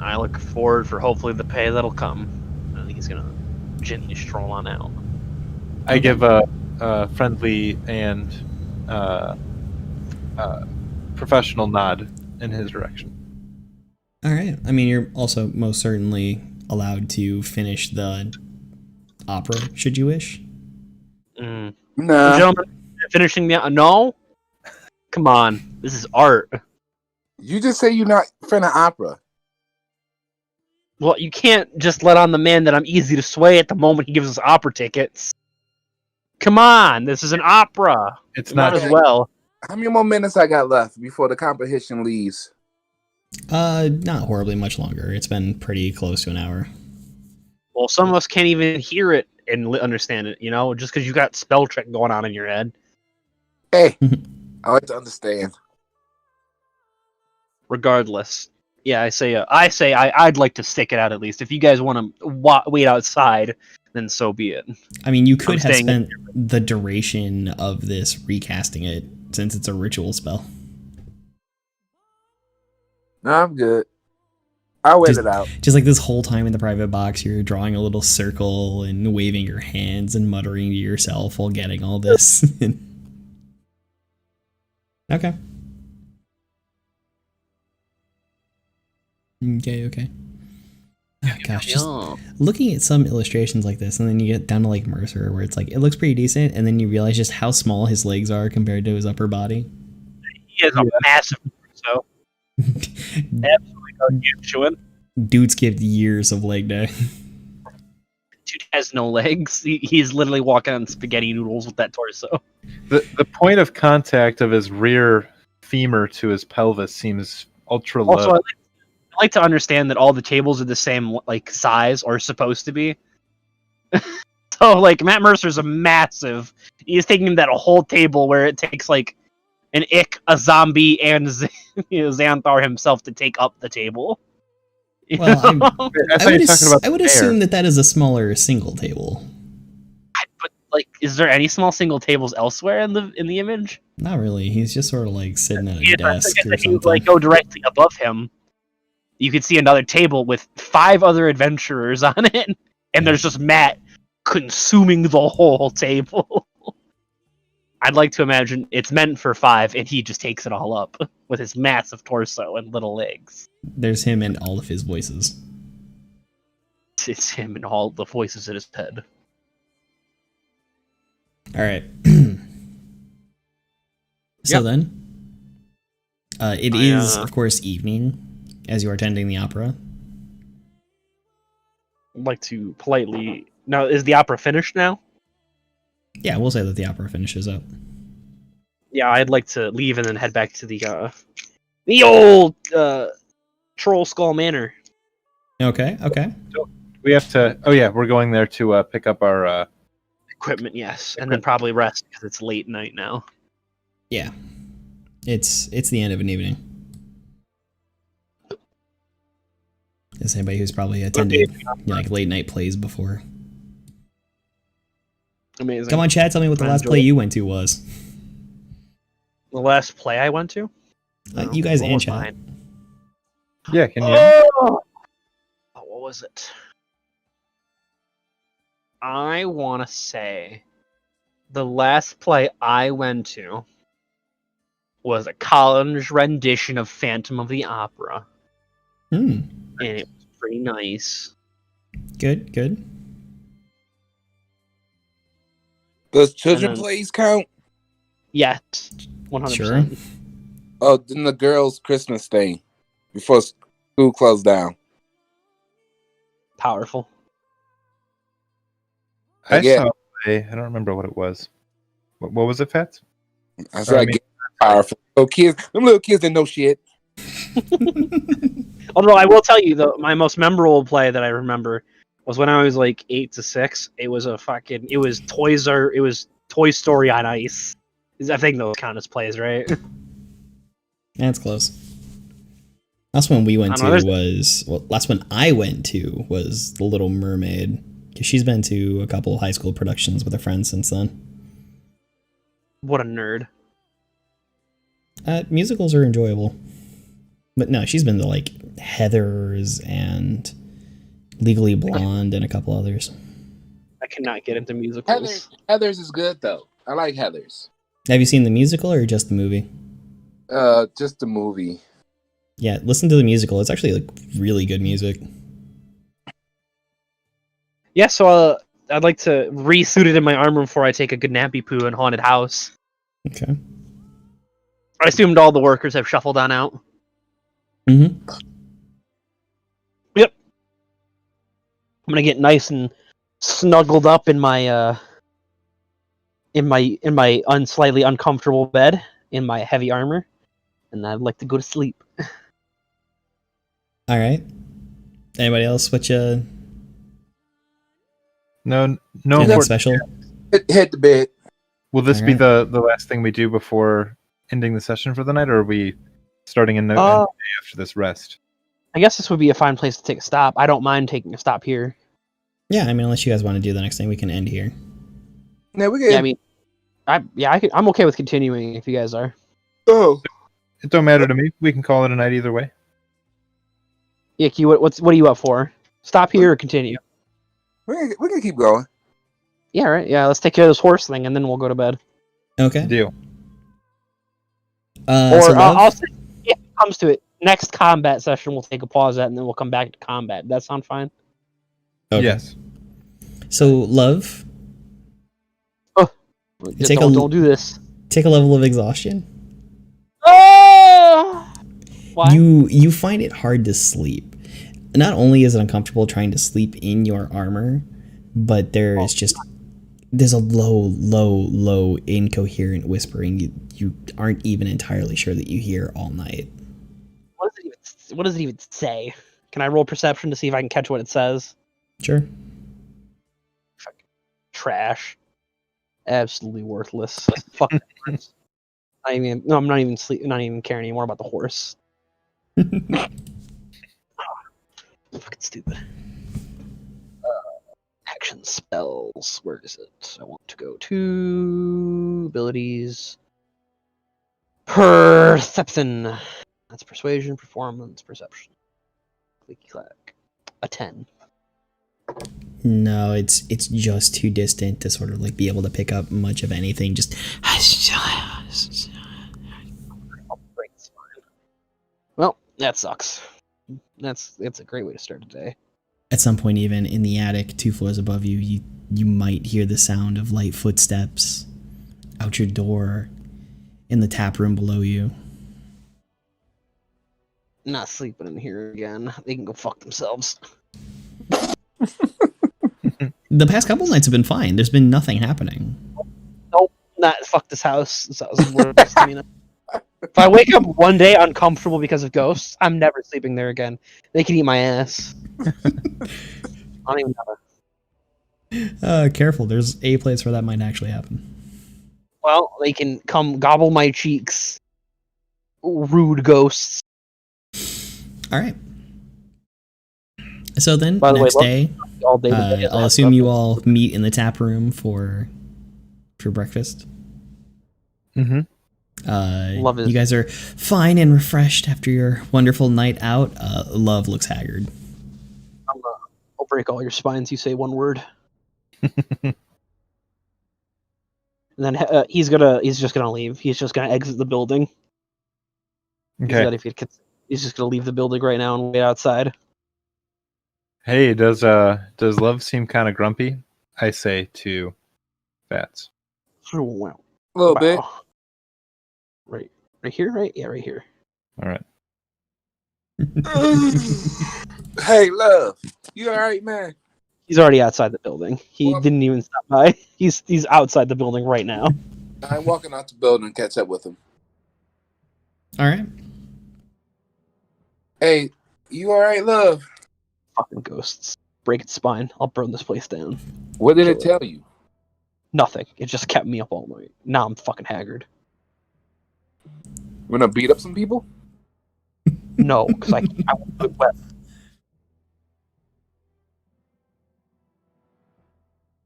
I look forward for hopefully the pay that'll come. I think he's gonna gently stroll on out. I give a friendly and professional nod in his direction. All right. I mean, you're also most certainly allowed to finish the opera, should you wish. Well, Nah. gentlemen, finishing the no. Come on, this is art. You just say you're not finna opera. Well, you can't just let on the man that I'm easy to sway at the moment he gives us opera tickets. Come on, this is an opera. It's Might not. as well. How many more minutes I got left before the competition leaves? Not horribly much longer. It's been pretty close to an hour. Well, some of us can't even hear it and understand it, you know, just because you got spell check going on in your head. Hey, I like to understand. Regardless, yeah, I'd like to stick it out at least. If you guys want to wait outside, then so be it. I mean, you could I'm have staying spent the duration of this recasting it, since it's a ritual spell. No, I'm good. I'll wait Just- it out. Just like this whole time in the private box, you're drawing a little circle and waving your hands and muttering to yourself while getting all this. Okay. Okay. Oh, gosh, just looking at some illustrations like this, and then you get down to like Mercer, where it's like it looks pretty decent, and then you realize just how small his legs are compared to his upper body. He has a massive torso. Absolutely gargantuan. Dude skipped years of leg day. Dude has no legs. He's literally walking on spaghetti noodles with that torso. The point of contact of his rear femur to his pelvis seems ultra low. Also, I like to understand that all the tables are the same like size or supposed to be. So like Matt Mercer's a massive. He's taking that whole table where it takes like an Ick, a zombie, and Xanthar himself to take up the table. You Well, know? I would assume that is a smaller single table. But like, is there any small single tables elsewhere in the image? Not really. He's just sort of like sitting at a Yeah, desk or if you something. like go directly above him, you could see another table with 5 other adventurers on it, and there's just Matt consuming the whole table. I'd like to imagine it's meant for 5, and he just takes it all up with his massive torso and little legs. There's him and all of his voices. It's him and all the voices in his head. All right. So then, it is, of course, evening as you are attending the opera. I'd like to politely... Now, is the opera finished now? Yeah, we'll say that the opera finishes up. Yeah, I'd like to leave and then head back to the old Troll Skull Manor. Okay. We have to. Oh yeah, we're going there to pick up our. Equipment, yes, and then probably rest because it's late night now. Yeah. It's the end of an evening. As anybody who's probably attended like late night plays before. Amazing. Come on, Chad, tell me what the last play you went to was. The last play I went to? You guys What and was Chad. mine? Yeah, can you? Oh, what was it? I want to say the last play I went to was a college rendition of Phantom of the Opera. Hmm. And it was pretty nice. Good. Does children then- plays count? Yes, 100%. Sure. Oh, then the girls' Christmas thing before school closed down. Powerful. I Again. saw a play. I don't remember what it was. What was it, Fats? I Or, said, I mean- powerful. Them little kids didn't know shit. Although I will tell you, though, my most memorable play that I remember was when I was like 8 to 6. It was it was Toy Story on Ice. I think those count as plays, right? That's close. Last one we went I to don't know, last one I went to was The Little Mermaid. Because she's been to a couple of high school productions with her friends since then. What a nerd. Musicals are enjoyable. But no, she's been to like Heathers and Legally Blonde and a couple others. I cannot get into musicals. Heathers is good though. I like Heathers. Have you seen the musical or just the movie? Just the movie. Yeah, listen to the musical. It's actually like really good music. Yeah, so I'd like to re-suit it in my armor before I take a good nappy poo in Haunted House. Okay. I assumed all the workers have shuffled on out. Mm-hmm. Yep. I'm gonna get nice and snuggled up in my slightly uncomfortable bed in my heavy armor, and I'd like to go to sleep. All right. Anybody else? What you? No Anything important. special? Hit the bed. Will this All be right. the last thing we do before ending the session for the night, or are we starting in the day after this rest? I guess this would be a fine place to take a stop. I don't mind taking a stop here. Yeah, I mean, unless you guys want to do the next thing, we can end here. Yeah, we good. Yeah, I mean, I'm okay with continuing if you guys are. Oh, It don't matter to me. We can call it a night either way. Icky, what are you up for? Stop here or continue? we're gonna keep going. Yeah, right. Yeah, let's take care of this horse thing and then we'll go to bed. Okay. Deal. Or So Love? I'll say, if it comes to it, next combat session we'll take a pause at and then we'll come back to combat. That sound fine? Okay. Yes. So Love, Just Take a don't do this. take a level of exhaustion. Oh! Why? You find it hard to sleep. Not only is it uncomfortable trying to sleep in your armor, but there's a low incoherent whispering you aren't even entirely sure that you hear all night. What does it even say? Can I roll perception to see if I can catch what it says? Sure. Trash. Absolutely worthless. Fuck. I'm not even caring anymore about the horse. Fucking stupid. Action spells. Where is it? I want to go to abilities. Perception. That's persuasion, performance, perception. Clicky clack. A 10. No, it's just too distant to sort of like be able to pick up much of anything. Just Well, that sucks. That's a great way to start a day. at some point, even in the attic, 2 floors above you, you might hear the sound of light footsteps out your door in the tap room below you. Not sleeping in here again. They can go fuck themselves. The past couple nights have been fine. There's been nothing happening. Nope, not fuck this house. This house is worse to me now. If I wake up one day uncomfortable because of ghosts, I'm never sleeping there again. They can eat my ass. I don't even know. Careful, there's a place where that might actually happen. Well, they can come gobble my cheeks. Rude ghosts. All right. So then, By the way, next day, All day today. I'll assume you all meet in the tap room for breakfast. Mm-hmm. Love it. You guys are fine and refreshed after your wonderful night out. Love looks haggard. I'll break all your spines. You say one word. And then he's just gonna leave. He's just gonna exit the building. Okay. He's just gonna leave the building right now and wait outside. Hey, does Love seem kind of grumpy? I say to Fats. A little bit. Right here, right? Yeah, right here. All right. Hey, love. You all right, man? He's already outside the building. He Well, didn't even stop by. He's outside the building right now. I'm walking out the building and catch up with him. All right. Hey, you all right, love? Fucking ghosts. Break its spine. I'll burn this place down. What did it Kill tell you? Nothing. It just kept me up all night. Now I'm fucking haggard. We're gonna beat up some people? No, because I won't do it wet.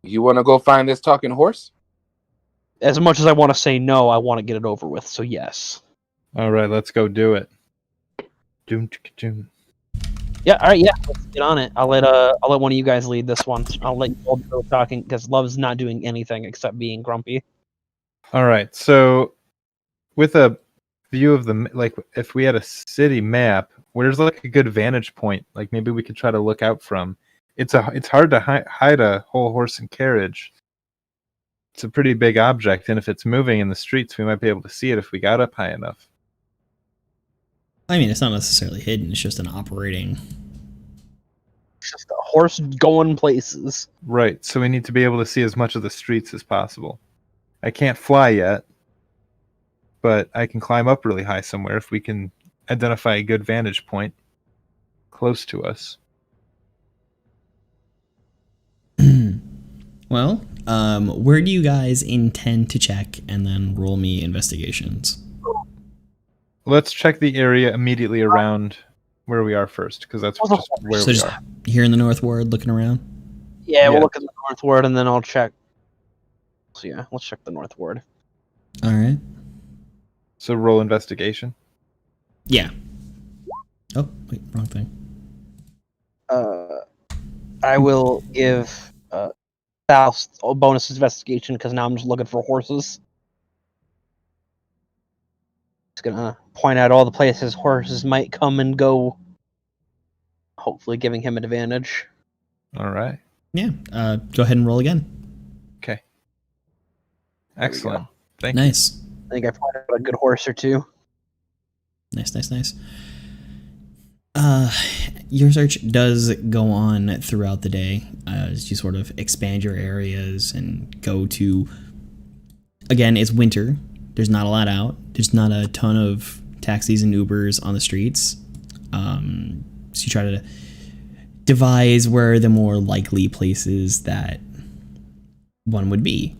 You want to go find this talking horse? As much as I want to say no, I want to get it over with. So yes. All right, let's go do it. Doom, doom. Yeah. All right. Yeah. Let's get on it. I'll let one of you guys lead this one. I'll let you all go talking because Love's not doing anything except being grumpy. All right. So, with a view of the like, if we had a city map, where's like a good vantage point? Like maybe we could try to look out from. It's hard to hide a whole horse and carriage. It's a pretty big object, and if it's moving in the streets, we might be able to see it if we got up high enough. I mean, it's not necessarily hidden. It's just an operating. It's just a horse going places. Right. So we need to be able to see as much of the streets as possible. I can't fly yet, but I can climb up really high somewhere if we can identify a good vantage point close to us. Well, where do you guys intend to check, and then roll me investigations? Let's check the area immediately around where we are first, because that's just where So we just are. here in the North Ward, looking around. Yeah, Yeah. we'll look at the North Ward and then I'll check. So yeah, let's check the North Ward. All right. So roll investigation. Yeah. Oh, wait, wrong thing. I will give Faust a bonus investigation because now I'm just looking for horses. Just gonna point out all the places horses might come and go. Hopefully, giving him an advantage. All right. Yeah. Go ahead and roll again. Okay. There we Excellent. go. Thank you. Nice. I think I pointed out a good horse or two. Nice. Your search does go on throughout the day as you sort of expand your areas and go to. Again, it's winter. There's not a lot out. There's not a ton of taxis and Ubers on the streets. So you try to devise where the more likely places that one would be.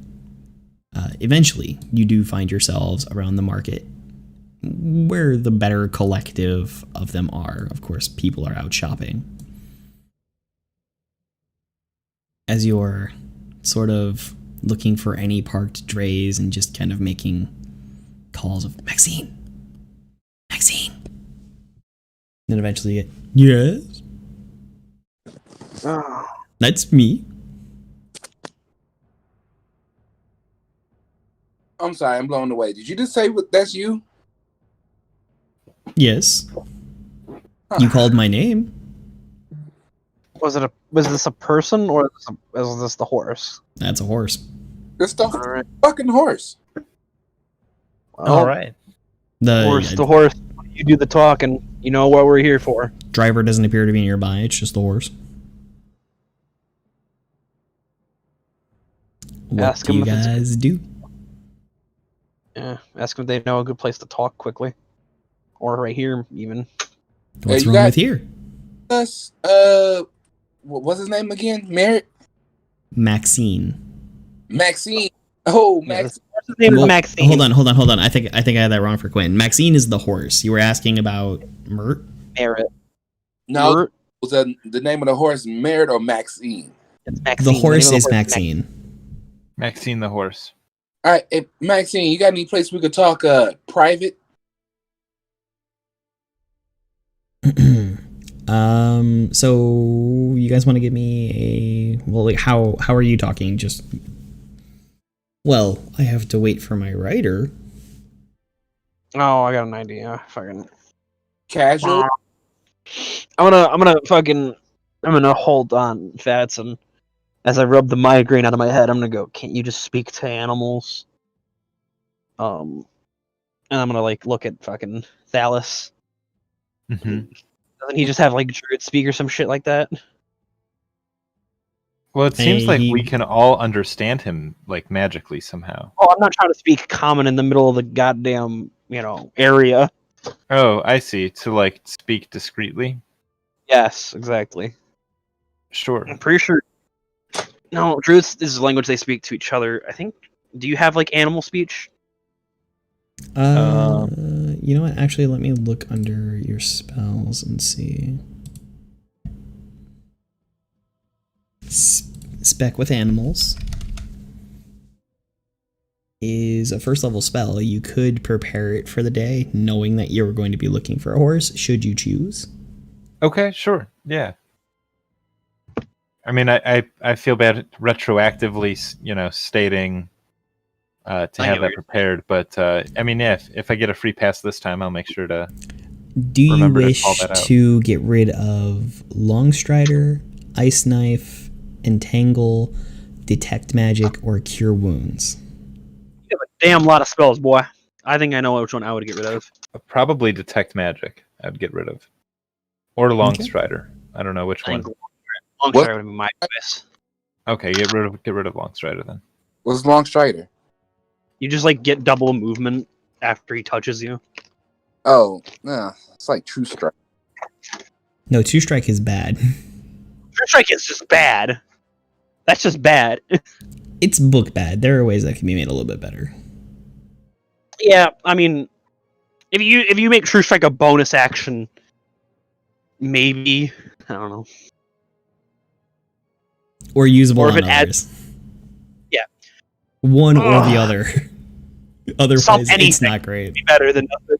Eventually, you do find yourselves around the market, where the better collective of them are. Of course, people are out shopping. As you're sort of looking for any parked drays and just kind of making calls of Maxine. Then eventually you get, yes, that's me. I'm sorry, I'm blown away. Did you just say that's you? Yes. You called my name. Was this a person or was this the horse? That's a horse. It's the Alright. fucking horse. All right. The horse. You do the talking. You know what we're here for. driver doesn't appear to be nearby. It's just the horse. What Ask do him you if it's- guys do? Yeah. Ask if they know a good place to talk quickly, or right here even. What's you wrong got- with here? Us, what's his name again? Merritt? Maxine. Maxine. Oh, Yeah, Max. His name Well, is Maxine. Hold on. I think I had that wrong for Quinn. Maxine is the horse. You were asking about Mert? Merritt. No, Mert. was the name of the horse Merritt or Maxine? It's Maxine. The horse name of is the Maxine. Maxine the horse. All right, hey, Maxine, you got any place we could talk private? So you guys want to give me like how are you talking? Just I have to wait for my writer. Oh, I got an idea. Fucking. Casual? I'm gonna hold on, Fats, and as I rub the migraine out of my head, I'm gonna go. Can't you just speak to animals? And I'm gonna like look at fucking Thalos. Mm-hmm. Doesn't he just have like Druid speak or some shit like that? Well, it seems like he- we can all understand him like magically somehow. Oh, I'm not trying to speak common in the middle of the goddamn, area. Oh, I see. To like speak discreetly. Yes, exactly. Sure. I'm pretty sure. No, Druids is a language they speak to each other. I think. Do you have like animal speech? You know what? Actually, let me look under your spells and see. Spec with animals is a first level spell. You could prepare it for the day, knowing that you were going to be looking for a horse, should you choose. Okay, sure. Yeah. I mean, I feel bad retroactively, stating to I get have what that you're prepared, but I mean, yeah, if I get a free pass this time, I'll make sure to. Do you Remember to call wish that out. to get rid of Longstrider, Ice Knife, Entangle, Detect Magic, or Cure Wounds? You have a damn lot of spells, boy. I think I know which one I would get rid of. Probably detect magic. I'd get rid of, or Longstrider. I don't know which I one. think Longstrider would be my choice. Okay, get rid of Longstrider then. What's Long Strider? You just like get double movement after he touches you. Oh, nah, it's like True Strike. No, Two Strike is bad. True Strike is just bad. That's just bad. It's book bad. There are ways that can be made a little bit better. Yeah, I mean, if you make True Strike a bonus action, maybe, I don't know. Or usable Or if on it adds- others. Yeah. One or the Ugh. other. Otherwise, it's anything. not great. Be better than nothing.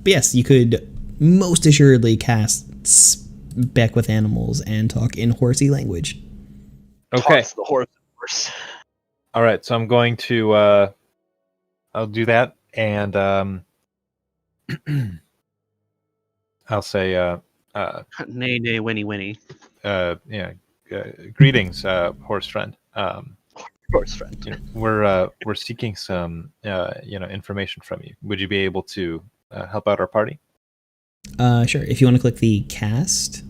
But yes, you could most assuredly cast Spec with animals and talk in horsey language. Okay. Talks the horse. All right. So I'm going to. I'll do that, and I'll say. Nay, nay, winnie, winnie. Yeah. Greetings, horse friend. Horse friend. We're seeking some information from you. Would you be able to help out our party? Sure. If you want to click the cast.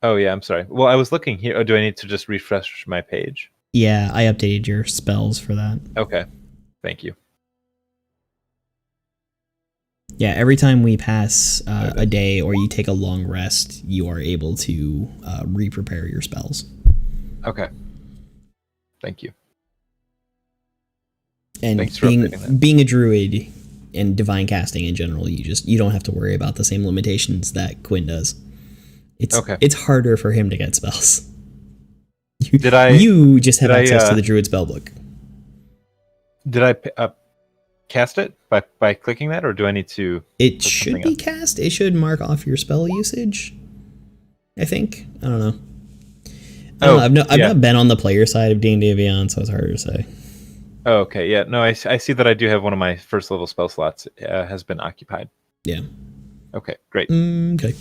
Oh yeah, I'm sorry. Well, I was looking here. Oh, do I need to just refresh my page? Yeah, I updated your spells for that. Okay, thank you. Yeah, every time we pass a day or you take a long rest, you are able to re-prepare your spells. Okay, thank you. And Thanks for updating that. being a druid and divine casting in general, you don't have to worry about the same limitations that Quinn does. It's harder for him to get spells. You just have access to the druid spellbook. Did I cast it by clicking that, or do I need to? It should be cast. It should mark off your spell usage, I think. I don't know. I've not been on the player side of D&D Beyond, so it's harder to say. Oh, okay. Yeah. No, I see that I do have one of my first level spell slots has been occupied. Yeah. Okay. Great. Okay.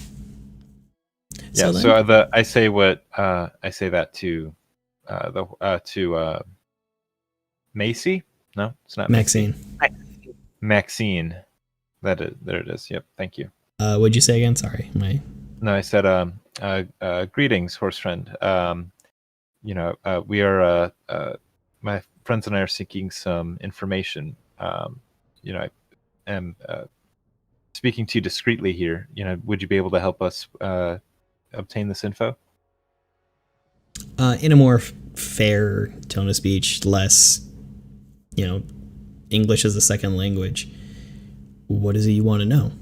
Yeah. So I say that to Macy. No, it's not Maxine. Maxine. There it is. Yep. Thank you. What'd you say again? Sorry. No, I said greetings, horse friend. We are my friends and I are seeking some information. I am speaking to you discreetly here. Would you be able to help us obtain this info? In a more fair tone of speech, less, English as a second language. What is it you want to know?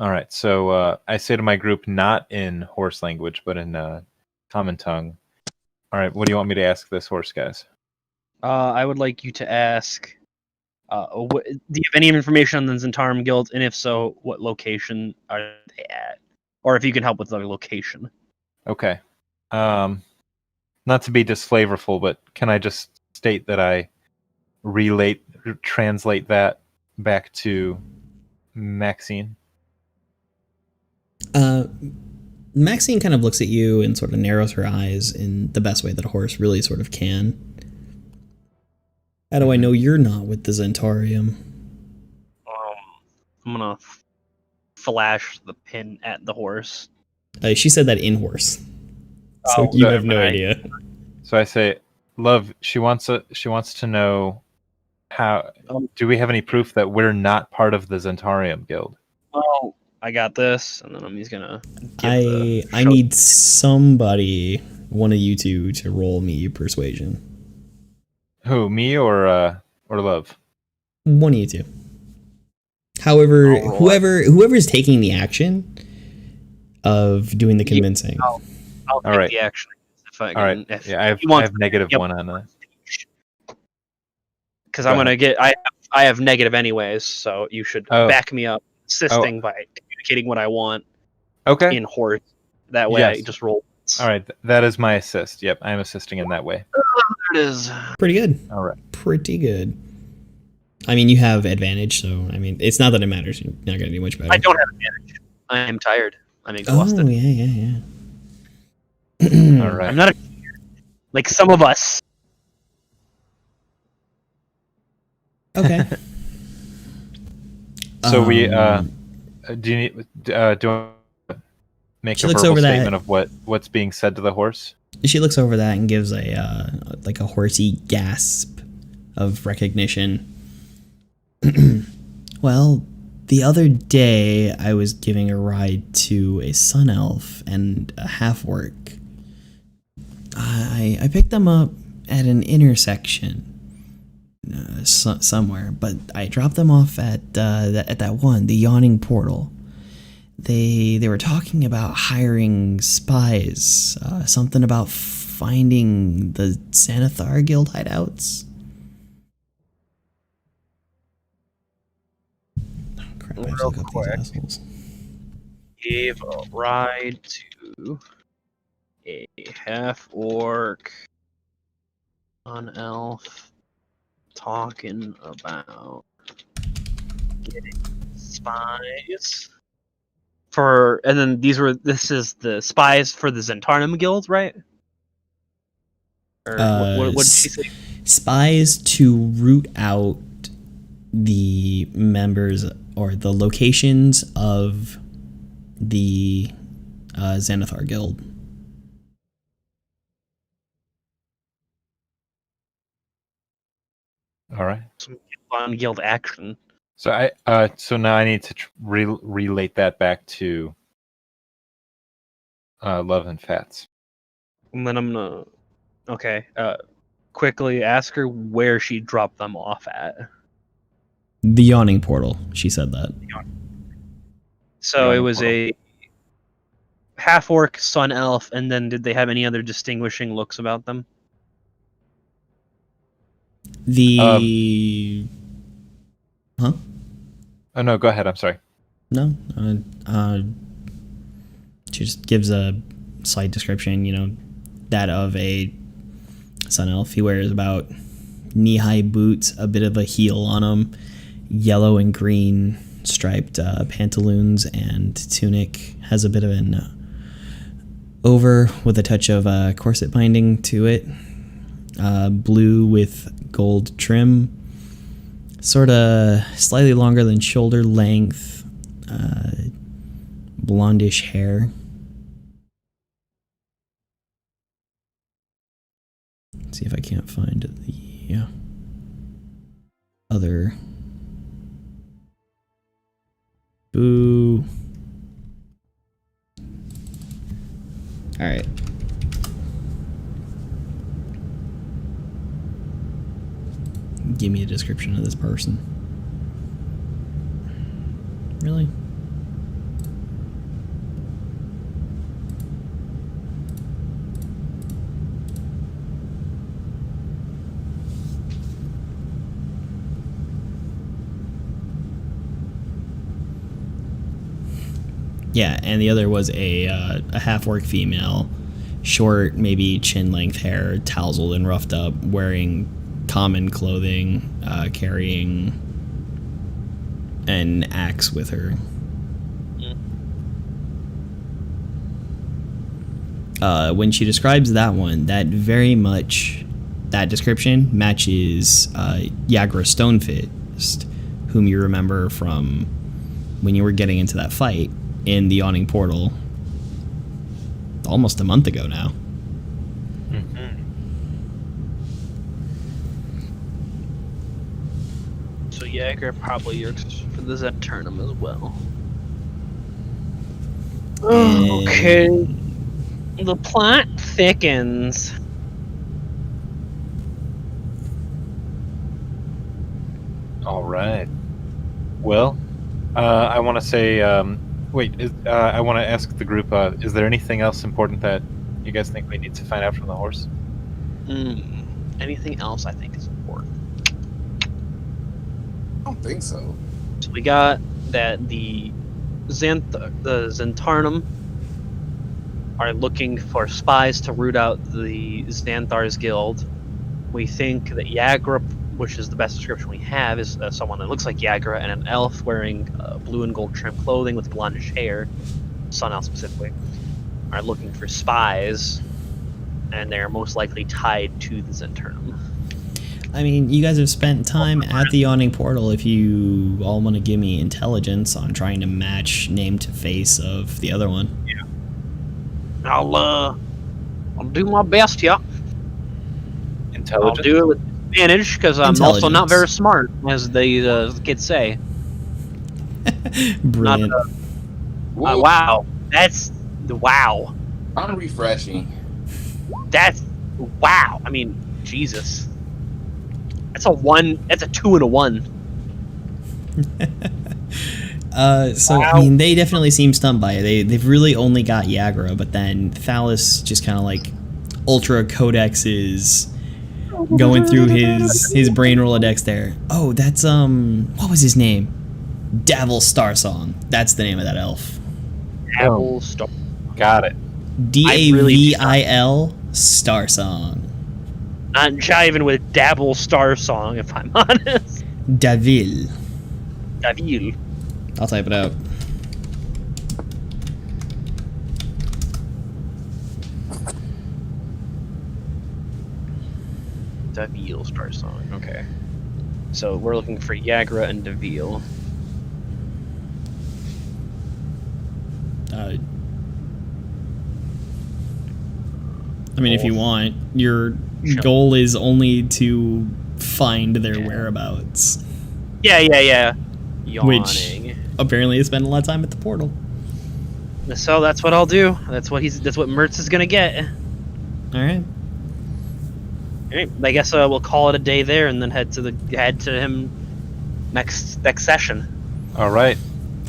All right. So I say to my group, not in horse language, but in common tongue. All right. What do you want me to ask this horse, guys? I would like you to ask, do you have any information on the Zentarum Guild? And if so, what location are they at? Or if you can help with the location. Okay. Not to be disflavorful, but can I just state that I translate that back to Maxine? Maxine kind of looks at you and sort of narrows her eyes in the best way that a horse really sort of can. How do I know you're not with the Zentarium? I'm gonna flash the pin at the horse. She said that in horse. So Oh, you so have no I- idea. So I say, love. She wants to know how. Do we have any proof that we're not part of the Zentarium Guild? Oh, I got this, and then he's gonna. I need somebody, one of you two, to roll me persuasion. Who, me or love? One of you two. However, I'll roll whoever's taking the action of doing the convincing. I'll take All right. the action. If I can, All right. if Yeah, I have you want- negative Yep. 1 on that. because Go I'm gonna get. I have negative anyways, so you should Oh. back me up, assisting by communicating what I want Okay. in horse. That way, I Yes. just roll. All right. That is my assist. Yep, I am assisting in that way. There it is. Pretty good. All right. Pretty good. I mean, you have advantage, so I mean, it's not that it matters. You're not gonna do much better. I don't have advantage. I am tired. I'm exhausted. Oh yeah. All right. I'm not like some of us. Okay. So we Um, do you need do I make She a looks verbal over that- statement of what's being said to the horse? She looks over that and gives a like a horsey gasp of recognition. Well, the other day I was giving a ride to a sun elf and a half orc. I picked them up at an intersection somewhere, but I dropped them off at that one, the yawning portal. They were talking about hiring spies, something about finding the Xanathar Guild hideouts. Oh, crap, I have to look up these assholes. Gave a ride to a half orc, an elf, talking about getting spies for, and then this is the spies for the Zentarnum Guild, right? Or what did she say? Spies to root out the members or the locations of the Xanathar Guild. All right. Some on guild action. So so now I need to relate that back to Love and Fats. And then I'm gonna quickly ask her where she dropped them off at. The yawning portal. She said that. So Yawning it was portal. a half orc, sun elf, and then did they have any other distinguishing looks about them? The huh? Oh no, go ahead. I'm sorry. No. She just gives a slight description. You know, that of a sun elf. He wears about knee-high boots, a bit of a heel on him, yellow and green striped pantaloons and tunic. Has a bit of an over with a touch of corset binding to it. Blue with gold trim, sort of slightly longer than shoulder length, blondish hair. Let's see if I can't find the other. Boo. All right. Give me a description of this person. Really? Yeah, and the other was a half-orc female, short, maybe chin-length hair, tousled and roughed up, wearing common clothing, carrying an axe with her. when she describes that one, that very much, that description matches Yagra Stonefist, whom you remember from when you were getting into that fight in the Yawning Portal almost a month ago now. So Jaeger probably works for the Zenturnum as well. Okay. The plot thickens. All right. Well, I want to say, I want to ask the group, is there anything else important that you guys think we need to find out from the horse? Anything else I think is important? I don't think so. So we got that the Zentarnum are looking for spies to root out the Xanthar's guild. We think that Yagra, which is the best description we have, is someone that looks like Yagra and an elf wearing blue and gold trimmed clothing with blondish hair, Sun Elf specifically, are looking for spies, and they're most likely tied to the Zenturnum. I mean, you guys have spent time at the Yawning Portal. If you all want to give me intelligence on trying to match name to face of the other one. Yeah. I'll do my best, yeah. Intelligence? I'll do it with advantage, because I'm also not very smart, as the kids say. Brilliant. Wow. That's... Wow. I'm refreshing. That's... Wow. I mean, Jesus. That's a 1. That's a 2 and a 1. So, wow. I mean, they definitely seem stunned by it. They've really only got Yagra, but then Thallus just kind of like ultra codexes going through his brain Rolodex there. Oh, that's what was his name? Davil Starsong. That's the name of that elf. Davil Star. Got it. Davil Starsong. Not jiving with Davil Starsong, if I'm honest. Davil. Davil. I'll type it out. Davil Starsong. Okay. So we're looking for Yagra and Davil. I mean, if you want, your goal is only to find their whereabouts. Yeah. Yawning. Which apparently they spend a lot of time at the portal. So that's what I'll do. That's what Mertz is gonna get. All right. I guess we'll call it a day there, and then head to him next session. All right.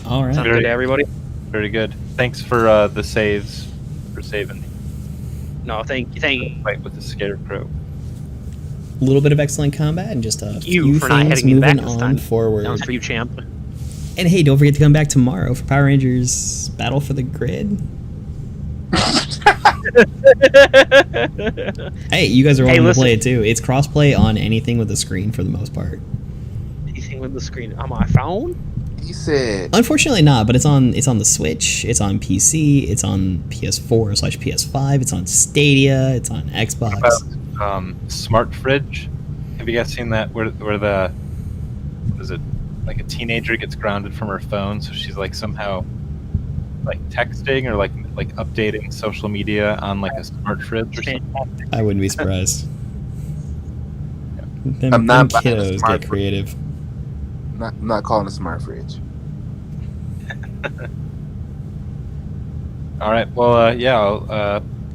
Sounds good to everybody. Very good. Thanks for the saves, for saving. No, thank you. Fight with the scarecrow. A little bit of excellent combat and just a few for not things heading me back moving this on time. forward. That was for you, champ. And hey, don't forget to come back tomorrow for Power Rangers Battle for the Grid. Hey, you guys are welcome to play it too. It's crossplay on anything with a screen for the most part. Anything with the screen on my phone? You said. Unfortunately not, but it's on the Switch, it's on PC, it's on PS4/PS5, it's on Stadia, it's on Xbox. What about Smart Fridge? Have you guys seen that where the, what is it, like a teenager gets grounded from her phone, so she's like somehow like texting or like updating social media on like a smart fridge or something? I wouldn't be surprised. Them, I'm not buying a kiddos smart get creative. I'm not calling a smart fridge. All right. Well, yeah. I'll